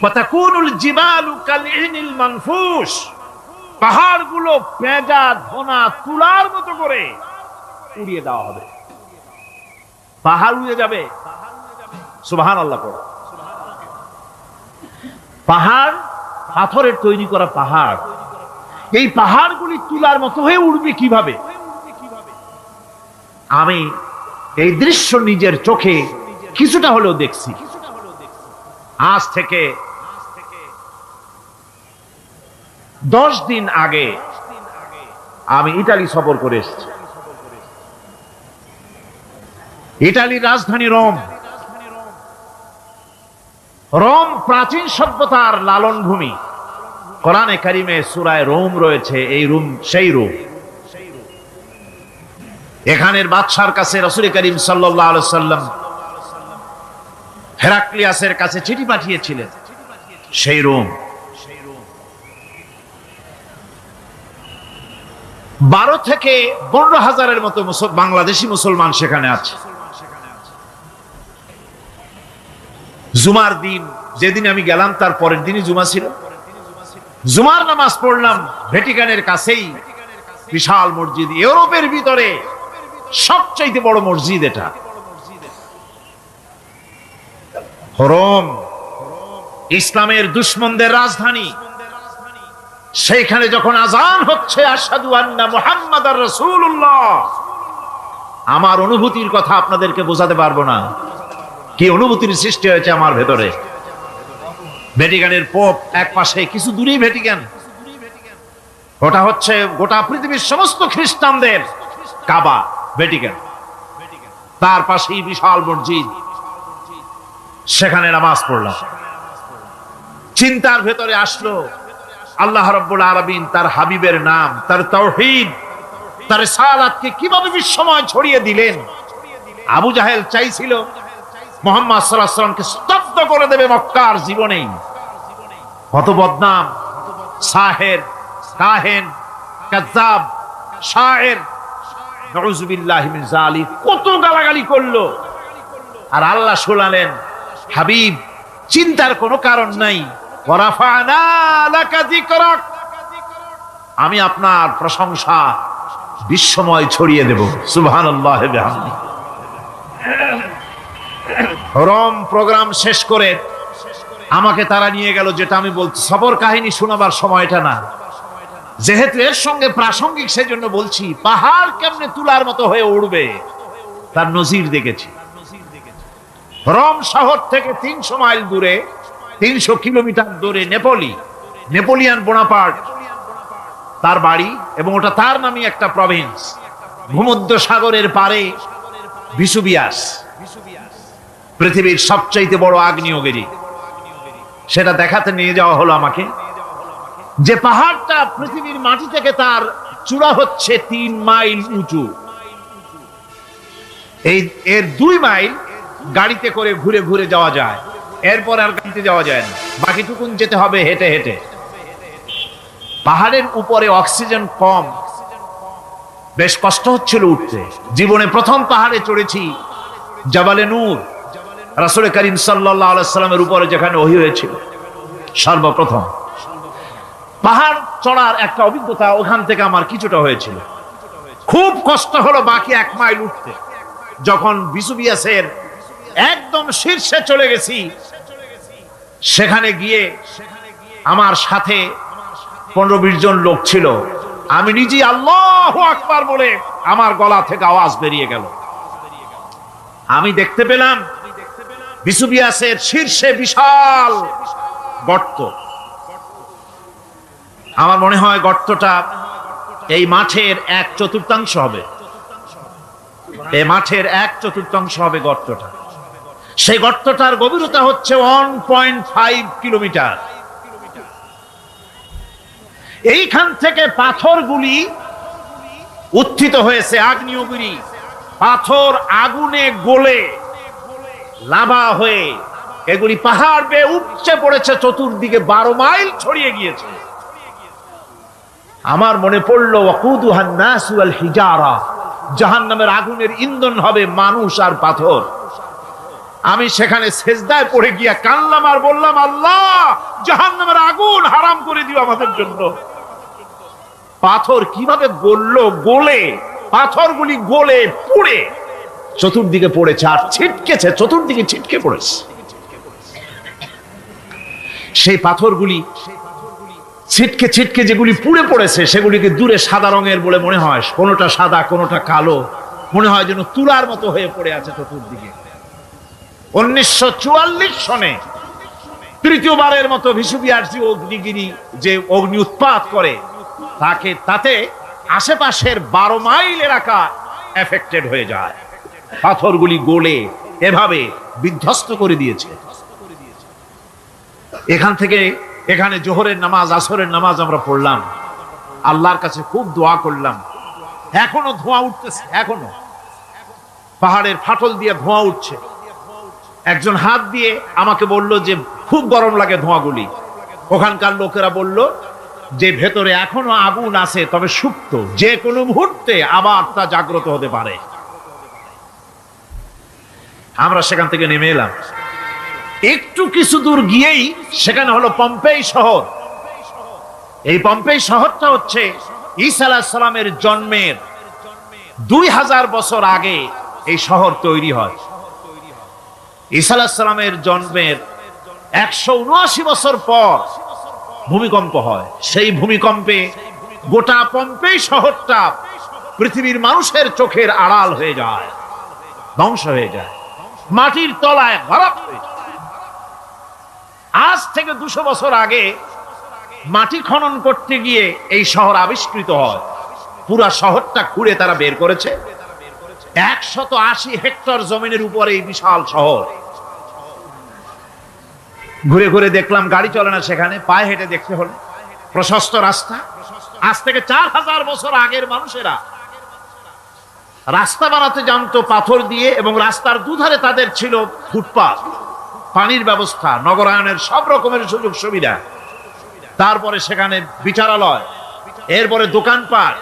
ওয়া তাকুনুল জিবালু কালইনিল মানফুস। পাহাড়গুলো পেঁজা ধোনা তুলার মতো করে উড়িয়ে দেওয়া হবে, পাহাড় উড়ে যাবে। সুবহানাল্লাহ। পাহাড় পাথরের তৈরি করা পাহাড়, এই পাহাড়গুলি তুলার মতো হয়ে উড়বে কিভাবে? আমি এই দৃশ্য নিজের চোখে কিছুটা হলেও দেখছি। আজ থেকে 10 দিন আগে আমি ইটালি সফর করে এসেছি। ইটালির রাজধানী রোম। রোম প্রাচীন সভ্যতার লালন ভূমি। কোরআনে কারিমে সূরায় রোম রয়েছে। এই রোম সেই রোম। এখানের বাদশার কাছে রাসূল করিম সাল্লাল্লাহু আলাইহি সাল্লাম হেরাক্লিয়াসের কাছে চিঠি পাঠিয়েছিলেন। সেই রোম 12 থেকে 15,000-এর মতো বাংলাদেশি মুসলমান সেখানে আছে। জুমার দিন, যেদিন আমি গেলাম তার পরের দিনই জুমা ছিল। জুমার নামাজ পড়লাম ভ্যাটিকানের কাছেই বিশাল মসজিদ, ইউরোপের ভিতরে সবচাইতে বড় মসজিদ এটা। রোম ইসলামের দুশমনদের রাজধানী। সেইখানে যখন আযান হচ্ছে আশহাদু আন্না মুহাম্মাদার রাসূলুল্লাহ, আমার অনুভূতির কথা আপনাদেরকে বোঝাতে পারবো না, কি অনুভূতির সৃষ্টি হয়েছে আমার ভেতরে। ভ্যাটিকানের পোপ এক পাশে, কিছু দূরেই ভ্যাটিকান। ওটা হচ্ছে গোটা পৃথিবীর সমস্ত খ্রিস্টানদের কাবা, ভ্যাটিকান। তার পাশেই বিশাল মসজিদ, সেখানে নামাজ পড়লাম। চিন্তার ভেতরে আসলো আল্লাহ রাব্বুল আলামিন তার হাবিবের নাম, তার তাওহীদ, তার রিসালাতকে কিভাবে বিশ্বময় ছড়িয়ে দিলেন। আবু জাহেল চাইছিল মুহাম্মদ সাল্লাল্লাহু আলাইহি ওয়াসাল্লামকে স্তব্ধ করে দেবে মক্কার জীবনেই। কত বদনাম, সাহের, কাহেন, কাযযাব, শায়ের, নাউযুবিল্লাহি মিন যালিক, কত গালাগালি করলো। আর আল্লাহ শোনালেন, হাবিব চিন্তার কোনো কারণ নাই, ওয়ারাফা'না লাকা যিকরাক, আমি আপনার প্রশংসা বিশ্বময় ছড়িয়ে দেব। সুবহানাল্লাহি ওয়া বিহামদিহি। রোম প্রোগ্রাম শেষ করে আমাকে তারা নিয়ে গেল, যেটা আমি বলছি সফর কাহিনী শোনাবার সময়টা না, যেহেতু এর সঙ্গে প্রাসঙ্গিক সেজন্য বলছি। পাহাড় কেমনে তুলার মতো হয়ে উড়বে তার নজির দেখেছি। রোম শহর থেকে 300 মাইল দূরে, 300 কিলোমিটার দূরে নেপোলিয়ান বোনাপার্ট তার বাড়ি, এবং ওটা তার নামই একটা প্রভিন্স। ভূমধ্য সাগরের পারে ভিসুভিয়াস, পৃথিবীর সবচাইতে বড় আগ্নেয়গিরি। সেটা দেখাতে নিয়ে যাওয়া হলো আমাকে। যে পাহাড়টা পৃথিবীর মাটি থেকে তার চূড়া হচ্ছে 3 মাইল উঁচু। এর 2 মাইল গাড়িতে করে ঘুরে ঘুরে যাওয়া যায়, এরপর আর গাড়িতে যাওয়া যায় না, বাকিটুকুন যেতে হবে হেঁটে হেঁটে। পাহাড়ের উপরে অক্সিজেন কম, বেশ কষ্ট হচ্ছিল উঠতে। জীবনে প্রথম পাহাড়ে চড়েছি, জাবালে নূর, রাসূল করিম সাল্লাল্লাহু আলাইহি সাল্লামের উপরে যেখানে ওহী হয়েছিল সর্বপ্রথম। পাহাড় চড়ার একটা অভিজ্ঞতা ওখান থেকে আমার কিছুটা হয়েছিল। খুব কষ্ট হলো বাকি 1 মাইল উঠতে। যখন ভিসুভিয়াসের একদম শীর্ষে চলে গেছি, সেখানে গিয়ে আমার সাথে 15-20 জন লোক ছিল। আমি নিজে আল্লাহু আকবার বলে আমার গলা থেকে আওয়াজ বেরিয়ে গেল। আমি দেখতে পেলাম ভিসুভিয়াসের শীর্ষে বিশাল গর্ত। আমার মনে হয় গর্তটা এই মাঠের 1/4 হবে। এই মাঠের 1/4 হবে গর্তটা। সেই গর্তটার গভীরতা হচ্ছে 1.5 কিলোমিটার। এইখান থেকে পাথরগুলি উত্থিত হয়েছে, আগ্নেয়গিরি পাথর আগুনে গলে লাভা হয়ে এগুলি পাহাড় বেয়ে উপচে পড়েছে, চতুর্দিকে 12 মাইল ছড়িয়ে গিয়েছে। আমার মনে পড়লো ওয়াকুদুহান নাস ওয়াল হিজারা, জাহান্নামের আগুনের ইন্ধন হবে মানুষ আর পাথর। আমি সেখানে সেজদায় পড়ে গিয়া কানলাম আর বললাম, আল্লাহ জাহান্নামের আগুন হারাম করে দিও আমাদের জন্য। পাথর কিভাবে গললো, গলে পাথরগুলি গলে পুড়ে চতুর্দিকে পড়েছে আর ছিটকেছে, চতুর্দিকে ছিটকে পড়েছে। সেই পাথরগুলি ছিটকে ছিটকে যেগুলি পুড়ে পড়েছে সেগুলিকে দূরে সাদা রঙের বলে মনে হয়, কোনোটা সাদা কোনোটা কালো, মনে হয় যেন তুলার মতো হয়ে পড়ে আছে চতুর্দিকে। 1944 সনে তৃতীয়বারের মতো ভিসুভিয়াস অগ্নিগিরি যে অগ্নি উৎপাত করে, তাতে আশেপাশের 12 মাইল এলাকা এফেক্টেড হয়ে যায়। পাথরগুলি গলে এভাবে বিধ্বস্ত করে দিয়েছে। এখান থেকে এখানে জোহরের নামাজ, আসরের নামাজ আমরা পড়লাম, আল্লাহর কাছে খুব দোয়া করলাম। এখনো ধোঁয়া উঠতেছে, এখনো পাহাড়ের ফাটল দিয়ে ধোঁয়া উঠছে। একজন হাত দিয়ে আমাকে বলল যে খুব গরম লাগে ধোঁয়াগুলি। ওখানকার লোকেরা বলল যে ভেতরে এখনো আগুন আছে, তবে সুপ্ত, যে কোনো মুহূর্তে আবার তা জাগ্রত হতে পারে। আমরা সেখান থেকে নেমে এলাম। একটু কিছু দূর গিয়েই সেখানে হলো পম্পেই শহর। এই পম্পেই শহরটা হচ্ছে ঈসা আলাইহিস সালামের জন্মের 2000 বছর আগে এই শহর তৈরি হয়। ঈসা আলাইহিস সালামের জন্মের 179 বছর পর ভূমিকম্প হয়। সেই ভূমিকম্পে গোটা পম্পেই শহরটা পৃথিবীর মানুষের চোখের আড়াল হয়ে যায়, ধ্বংস হয়ে যায়, মাটির তলায় গরক হয়ে যায়। আজ থেকে 200 বছর আগে মাটি খনন করতে গিয়ে এই শহর আবিষ্কৃত হয়। পুরা শহরটা খুঁড়ে তারা বের করেছে। 180 হেক্টর জমিনের উপরে এই বিশাল শহর। ঘুরে ঘুরে দেখলাম, গাড়ি চলে না সেখানে, পায়ে হেঁটে দেখতে হলো। প্রশস্ত রাস্তা। আজ থেকে 4000 বছর আগের মানুষেরা রাস্তা বানাতে জানতো পাথর দিয়ে, এবং রাস্তার দুধারে তাদের ছিল ফুটপাথ, পানির ব্যবস্থা, নগরায়নের সব রকমের সুযোগ সুবিধা। তারপরে সেখানে বিচারালয়, এরপরে দোকানপাট,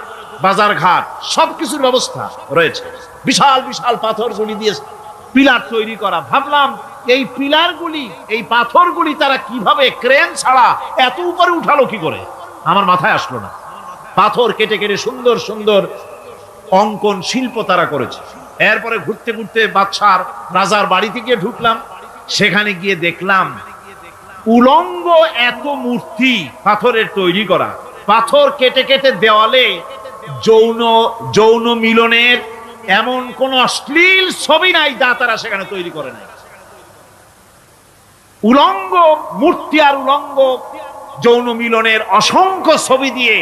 বাজারঘাট, সবকিছুর ব্যবস্থা রয়েছে। বিশাল বিশাল পাথরগুলি দিয়ে পিলার তৈরি করা। ভাবলাম এই পিলারগুলি, এই পাথরগুলি তারা কিভাবে ক্রেন ছাড়া এত উপরে উঠালো কি করে, আমার মাথায় আসলো না। পাথর কেটে কেটে সুন্দর সুন্দর অঙ্কন শিল্প তারা করেছে। এরপরে ঘুরতে ঘুরতে বাদশার রাজার বাড়িতে গিয়ে ঢুকলাম। সেখানে গিয়ে দেখলাম উলঙ্গ এত মূর্তি পাথরের তৈরি করা। পাথর কেটে কেটে দেওয়ালে যৌন মিলনের এমন কোন অশ্লীল ছবি নাই যা তারা সেখানে তৈরি করে নাই। উলঙ্গ মূর্তি আর উলঙ্গ যৌন মিলনের অসংখ্য ছবি দিয়ে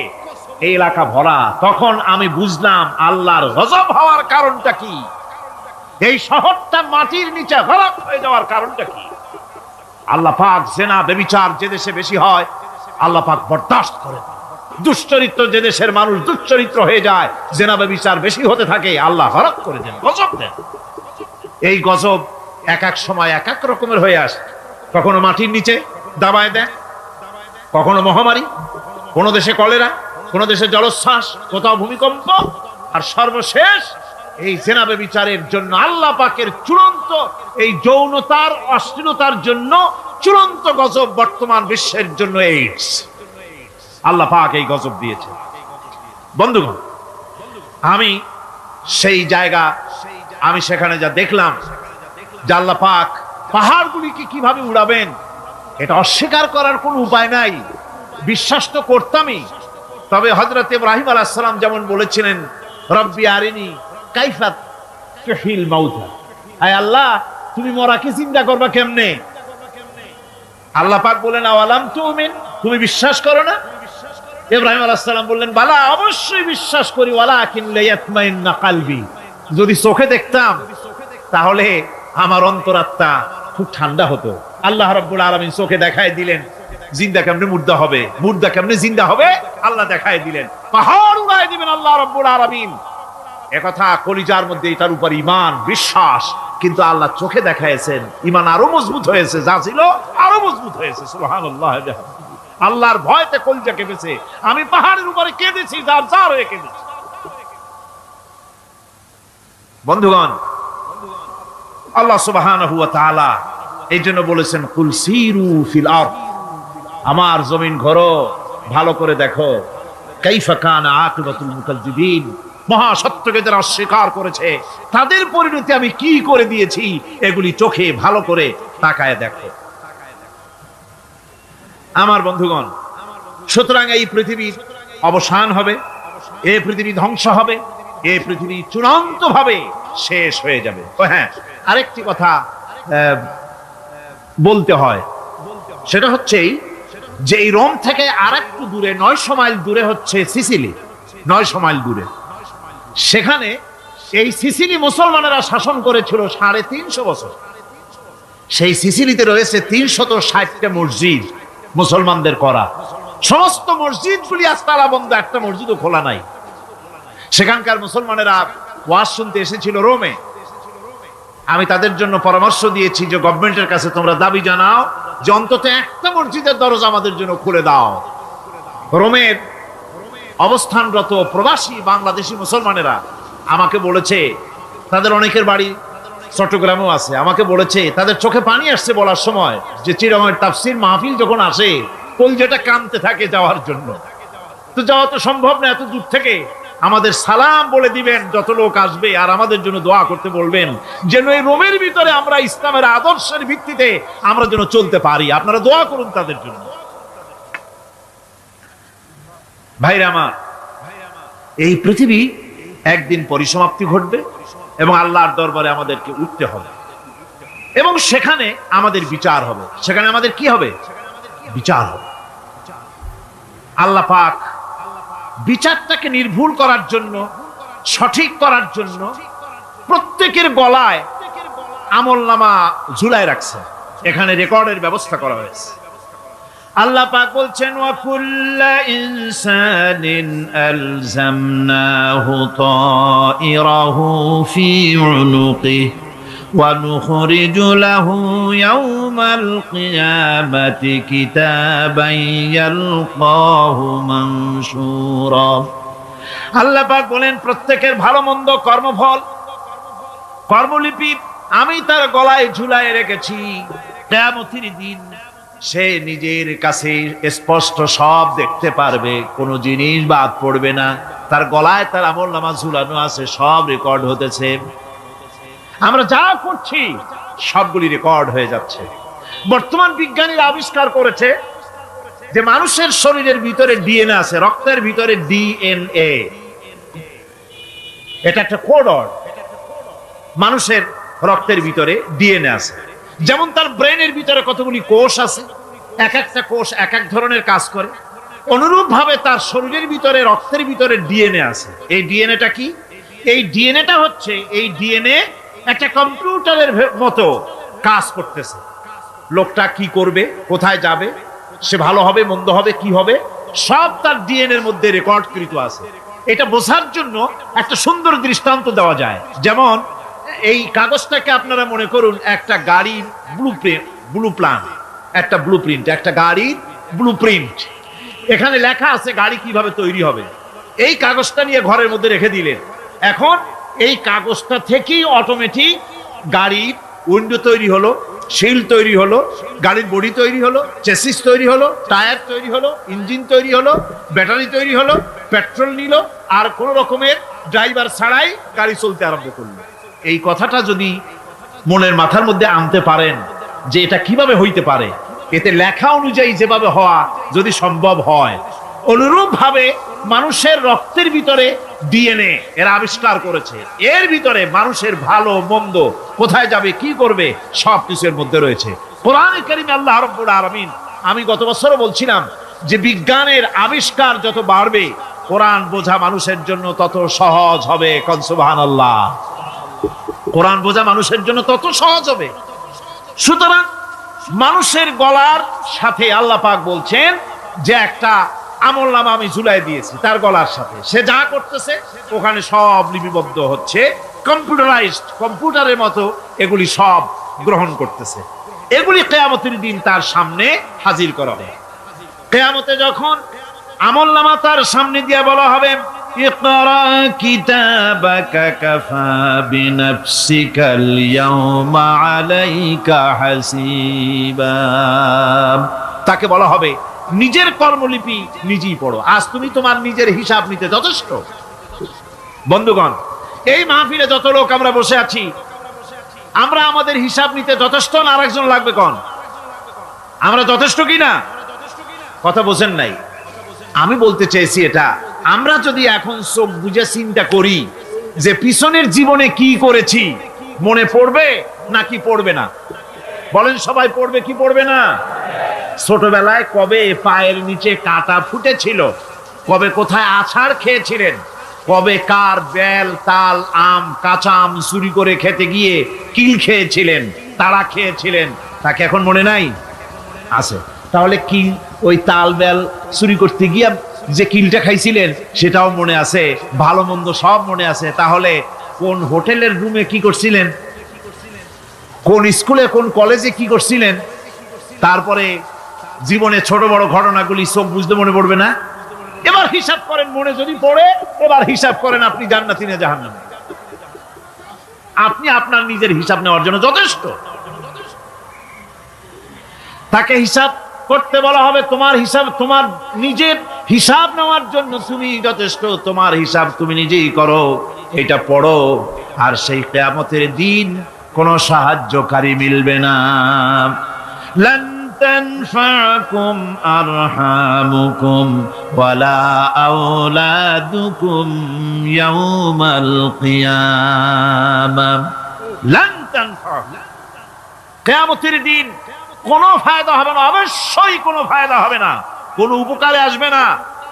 এই এলাকা ভরা। তখন আমি বুঝলাম আল্লাহর গজব হওয়ার কারণটা কি, এই শহরটা মাটির নিচে গরক হয়ে যাওয়ার কারণটা কি। আল্লাহ পাক জেনা ব্যভিচার যে দেশে বেশি হয় আল্লাহ পাক বরদাস্ত করেন। দুশ্চরিত্র যে দেশের মানুষ দুশ্চরিত্র হয়ে যায়, জেনা ব্যভিচার বেশি হতে থাকে, আল্লাহ গরক করে দেন, গজব দেন। এই গজব এক এক সময় এক এক রকমের হয়ে আসে। কখনো মাটির নিচে দাবায় দেয়, কখনো মহামারী, কোন দেশে কলেরা, কোন দেশে জলোচ্ছ্বাস, কোথাও ভূমিকম্প, আর সর্বশেষ এই জেনা ব্যভিচারের জন্য আল্লাহ পাকের চূড়ান্ত, এই যৌনতার অশ্লীলতার জন্য চূড়ান্ত গজব বর্তমান বিশ্বের জন্য এইডস। আল্লাহ পাক এই গজব দিয়েছে। বন্ধুগণ, আমি সেই জায়গা, আমি সেখানে যা দেখলাম যে আল্লাহ পাক পাহাড়গুলিকে কিভাবে উড়াবেন, এটা অস্বীকার করার কোনো উপায় নাই। বিশ্বাস তো করতামই। তবে হযরত ইব্রাহিম আলাইহিস সালাম যেমন বলেছিলেন, রব্বি আরিনি কাইফা তুহিল মাউতা, আয় আল্লাহ তুমি মরাকে জিন্দা করবা কেমনে? আল্লাহ পাক বলেন, আওয়ালাম তুমিন, তুমি বিশ্বাস করো না? ইব্রাহিম আলাইহিস সালাম বললেন, বালা, অবশ্যই বিশ্বাস করি, ওয়ালাকিন লিয়াতমাইন্না কলবি, যদি চোখে দেখতাম তাহলে আমার অন্তরাত্মা খুব ঠান্ডা হতো। আল্লাহ রাব্বুল আলামিন চোখে দেখায় দিলেন জিন্দা কেমনে মুর্দা হবে, মুর্দা কেমনে জিন্দা হবে, আল্লাহ দেখায় দিলেন। পাহাড় উড়ায় দিবেন আল্লাহ রাব্বুল আলামিন। একথা কলিজার মধ্যে এটার উপর ঈমান, বিশ্বাস, কিন্তু আল্লাহ চোখে দেখাইছেন, ঈমান আরো মজবুত হয়েছে, যা ছিল আরো মজবুত হয়েছে। সুবহানাল্লাহ। আল্লাহর ভয়তে কলিজা কেঁপেছে। আমি পাহাড়ের উপরে কেঁদেছি, যার যার হয়ে কেঁদেছি। বন্ধুগণ, আল্লাহ সুবহানাহু ওয়া তাআলা এই জন্য বলেছেন, কুল সিরু ফিল আরদ, আমার জমিন ঘোরো, ভালো করে দেখো, কাইফা কানা আকিবাতুল মুকাজ্জিবিন, মহাসত্যকে যারা অস্বীকার করেছে তাদের পরিণতি আমি কি করে দিয়েছি, এগুলি চোখে ভালো করে তাকায় দেখো। আমার বন্ধুগণ, সুতরাং এই পৃথিবীর অবসান হবে, এই পৃথিবী ধ্বংস হবে, এই পৃথিবী চূড়ান্ত ভাবে শেষ হয়ে যাবে। ও হ্যাঁ, আরেকটি কথা বলতে হয়, সেটা হচ্ছে যে এই রোম থেকে আর একটু দূরে 900 মাইল দূরে হচ্ছে সিসিলি। 900 মাইল দূরে। সেখানে এই সিসিলি মুসলমানেরা শাসন করেছিল 350 বছর। সেই সিসিলিতে রয়েছে 360টা মসজিদ মুসলমানদের করা। সমস্ত মসজিদগুলি আজ তালা বন্ধ, একটা মসজিদও খোলা নাই। সেখানকার মুসলমানেরা ওয়াজ শুনতে এসেছিল রোমে। আমি তাদের জন্য পরামর্শ দিয়েছি যে গভর্নমেন্টের কাছে তোমরা দাবি জানাও যে অন্তত একটা মসজিদের দরজা আমাদের জন্য খুলে দাও। রোমের অবস্থানরত প্রবাসী বাংলাদেশি মুসলমানেরা আমাকে বলেছে, তাদের অনেকের বাড়ি চট্টগ্রামেও আছে, আমাকে বলেছে তাদের চোখে পানি আসছে বলার সময় যে চিরঙের তাফসীর মাহফিল যখন আসে কলজেটা কাঁদতে থাকে যাওয়ার জন্য। তো যাওয়া তো সম্ভব না এত দূর থেকে, আমাদের সালাম বলে দিবেন যত লোক আসবে, আর আমাদের জন্য দোয়া করতে বলবেন যেন এই রোমের ভিতরে আমরা ইসলামের আদর্শের ভিত্তিতে আমরা যেন চলতে পারি। আপনারা দোয়া করুন তাদের জন্য। ভাইরা আমার, এই পৃথিবী একদিন পরিসমাপ্তি ঘটবে এবং আল্লাহর দরবারে আমাদেরকে উঠতে হবে এবং সেখানে আমাদের বিচার হবে। সেখানে আমাদের কি হবে? বিচার হবে। আল্লাহ পাক বিচারটাকে নির্ভুল করার জন্য, সঠিক করার জন্য প্রত্যেকের গলায় আমলনামা ঝুলায় রাখছে। এখানে রেকর্ডের ব্যবস্থা করা হয়েছে। আল্লাহ পাক বলছেন, ওয়া কুল্লা ইনসানিন আলজামনাহু তাইরাহু ফি উনুকিহি ওয়া নুখরিজু লাহু ইয়াওমাল কিয়ামাতি কিতাবান ইয়ালকাহু মানশুরা। আল্লাহ পাক বলেন, প্রত্যেকের ভালো মন্দ কর্মফল, কর্মলিপি আমি তার গলায় ঝুলায় রেখেছি। কিয়ামতের দিন সে নিজের কাছে স্পষ্ট সব দেখতে পারবে, কোনো জিনিস বাদ পড়বে না। তার গলায় তার আমলনামা ঝুলানো আছে, সব রেকর্ড হতেছে। আমরা যা করছি সবগুলি রেকর্ড হয়ে যাচ্ছে। বর্তমান বিজ্ঞানীরা আবিষ্কার করেছে যে মানুষের শরীরের ভিতরে ডিএনএ আছে, রক্তের ভিতরে ডিএনএ। এটা একটা কোড। মানুষের রক্তের ভিতরে ডিএনএ আছে। যেমন তার ব্রেনের ভিতরে কতগুলি কোষ আছে, এক একটা কোষ এক এক ধরনের কাজ করে, অনুরূপ ভাবে তার শরীরের ভিতরে রক্তের ভিতরে ডিএনএ আছে। এই ডিএনএটা কি? এই ডিএনএটা হচ্ছে, এই ডিএনএ একটা কম্পিউটারের মতো কাজ করতেছে। লোকটা কি করবে, কোথায় যাবে, সে ভালো হবে মন্দ হবে কি হবে, সব তার ডিএনএ এর মধ্যে রেকর্ডকৃত আছে। এটা বোঝার জন্য একটা সুন্দর দৃষ্টান্ত দেওয়া যায়। যেমন এই কাগজটাকে আপনারা মনে করুন একটা গাড়ির একটা ব্লুপ্রিন্ট, একটা গাড়ির ব্লুপ্রিন্ট। এখানে লেখা আছে গাড়ি কিভাবে তৈরি হবে। এই কাগজটা নিয়ে ঘরের মধ্যে রেখে দিলেন। এখন এই কাগজটা থেকেই অটোমেটিক গাড়ির উইন্ডো তৈরি হলো, শিল তৈরি হলো, গাড়ির বডি তৈরি হলো, চেসিস তৈরি হলো, টায়ার তৈরি হলো, ইঞ্জিন তৈরি হলো, ব্যাটারি তৈরি হলো, পেট্রোল নিল, আর কোন রকমের ড্রাইভার ছাড়াই গাড়ি চলতে আরম্ভ করলো। এই কথাটা যদি মনের মাথার মধ্যে আনতে পারেন যে এটা কিভাবে হইতে পারে, এতে লেখা অনুযায়ী যেভাবে হওয়া যদি সম্ভব হয়, অনুরূপ ভাবে মানুষের রক্তের ভিতরে ডিএনএ এরা আবিষ্কার করেছে। এর ভিতরে মানুষের ভালো মন্দ, কোথায় যাবে কি করবে, সবকিছুর মধ্যে রয়েছে। কোরআনে কারিমে আল্লাহ রাব্বুল আলামিন, আমি গত বছরও বলছিলাম যে বিজ্ঞানের আবিষ্কার যত বাড়বে কোরআন বোঝা মানুষের জন্য তত সহজ হবে। কোন সুবহানাল্লাহ। কোরআন বোঝা মানুষের জন্য তত সহজ হবে। সুতরাং মানুষের গলার সাথে আল্লাহ পাক বলছেন যে একটা আমলনামা আমি ঝুলাই দিয়েছি তার গলার সাথে। সে যা করতেছে ওখানে সব লিপিবদ্ধ হচ্ছে, কম্পিউটারাইজড, কম্পিউটারের মতো এগুলি সব গ্রহণ করতেছে। এগুলি কিয়ামতের দিন তার সামনে হাজির করা হবে। কিয়ামতে যখন আমলনামা তার সামনে দিয়ে বলা হবে, ইকরা কিতাবাকা কাফা বিনাফসিকাল ইয়াওমা আলাইকা হাসিবা। তাকে বলা হবে নিজের কর্মলিপি নিজেই পড়ো, আজ তুমি তোমার নিজের হিসাব নিতে যথেষ্ট। বন্ধুগণ, এই মাহফিলে যত লোক আমরা বসে আছি, আমরা আমাদের হিসাব নিতে যথেষ্ট না আরেকজন লাগবে? কোন আমরা যথেষ্ট কি না? কথা বোঝেন নাই। আমি বলতে চেয়েছি এটা, আমরা যদি এখন চোখ বুঝে চিন্তা করি যে পিছনের জীবনে কি করেছি, মনে পড়বে নাকি পড়বে না? বলেন সবাই, পড়বে কি পড়বে না? ছোটবেলায় কবে পায়ের নিচে কাঁটা ফুটেছিল কবে কোথায় আছাড় খেয়েছিলেন, কবে কার বেল তাল আম কাঁচা আম চুরি করে খেতে গিয়ে কিল খেয়েছিলেন, তাড়া খেয়েছিলেন, তাকে এখন মনে নাই? আছে। তাহলে কিল, ওই তাল বেল চুরি করতে গিয়ে যে কিলটা খাইছিলেন সেটাও মনে আছে, ভালো মন্দ সব মনে আছে। তাহলে কোন হোটেলের রুমে কি করছিলেন, কোন স্কুলে কোন কলেজে কি করছিলেন, তারপরে জীবনে ছোট বড় ঘটনাগুলি সব বুঝতে মনে পড়বে না? এবার হিসাব করেন, মনে যদি পড়ে এবার হিসাব করেন আপনি জান্নাতি না জাহান্নামী। আপনি আপনার নিজের হিসাব নেওয়ার জন্য যথেষ্ট। তাকে হিসাব করতে বলা হবে, তোমার হিসাব, তোমার নিজের হিসাব নেওয়ার জন্য তুমি যথেষ্ট, তোমার হিসাব তুমি নিজেই করো, এটা পড়ো। আর সেই কিয়ামতের দিন কোনো সাহায্যকারী মিলবে না। লান তানফাকুম আরহামুকুম ওয়ালা আওলাদুকুম ইয়াউমাল কিয়ামাহ। লান তানফা, কিয়ামতের দিন কোনো ফায়দা হবে না, অবশ্যই কোনো ফায়দা হবে না, কোনো উপকারে আসবে না।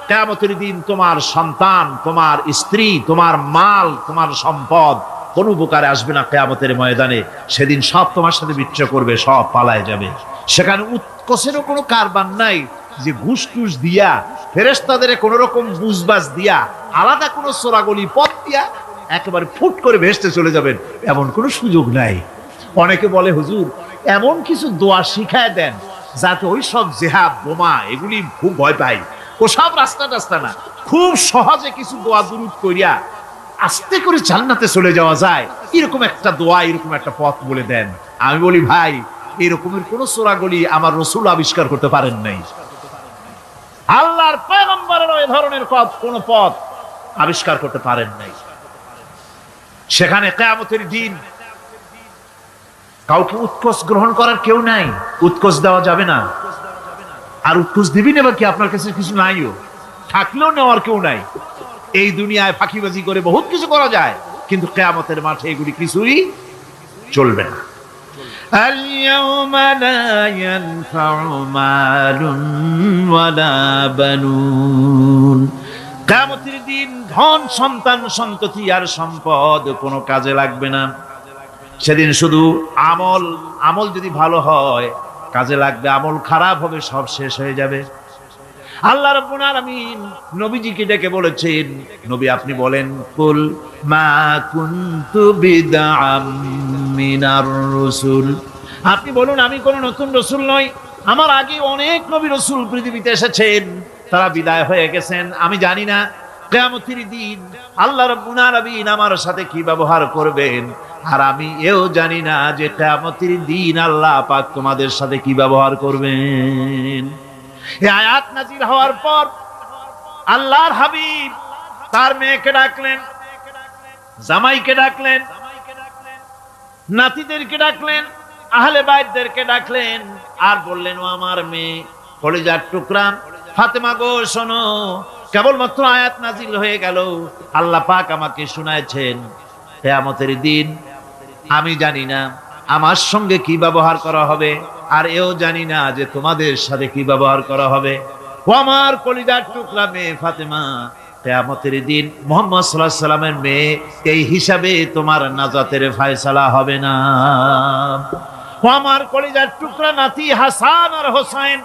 কিয়ামতের দিন তোমার সন্তান, তোমার স্ত্রী, তোমার মাল, তোমার সম্পদ কোনো উপকারে আসবে না কিয়ামতের ময়দানে। সেদিন সব তোমার সাথে বিচ্ছ করবে, সব পালায় যাবে। সেখানে উৎকোষেরও কোনো কারবার নাই যে ঘুষ টুস দিয়া, ফেরেশতাদের কোনো রকম বুঝবাজ দিয়া, আলাদা কোনো চোরাগলি পথ দিয়া একেবারে ফুট করে ভেসতে চলে যাবেন, এমন কোনো সুযোগ নাই। অনেকে বলে হুজুর এমন কিছু দোয়া শিখায় দেন যাতে ওই সব জেহাদ বোমা এগুলি খুব ভয় পাই, ওসব রাস্তা টাস্তা না, খুব সহজে কিছু দোয়া দুরূদ করিয়া আস্তে করে জান্নাতে চলে যাওয়া যায়, এরকম একটা দোয়া, এরকম একটা পথ বলে দেন। আমি বলি ভাই, এরকমের কোন চোরাগলি আমার রাসূল আবিষ্কার করতে পারেন নাই। আল্লাহর পয়গম্বরের ওই ধরনের কোন পথ আবিষ্কার করতে পারেন নাই। সেখানে কিয়ামতের দিন কাউকে উৎকোষ গ্রহণ করার কেউ নাই, উৎকোষ দেওয়া যাবে না। আর উৎকোষ দিবি নেবা কি, আপনার কাছে কিছু নাইও, থাকলেও নেওয়ার কেউ নাই। এই দুনিয়ায় ফাঁকিবাজি করে বহুত কিছু করা যায়, কিন্তু কিয়ামতের মাঠে এগুলি কিছুই চলবে না। اليوم لا ينفع مال ولا بنون। কিয়ামতের দিন ধন সন্তান সন্ততি আর সম্পদ কোনো কাজে লাগবে না। সেদিন শুধু আমল, আমল যদি ভালো হয় কাজে লাগবে, আমল খারাপ হবে সব শেষ হয়ে যাবে। আল্লাহ রাব্বুল আলামিন নবীজিকে ডেকে বলেছেন, নবী আপনি বলেন, কুল মা কুনতু বিদআম মিনার রাসূল, আপনি বলুন আমি কোন নতুন রাসূল নই, আমার আগে অনেক নবী রাসূল পৃথিবীতে এসেছেন, তারা বিদায় হয়ে গেছেন। আমি জানি না কিয়ামতের দিন আল্লাহ রাব্বুল আলামিন আমার সাথে কি ব্যবহার করবেন, আর আমি এও জানি না যে কিয়ামতের দিন আল্লাহ পাক তোমাদের সাথে কি ব্যবহার করবেন। এই আয়াত নাযিল হওয়ার পর আল্লাহর হাবিব তার মেয়েকে ডাকলেন, জামাইকে ডাকলেন, নাতিদেরকে ডাকলেন, আহলে বাইতদেরকে ডাকলেন, আর বললেন, ও আমার মেয়ে, কলিজার টুকরা ফাতেমা গো শোনো, কেবলমাত্র আয়াত নাযিল হয়ে গেল, আল্লাহ পাক আমাকে শুনাইছেন কিয়ামতের দিন আমি জানি না আমার সঙ্গে কি ব্যবহার করা হবে, আর এও জানি না যে তোমাদের সাথে কি ব্যবহার করা হবে। ও আমার কলিজার টুকরা মেয়ে ফাতেমা, কিয়ামতের দিন মুহাম্মদ সাল্লাল্লাহু আলাইহি সাল্লামের মেয়ে, এই হিসাবে তোমার নাজাতের ফয়সালা হবে না। ও আমার কলিজার টুকরা নাতি হাসান আর হোসেন,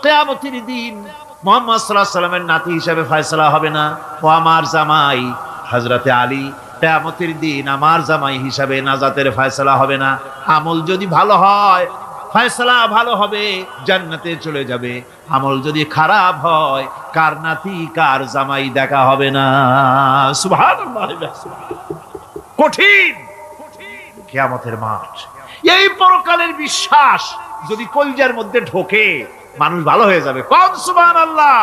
কিয়ামতের দিন মুহাম্মদ সাল্লাল্লাহু আলাইহি সাল্লামের নাতি হিসাবে ফয়সালা হবে না। ও আমার জামাই হযরতে আলী, কিয়ামতের দিন আমার জামাই হিসাবে নাজাতের ফয়সালা হবে না। আমল যদি ভালো হয় ফয়সালা ভালো হবে, জান্নাতে চলে যাবে। আমল যদি খারাপ হয় কার নাতি কার জামাই দেখা হবে না। সুবহানাল্লাহ। কঠিন কিয়ামতের মাঠ। এই পরকালের বিশ্বাস যদি কলিজার মধ্যে ঢোকে মানুষ ভালো হয়ে যাবে। কোন সুবহানাল্লাহ।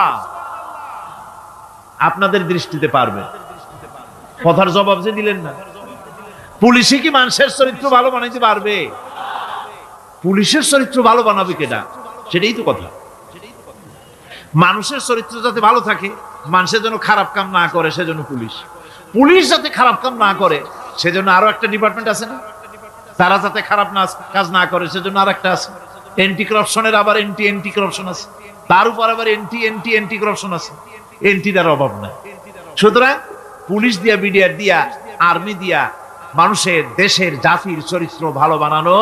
আপনাদের দৃষ্টিতে পারবে, কথার জবাব যে দিলেন না। পুলিশে কি মানুষের চরিত্র ভালো বানাইতে পারবে? পুলিশের চরিত্র ভালো বানাবে কেডা? সেটাই তো কথা। মানুষের চরিত্র যাতে ভালো থাকে, মানুষের জন্য খারাপ কাম না করে সেজন্য পুলিশ, পুলিশ যাতে খারাপ কাম না করে সেজন্য আরো একটা ডিপার্টমেন্ট আছে না, তারা যাতে খারাপ কাজ না করে সেজন্য আর একটা আছে। এন্টি করাপশনের আবার এন্টি করাপশন আছে, তার উপর আবার এন্টি করাপশন আছে। এন্টিটার অভাব নাই। সুতরাং পুলিশ দিয়া, বিডিআর দিয়া, আর্মি দিয়া মানুষের, দেশের, জাতির চরিত্র ভালো বানানো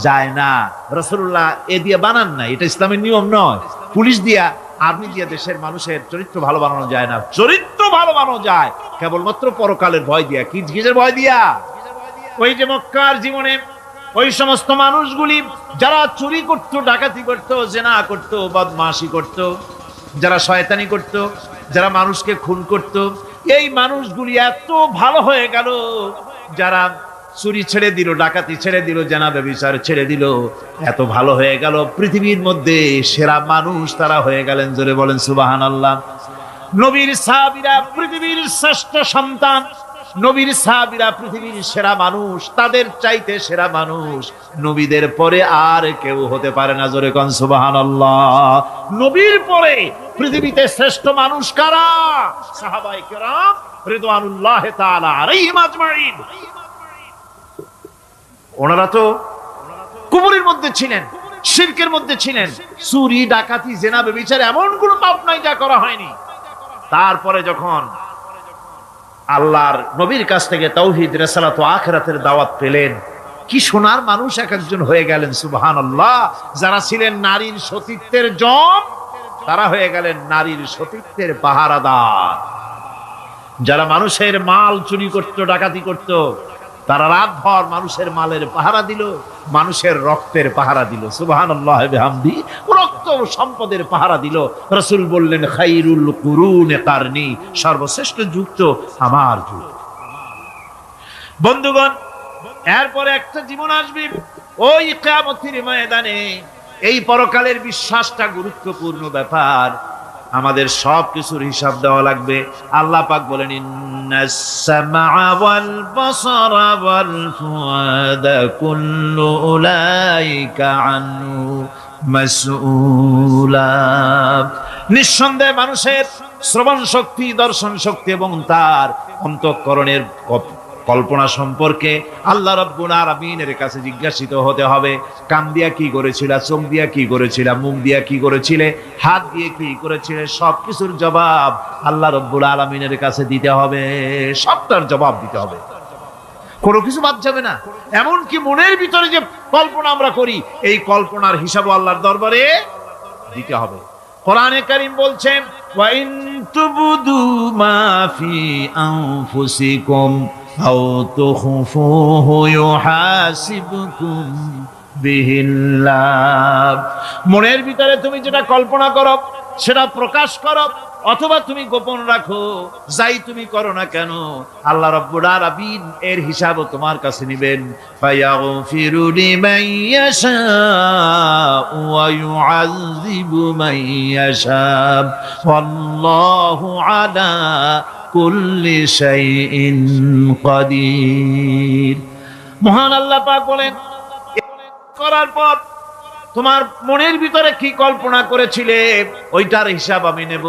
যায় না। রাসূলুল্লাহ এ দিয়ে বানান না, এটা ইসলামের নিয়ম নয়। পুলিশ দিয়া, আর্মি দিয়া দেশের মানুষের চরিত্র ভালো বানানো যায় না। চরিত্র ভালো বানানো যায় কেবলমাত্র পরকালের ভয় দিয়া। কি কিসের ভয় দিয়া? ওই যে মক্কার জীবনে ওই সমস্ত মানুষগুলি যারা চুরি করত, ডাকাতি করত, জেনা করত, বদমাশি করত, যারা শয়তানি করত, যারা মানুষকে খুন করত, এই মানুষগুলি এত ভালো হয়ে গেল, যারা চুরি ছেড়ে দিল, ডাকাতি ছেড়ে দিল, জেনা ব্যভিচার ছেড়ে দিল, এত ভালো হয়ে গেল, পৃথিবীর মধ্যে সেরা মানুষ তারা হয়ে গেলেন। জোরে বলেন সুবহানাল্লাহ। নবীর সাহাবীরা পৃথিবীর শ্রেষ্ঠ সন্তান, নবীর সাহাবীরা পৃথিবীর সেরা মানুষ, তাদের চাইতে সেরা মানুষ নবীদের পরে আর কেউ হতে পারে না। জোরে কোন সুবহানাল্লাহ। নবীর পরে পৃথিবীতে শ্রেষ্ঠ মানুষ কারা? সাহাবায়ে কেরাম রিদওয়ানুল্লাহ তাআলা আলাইহিম আজমাইন। ওনারা তো কুফরের মধ্যে ছিলেন, শিরকের মধ্যে ছিলেন, চুরি, ডাকাতি, জেনা, ব্যভিচার এমন কোন পাপ নাই যা করা হয়নি। তারপরে যখন আল্লাহর নবীর কাছ থেকে তাওহীদ, রিসালাত ও আখিরাতের দাওয়াত পেলেন, কি সোনার মানুষ এক একজন হয়ে গেলেন। সুবহানাল্লাহ। যারা ছিলেন নারীর সতীত্বের জম, তারা হয়ে গেলেন নারীর সতীত্বের পাহারাদার। যারা মানুষের মাল চুরি করত, ডাকাতি করত, তারা রাতভর মানুষের মালের পাহারা দিল, মানুষের রক্তের পাহারা দিল। সুবহানাল্লাহ বিহামদি। রক্ত সম্পদের পাহারা দিল। রাসূল বললেন, খায়রুল কুরুনে কারনি, সর্বশ্রেষ্ঠ যুগ তো আমার যুগ। বন্ধুগণ, এরপরে একটা জীবন আসবে ওই কিয়ামতের ময়দানে। এই পরকালের বিশ্বাসটা গুরুত্বপূর্ণ ব্যাপার। আমাদের সব কিছুর হিসাব দেওয়া লাগবে। আল্লাহ পাক বলেন, ইন্নাস সামআ ওয়াল বাসারা ওয়াল ফুআদা কুল্লু উলাইকা আনহু মাসউলা। নিঃসন্দেহে মানুষের শ্রবণ শক্তি, দর্শন শক্তি এবং তার অন্তঃকরণের কল্পনা সম্পর্কে আল্লাহ রাব্বুল আলামিনের কাছে জিজ্ঞাসিত হতে হবে। কান দিয়া কি করেছিলা, চোখ দিয়া কি করেছিলা, মুখ দিয়া কি করেছিলে, হাত দিয়ে কি করেছিলে, সবকিছুর জবাব আল্লাহ রাব্বুল আলামিনের কাছে দিতে হবে। সবটার জবাব দিতে হবে, কোনো কিছু বাদ যাবে না। এমনকি মনের ভিতরে যে কল্পনা আমরা করি, এই কল্পনার হিসাবও আল্লাহর দরবারে দিতে হবে। কোরআনে কারীম বলছেন, ওয়া ইন তুবদু মা ফি আনফুসিকুম আও তুখফুহু ইউহাসিবকুম বিহিল্লাহ। মনের ভিতরে তুমি যেটা কল্পনা করো সেটা প্রকাশ করো, অথবা তুমি গোপন রাখো, যাই তুমি করো না কেন, আল্লাহ রাব্বুল আলামিন এর হিসাবও তোমার কাছে নেবেন। ফায়াগফিরু লিমান ইয়াশাউ ওয়া ইউআযযিবু মান ইয়াশাউ ওয়াল্লাহু আলা কুল্লি শাইইন কাদির। মহান আল্লাহ পাক বলেন, করার পর তোমার মনের ভিতরে কি কল্পনা করেছিলে ওইটার হিসাব আমি নেব।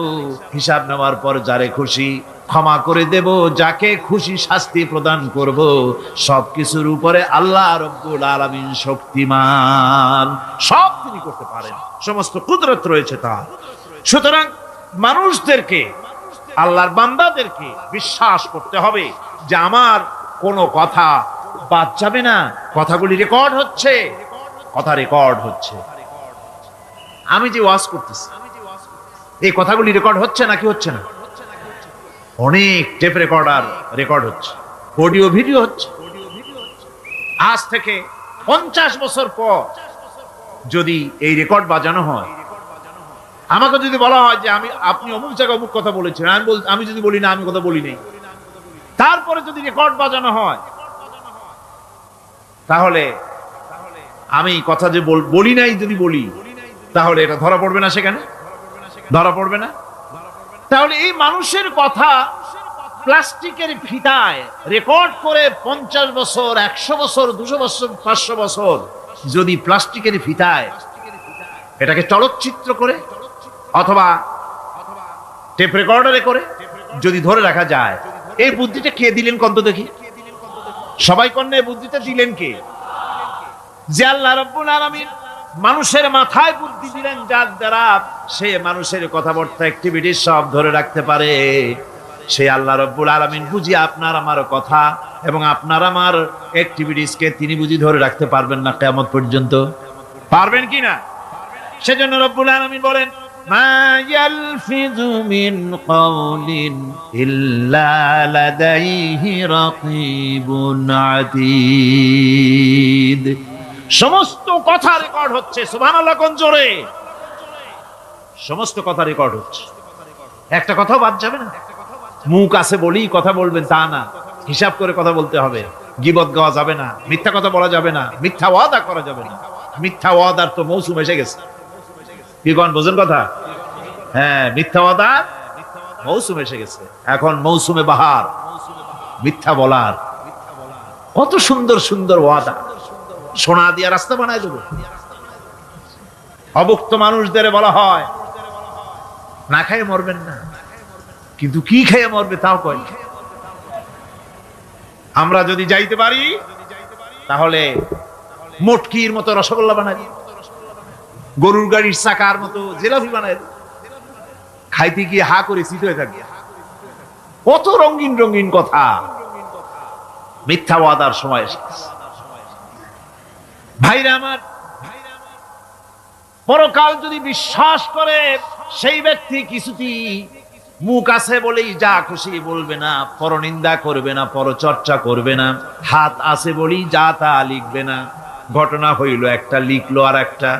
হিসাব নেওয়ার পর যারে খুশি ক্ষমা করে দেব, যাকে খুশি শাস্তি প্রদান করব। সবকিছুর উপরে আল্লাহ রাব্বুল আলামিন শক্তিমান, সব তিনি করতে পারেন, সমস্ত কুদরত রয়েছে তার। সুতরাং মানুষদেরকে, আল্লাহর বান্দাদেরকে বিশ্বাস করতে হবে যে আমার কোনো কথা বাদ যাবে না। কথাগুলি রেকর্ড হচ্ছে, কথা রেকর্ড হচ্ছে। আমি যে ওয়াজ করতেছি, এই কথাগুলি রেকর্ড হচ্ছে নাকি হচ্ছে না? অনেক টেপ রেকর্ডার রেকর্ড হচ্ছে, অডিও ভিডিও হচ্ছে। আজ থেকে 50 বছর পর যদি এই রেকর্ড বাজানো হয়, আমাকে যদি বলা হয় যে আপনি অমুক জায়গায় অমুক কথা বলেছেন, আমি যদি বলি না আমি কথা বলি নাই, তারপরে যদি রেকর্ড বাজানো হয়, তাহলে আমি কথা যে বলি নাই যদি বলি, তাহলে এটা ধরা পড়বে না? সেখানে ধরা পড়বে না? তাহলে এই মানুষের কথা প্লাস্টিকের ফিতায় রেকর্ড করে 50 বছর, 100 বছর, 200 বছর, 500 বছর যদি প্লাস্টিকের ফিতায় এটাকে চলচ্চিত্র করে অথবা টেপ রেকর্ডারে করে যদি ধরে রাখা যায়, এই বুদ্ধিটা কে দিলেন কন্ত দেখি? সবাই কন্যা বুদ্ধিটা দিলেন কে? যে আল্লাহ রাব্বুল আলামিন মানুষের মাথায় বুদ্ধি দিলেন, যার দ্বারা সে মানুষের কথাবার্তা অ্যাক্টিভিটি সব ধরে রাখতে পারে, সে আল্লাহ রাব্বুল আলামিন বুঝি আপনার আমার কথা এবং আপনার আমার অ্যাক্টিভিটিসকে তিনি বুঝি ধরে রাখতে পারবেন না কিয়ামত পর্যন্ত? পারবেন কি না? সেজন্য রব্বুল আলামিন বলেন, মা ইয়ালফিযু মিন কাওলিন ইল্লা লাদাইহি রাকীবুন আতীদ। সমস্ত কথা রেকর্ড হচ্ছে। সুবহানাল্লাহ কোন জোরে! সমস্ত কথা রেকর্ড হচ্ছে, একটা কথাও বাদ যাবে না। মুখ আছে বলেই কথা বলবেন তা না, হিসাব করে কথা বলতে হবে। গীবত গাওয়া যাবে না, মিথ্যা কথা বলা যাবে না, মিথ্যা ওয়াদা করা যাবে না। মিথ্যা ওয়াদার তো মৌসুম এসে গেছে। কি কোন বোঝেন কথা? হ্যাঁ, মিথ্যা ওয়াদার মৌসুম এসে গেছে। এখন মৌসুমে বাহার, মিথ্যা বলার। কত সুন্দর সুন্দর ওয়াদা, সোনা দিয়া রাস্তা বানায় দেবো। অভুক্ত মানুষদের বলা হয় না খেয়ে মরবেন না, কিন্তু কি খেয়ে মরবে তাও কয়। আমরা যদি যাইতে পারি তাহলে মটকির মতো রসগোল্লা বানাই, গরুর গাড়ির চাকার মতো জিলাপি বানাই, খাইতে গিয়ে হা করে চিত হয়ে থাকবে। কত রঙিন রঙিন কথা। মিথ্যা ওয়াদার সময় এসেছে। ভাইরা আমার, পরকাল যদি বিশ্বাস করে সেই ব্যক্তি কিছুতেই মুখ আছে বলেই যা খুশি বলবে না, পরনিন্দা করবে না, পরচর্চা করবে না, হাত আছে বলেই যা তা লিখবে না। ঘটনা হইল একটা, লিখলো আর একটা।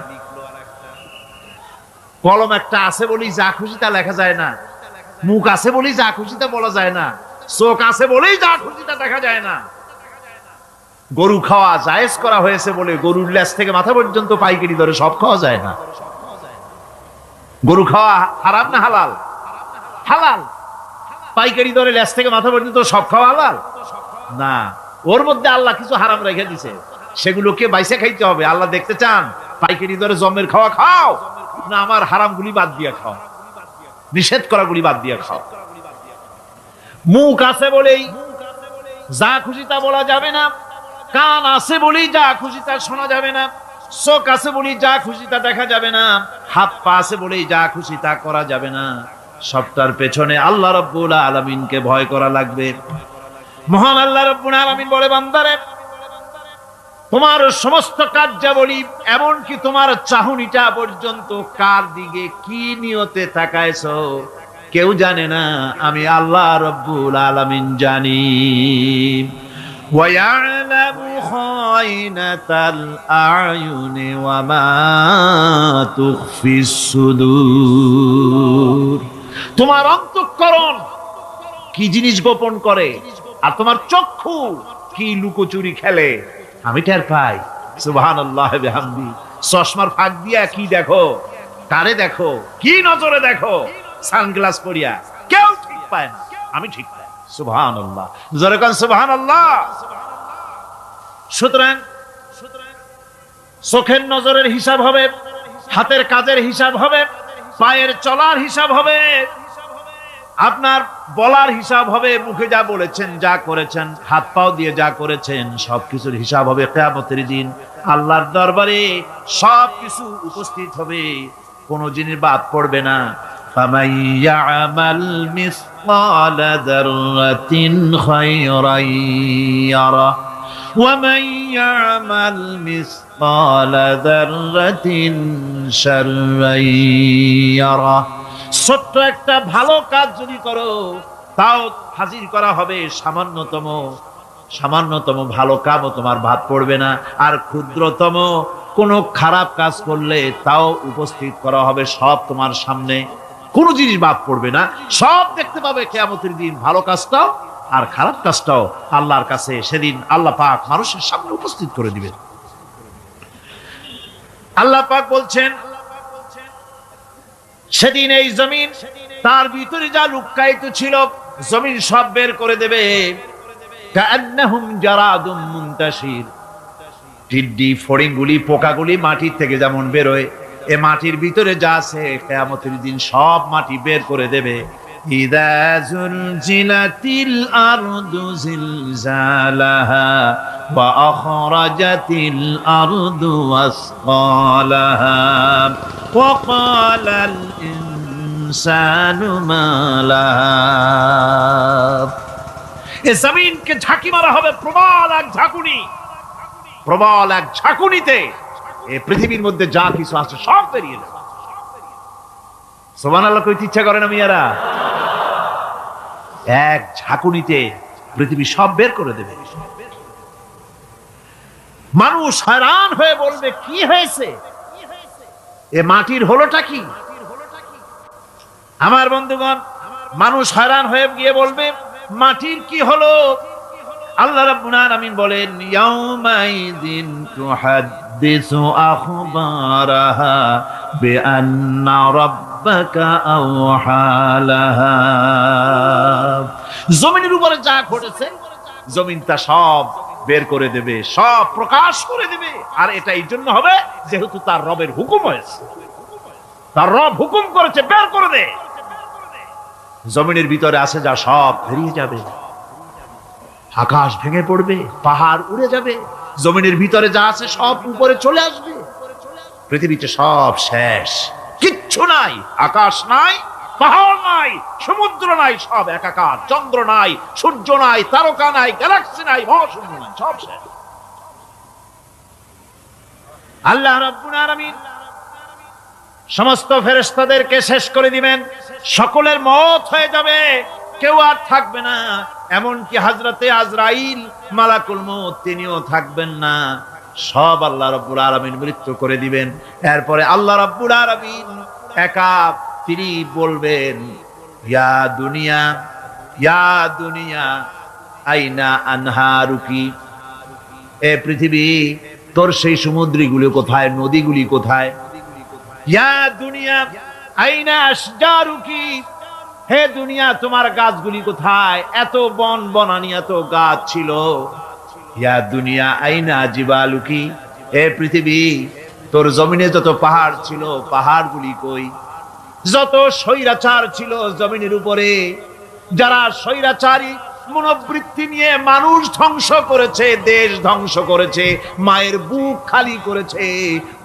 কলম একটা আছে বলেই যা খুশি তা লেখা যায় না, মুখ আছে বলেই যা খুশি তা বলা যায় না, চোখ আছে বলেই যা খুশি তা দেখা যায় না। গরু খাওয়া জায়েজ করা হয়েছে বলে গরুর লেজ থেকে মাথা পর্যন্ত পাইকারি দরে সব খাওয়া যায় না। গরু খাওয়া হারাম না হালাল? হালাল। পাইকারি দরে লেজ থেকে মাথা পর্যন্ত সব খাওয়া হালাল না। ওর মধ্যে আল্লাহ কিছু হারাম রেখে দিছে, সেগুলোকে বাইসে খাইতে হবে। আল্লাহ দেখতে চান পাইকারি দরে জমের খাওয়া খাও না আমার হারাম গুলি বাদ দিয়া খাও, নিষেধ করা গুলি বাদ দিয়া খাও। মুখ আছে বলেই যা খুশি তা বলা যাবে না, কান আছে বলেই যা খুশি তা শোনা যাবে না, চোখ আছে বলেই যা খুশি তা দেখা যাবে না, হাত পা আছে বলেই যা খুশি তা করা যাবে না। সবটার পেছনে আল্লাহ রাব্বুল আলামিনকে ভয় করা লাগবে। মহান আল্লাহ রাব্বুল আলামিন বলে, বান্দারে তোমার সমস্ত কার্যাবলী এমনকি তোমার চাহনিটা পর্যন্ত কার দিকে কি নিয়তে তাকায়ছো কেউ জানে না, আমি আল্লাহ রাব্বুল আলামিন জানি। وَيَعْلَمُ خَائِنَةَ الْأَعْيُنِ وَمَا تُخْفِي الصُّدُورُ। তোমার অন্তঃকরণ কি জিনিস গোপন করে আর তোমার চক্ষু কি লুকোচুরি খেলে আমি টের পাই। সুবহানাল্লাহ বিহামদি। চশমার ফাঁক দিয়া কি দেখো, কারে দেখো, কি নজরে দেখো, সানগ্লাস পরিয়া কেউ ঠিক পায় না, আমি ঠিক পাই। সুবহানাল্লাহ, জোরে কোন সুবহানাল্লাহ। সুতরাং চোখের নজরের হিসাব হবে, হাতের কাজের হিসাব হবে, পায়ের চলার হিসাব হবে, আপনার বলার হিসাব হবে, মুখে যা বলেছেন, যা করেছেন, হাত পাও দিয়ে যা করেছেন সবকিছুর হিসাব হবে কিয়ামতের দিন। আল্লাহর দরবারে সবকিছু উপস্থিত হবে, কোন জিনিস বাদ পড়বে না। فَمَن يَعْمَلْ مِثْقَالَ ذَرَّةٍ خَيْرًا يَرَهُ وَمَن يَعْمَلْ مِثْقَالَ ذَرَّةٍ شَرًّا يَرَهُ। ছোট্ট একটা ভালো কাজ যদি করো তাও হাজির করা হবে সামান্যতম ভালো কাজও তোমার বাদ পড়বে না, আর ক্ষুদ্রতম কোন খারাপ কাজ করলে তাও উপস্থিত করা হবে সব তোমার সামনে, কোন জিনিস বাদ পড়বে না, সব দেখতে পাবে কিয়ামতের দিন। ভালো কাজটাও আর খারাপ কাজটাও আল্লাহর কাছে সেদিন আল্লাহ পাক মানুষের সামনে উপস্থিত করে দিবেন। আল্লাহ পাক বলছেন, সেদিন এই জমিন তার ভিতরে যা লুকায়িত ছিল জমিন সব বের করে দেবে। কাআন্নাহুম জারাদুম মুনতাশির। টিড্ডি ফড়িংগুলি পোকাগুলি মাটির থেকে যেমন বেরোয়, এ মাটির ভিতরে যা আছে কিয়ামতের দিন সব মাটি বের করে দেবে। ইযা যুলজিলাতিল আরদু জিলজালাহা ওয়া আখরাজাতিল আরদু আসকালাহা ওয়া ক্বালাল ইনসানু মা লাহা। এ জমিনকে ঝাঁকি মারা হবে প্রবল এক ঝাঁকুনি, প্রবল এক ঝাঁকুনিতে এই পৃথিবীর মধ্যে যা কিছু আছে সব বেরিয়ে যাবে। সুবহানাল্লাহ কইতে ইচ্ছা করে না মিয়ারা? এক ঝাঁকুনিতে পৃথিবী সব বের করে দেবে। মানুষ হয়রান হয়ে বলবে কি হয়েছে, এ মাটির হলোটা কি? আমার বন্ধুগণ, মানুষ হয়রান হয়ে গিয়ে বলবে মাটির কি হলো? আল্লাহ রাব্বুল আলামিন বলেন ইয়াউমাইযিন তুহাদ্দিসু আখবারাহা বিআন্না রাব্বাকা আওহালাহা। জমিনের উপরে যা ঘটেছে জমিন তা সব বের করে দেবে, সব প্রকাশ করে দেবে। আর এটা এই জন্য হবে যেহেতু তার রবের হুকুম হয়েছে, তার রব হুকুম করেছে বের করে দে। জমিনের ভিতরে আছে যা সব বেরিয়ে যাবে, আকাশ ভেঙে পড়বে, পাহাড় উড়ে যাবে, জমিনের ভিতরে যা আছে সব উপরে চলে আসবে, পৃথিবীতে সব শেষ, কিচ্ছু নাই, আকাশ নাই, পাহাড় নাই, সমুদ্র নাই, সব একাকার, চন্দ্র নাই, সূর্য নাই, তারকা নাই, গ্যালাক্সি নাই, মহাশূন্য নাই, সব শেষ। আল্লাহ রাব্বুল আলামিন সমস্ত ফেরেশতাদেরকে শেষ করে দিবেন, সকলের মওত হয়ে যাবে, কেউ আর থাকবে না। এমনকি হযরতে আজরাইল মালাকুল মউত তিনিও থাকবেন না, সব আল্লাহ রাব্বুল আলামিন মৃত্যু করে দিবেন। এরপরে আল্লাহ রাব্বুল আলামিন একা তিনি বলবেন ইয়া দুনিয়া, ইয়া দুনিয়া আইনা আনহারুকি, এ পৃথিবী তোর সেই সমুদ্রগুলো কোথায়, নদীগুলি কোথায়? ইয়া দুনিয়া আইনা আশজারুকি, হে দুনিয়া তোমার গাছগুলি কোথায়? এত বন বনানি, এত গাছ ছিল। ইয়া দুনিয়া আইনা জিবালুকি, হে পৃথিবী তোর জমিনে যত পাহাড় ছিল পাহাড়গুলি কই? যত স্বৈরাচার ছিল জমিনের উপরে, যারা স্বৈরাচারী মনোবৃত্তি নিয়ে মানুষ ধ্বংস করেছে, দেশ ধ্বংস করেছে, মায়ের বুক খালি করেছে,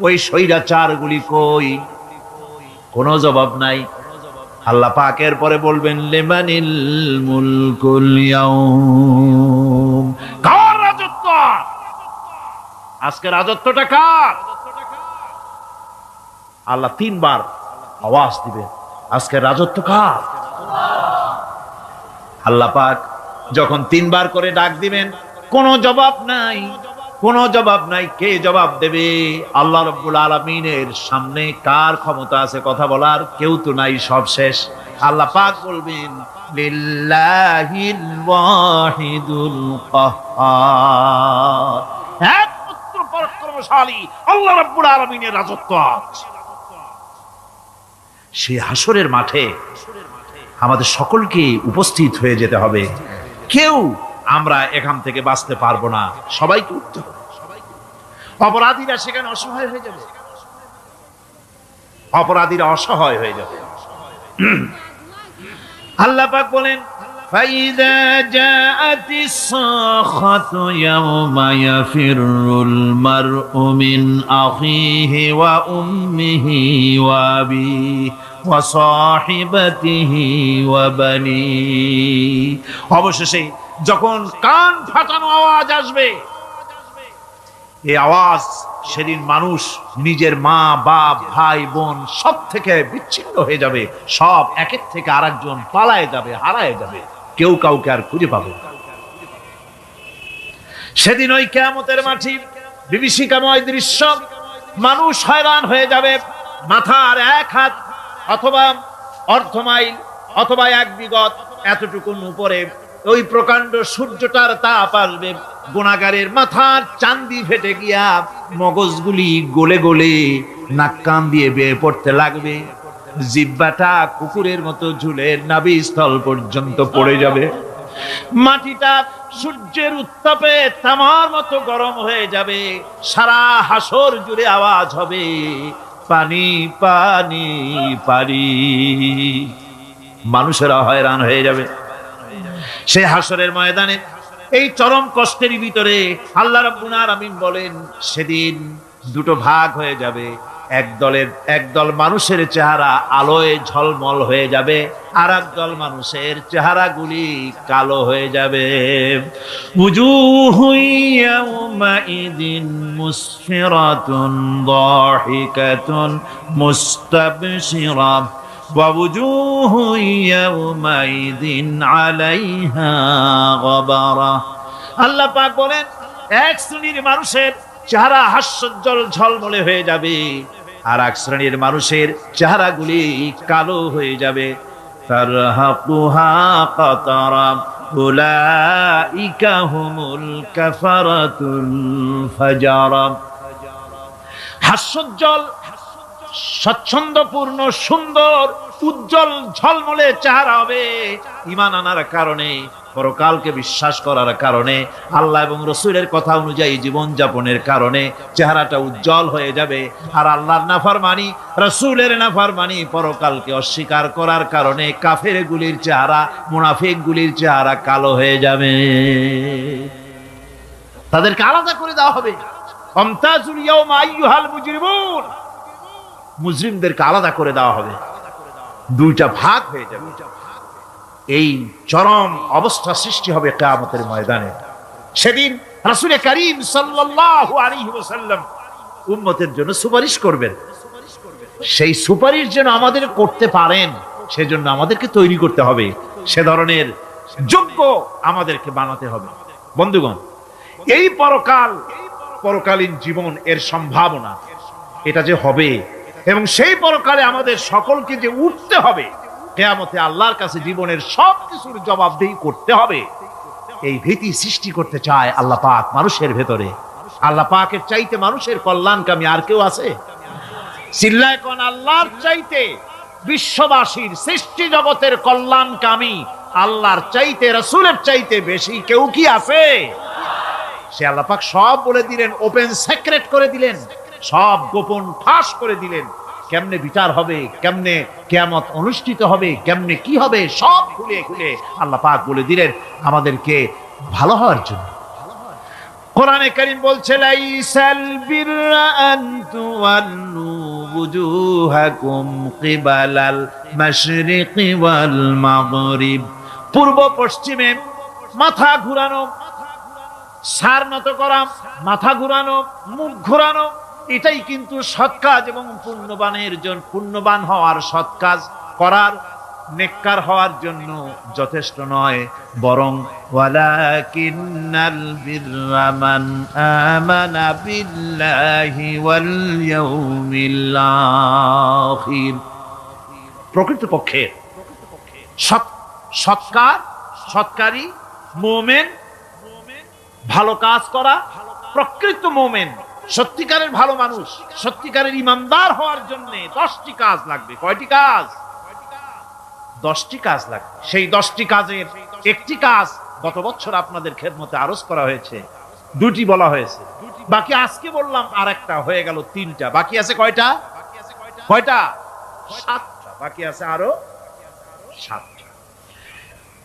ওই স্বৈরাচারগুলি কই? কোনো জবাব নাই। আল্লাহ পাক এর পরে বলবেন লিমানিল মুলকুল ইয়াউম, কার রাজত্ব? আজকে রাজত্বটা কার? আল্লাহ তিনবার আওয়াজ দিবেন, আজকে রাজত্ব কার? আল্লাহ পাক যখন তিনবার করে ডাক দিবেন, কোনো জবাব নাই, কোনো জবাব নাই। কে জবাব দেবে? আল্লাহ রাব্বুল আলামিনের সামনে কার ক্ষমতা আছে কথা বলার? কেউ তো নাই, সব শেষ। আল্লাহ পাক বলবেন লিল্লাহিল ওয়াহিদুল কাহ্হার, একমাত্র পরাক্রমশালী আল্লাহ রাব্বুল আলামিনের রাজত্ব আছে। সেই হাসরের মাঠে আমাদের সকলকে উপস্থিত হয়ে যেতে হবে। কেউ আমরা এখান থেকে বাঁচতে পারবো না, সবাইকে উঠতে হবে। অপরাধীরা সেখানে অসহায় হয়ে যাবে, অপরাধীরা অসহায় হয়ে যাবে। আল্লাহ পাক বলেন ফাইযা জাআতিস সাখাতু ইয়াওমা ইয়াফিরুল মারউ মিন আখিহি ওয়া উম্মিহি ওয়া আবিহি ওয়া সাহিবাতিহি ওয়া বানি। অবশেষে যখন কান ফাটানো আওয়াজ আসবে, এই আওয়াজ সেদিন মানুষ নিজের মা বাপ ভাই বোন সব থেকে বিচ্ছিন্ন হয়ে যাবে, সব একের থেকে আরেকজন পালায় যাবে, হারায় যাবে, কেউ কাউকে আর খুঁজে পাবে না। সেদিন ওই কিয়ামতের মাঠে বিভীষিকাময় দৃশ্য, মানুষ হয়রান হয়ে যাবে। মাথার এক হাত অথবা অর্ধ মাইল অথবা এক বিগত এতটুকুন উপরে ওই প্রকাণ্ড সূর্যটার তাপ আসবে, গুনাহগারের মাথার চান্দি ফেটে গিয়া মগজগুলি গলে গলে নাক কান দিয়ে বেয়ে পড়তে লাগবে, জিহ্বাটা কুকুরের মতো ঝুলে নাভিস্থল পর্যন্ত পড়ে যাবে, মাটিটা সূর্যের উত্তাপে তামার মতো গরম হয়ে যাবে, সারা হাসর জুড়ে আওয়াজ হবে পানি পানি পানি। মানুষেরা হয়রান হয়ে যাবে। সেই হাসরের ময়দানে এই চরম কষ্টের ভিতরে আল্লাহ রাব্বুল আলামিন বলেন, সেদিন দুটো ভাগ হয়ে যাবে। একদল মানুষের চেহারা আলোয় ঝলমল হয়ে যাবে, আর একদল মানুষের চেহারাগুলি কালো হয়ে যাবে। উজুহু ইয়াউমাইদিন মুসফিরাতুন দাহিকাতুন মুস্তাবশিরা ওয়া উজুহু ইয়াউমাইদিন আলাইহা গাবারা। আল্লাহ পাক বলেন, এক শ্রেণীর মানুষের চেহারা হাস্যোজ্জ্বল ঝলমলে হয়ে যাবে, আর এক শ্রেণীর মানুষের চেহারাগুলি কালো হয়ে যাবে। তারহাকুহা কাতারা উলাইকা হুমুল কাফারাতুল ফাজারা। হাস্যোজ্জ্বল, স্বচ্ছন্দপূর্ণ, সুন্দর, উজ্জ্বল ঝলমলে চেহারা হবে ঈমান আনার কারণে, পরকালকে বিশ্বাস করার কারণে, আল্লাহ এবং রাসূলের কথা অনুযায়ী জীবন যাপনের কারণে চেহারাটা উজ্জ্বল হয়ে যাবে। আর আল্লাহর নাফরমানি, রাসূলের নাফরমানি, পরকালকে অস্বীকার করার কারণে কাফেরগুলির চেহারা, মুনাফিকগুলির চেহারা কালো হয়ে যাবে। তাদেরকে আলাদা করে দেওয়া হবে। আমতাজুল ইয়াওমা আইয়ুহাল মুজরিমুন, মুজরিমদেরকে আলাদা করে দেওয়া হবে, দুইটা ভাগ হয়ে যাবে। এই চরম অবস্থা সৃষ্টি হবে কিয়ামতের ময়দানে। সেদিন রাসূল করিম সাল্লাল্লাহু আলাইহি ওয়াসাল্লাম উম্মতের জন্য সুপারিশ করবেন। সেই সুপারিশ যেন আমাদের করতে পারেন, সেজন্য আমাদেরকে তৈরি করতে হবে, সে ধরনের যোগ্য আমাদেরকে বানাতে হবে। বন্ধুগণ, এই পরকালীন জীবন, এর সম্ভাবনা, এটা যে হবে এবং সেই পরকালে আমাদের সকলকে যে উঠতে হবে, কিয়ামতে আল্লাহর কাছে জীবনের সবকিছুর জবাবদিহি করতে হবে, এই ভীতি সৃষ্টি করতে চায় আল্লাহ পাক মানুষের ভেতরে। আল্লাহ পাকের চাইতে মানুষের কল্যাণকামী আর কেউ আছে? চিল্লায় কোন আল্লাহর চাইতে, বিশ্ববাসীর সৃষ্টি জগতের কল্যাণকামী আল্লাহর চাইতে, রাসূলের চাইতে বেশি কেউ কি আছে? সে আল্লাহ পাক সব বলে দিলেন, ওপেন সিক্রেট করে দিলেন, সব গোপন ফাঁস করে দিলেন। কেমনে বিচার হবে, কেমনে কিয়ামত অনুষ্ঠিত হবে, কেমনে কি হবে, সব খুলে খুলে আল্লাহ পাক বলে দিলেন আমাদেরকে ভালো হওয়ার জন্য। কোরআনে কারীম বলছে, লাইসাল বিররা আন তুওয়াল্লু বুজুহাকুম কিবালাল মাশরিকি ওয়াল মাগরিব। পূর্ব পশ্চিমে মাথা ঘুরানো, সার নত করা, মাথা ঘুরানো, মুখ ঘুরানো, এটাই কিন্তু সৎ কাজ এবং পুণ্যবান হওয়ার, সৎ কাজ করার, নেককার হওয়ার জন্য যথেষ্ট নয়, বরং ওয়ালাকিন্নাল বিররা মান আমানা বিল্লাহি ওয়াল ইয়াউমিল আখির। প্রকৃতপক্ষে সৎকারী মুমিন, ভালো কাজ করা, প্রকৃত মুমিন, সত্যিকারের ভালো মানুষ, সত্যিকারের ইমানদার হওয়ার জন্য 10টি কাজ লাগবে। কয়টি কাজ? 10টি কাজ লাগবে। সেই 10টি কাজের একটি কাজ গত বছর আপনাদের খেদমতে আরজ করা হয়েছে, 2টি বলা হয়েছে, বাকি আজকে বললাম আর একটা, হয়ে গেল 3টা। বাকি আছে কয়টা? 7টা। বাকি আছে আরো 7টা।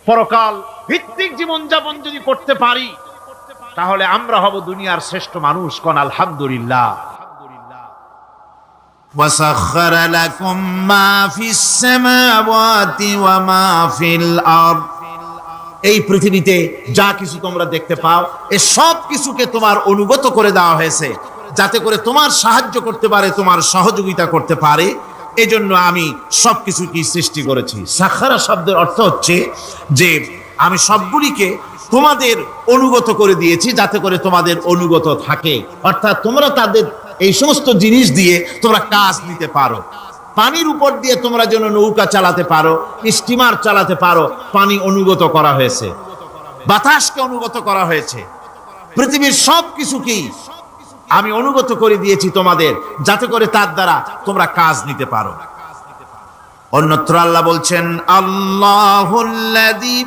পরকাল ভিত্তিক জীবনযাপন যদি করতে পারি, তাহলে আমরা হব দুনিয়ার শ্রেষ্ঠ মানুষ। কোন আলহামদুলিল্লাহ। وسخر لكم ما في السماوات وما في الأرض। এই পৃথিবীতে যা কিছু তোমরা দেখতে পাও, এই সব কিছুকে তোমার অনুগত করে দেওয়া হয়েছে, যাতে করে তোমার সাহায্য করতে পারে, তোমার সহযোগিতা করতে পারে। এজন্য আমি সবকিছুকে সৃষ্টি করেছি। সাখারা শব্দের অর্থ হচ্ছে যে আমি সবগুলিকে তোমাদের অনুগত করে দিয়েছি, যাতে করে তোমাদের অনুগত থাকে, অর্থাৎ তোমরা তাদের এই সমস্ত জিনিস দিয়ে তোমরা কাজ নিতে পারো। পানির উপর দিয়ে তোমরা যেন নৌকা চালাতে পারো, স্টিমার চালাতে পারো, পানি অনুগত করা হয়েছে, বাতাসকে অনুগত করা হয়েছে, পৃথিবীর সব কিছুকেই আমি অনুগত করে দিয়েছি তোমাদের, যাতে করে তার দ্বারা তোমরা কাজ নিতে পারো। অন্যত্র আল্লাহ বলছেন, আল্লাহুল্লাযী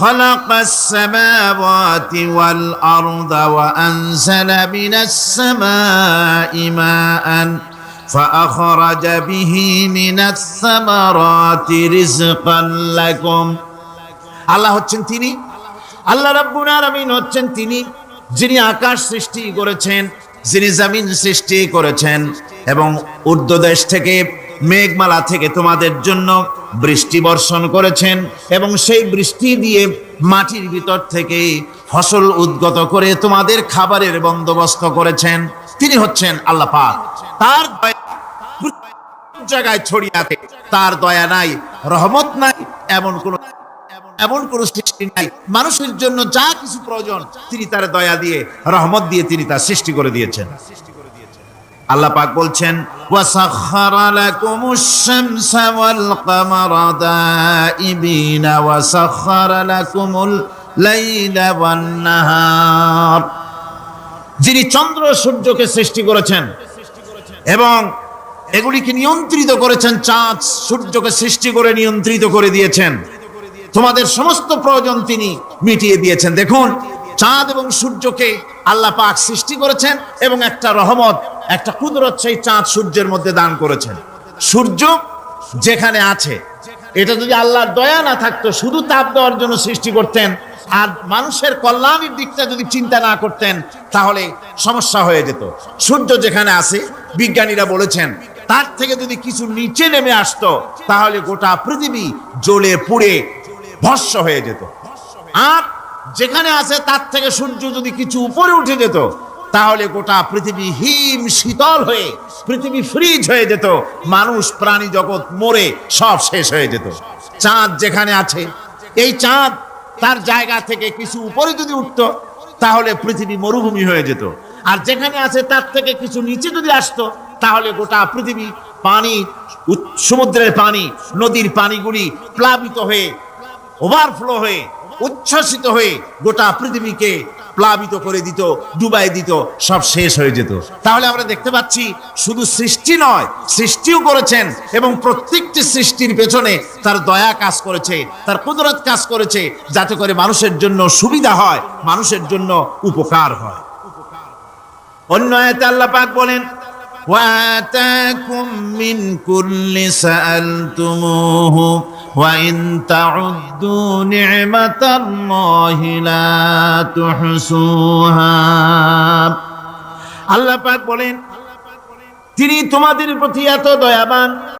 খালাকাস সামাওয়াতি ওয়াল আরদা ওয়া আনজালা মিনাস সামাই মাআন فأخرج به من الثمرات رزقا لكم আল্লাহ হচ্ছেন তিনি, আল্লাহ রাব্বুল আলামিন হচ্ছেন তিনি যিনি আকাশ সৃষ্টি করেছেন, যিনি জমিন সৃষ্টি করেছেন এবং ঊর্ধ্বদেশ থেকে মেঘমালা থেকে তোমাদের জন্য বৃষ্টি বর্ষণ করেছেন এবং সেই বৃষ্টি দিয়ে মাটির ভিতর থেকে ফসল উদ্গত করে তোমাদের খাবারের বন্দোবস্ত করেছেন। তিনি হচ্ছেন আল্লাহ পাক। তার দয়া জায়গায় ছড়িয়ে আছে, তার দয়া নাই, রহমত নাই, এমন কোন সৃষ্টি নাই। মানুষের জন্য যা কিছু প্রয়োজন তিনি তার দয়া দিয়ে, রহমত দিয়ে তিনি তা সৃষ্টি করে দিয়েছেন। আল্লাহ পাক বলছেন ওয়াসাখখারা লাকুমুশ শামসা ওয়াল কামারা দাইবিনা ওয়াসাখখারা লাকুমুল লাইলা ওয়ান নাহার, যিনি চন্দ্র সূর্যকে সৃষ্টি করেছেন এবং এগুলিকে নিয়ন্ত্রিত করেছেন, চাঁদ সূর্যকে সৃষ্টি করে নিয়ন্ত্রিত করে দিয়েছেন, তোমাদের সমস্ত প্রয়োজন তিনি মিটিয়ে দিয়েছেন। দেখুন, চাঁদ এবং সূর্যকে আল্লাহ পাক সৃষ্টি করেছেন এবং একটা রহমত, একটা কুদরত সেই চাঁদ সূর্যের মধ্যে দান করেছেন। সূর্য যেখানে আছে, এটা যদি আল্লাহর দয়া না থাকতো, শুধু তাপ দেওয়ার জন্য সৃষ্টি করতেন আর মানুষের কল্যাণের দিকটা যদি চিন্তা না করতেন তাহলে সমস্যা হয়ে যেত। সূর্য যেখানে আছে, বিজ্ঞানীরা বলেছেন তার থেকে যদি কিছু নিচে নেমে আসতো তাহলে গোটা পৃথিবী জ্বলে পুড়ে ভস্ম হয়ে যেত। আর যেখানে আছে তার থেকে সূর্য যদি কিছু উপরে উঠে যেত তাহলে গোটা পৃথিবী হিম শীতল হয়ে, পৃথিবী ফ্রিজ হয়ে যেত, মানুষ প্রাণী জগৎ মরে সব শেষ হয়ে যেত। চাঁদ যেখানে আছে, এই চাঁদ তার জায়গা থেকে কিছু উপরে যদি উঠতো তাহলে পৃথিবী মরুভূমি হয়ে যেত। আর যেখানে আছে তার থেকে কিছু নিচে যদি আসতো তাহলে গোটা পৃথিবী পানি, সমুদ্রের পানি, নদীর পানিগুলি প্লাবিত হয়ে, ওভারফ্লো হয়ে, উচ্ছ্বসিত হয়ে গোটা পৃথিবীকে প্লাবিত করে দিত, ডুবাই দিত, সব শেষ হয়ে যেত। তাহলে আমরা দেখতে পাচ্ছি শুধু সৃষ্টি নয়, সৃষ্টিও করেছেন এবং প্রত্যেকটি সৃষ্টির পেছনে তার দয়া কাজ করেছে, তার কুদরত কাজ করেছে, যাতে করে মানুষের জন্য সুবিধা হয়, মানুষের জন্য উপকার হয়। অন্য আয়াতে আল্লাহ পাক বলেন وآتاكم من كل سألتموه وإن تعدوا نعمة الله لا تحصوها। আল্লাহ পাক বলেন তিনি তোমাদের প্রতি এত দয়াবান,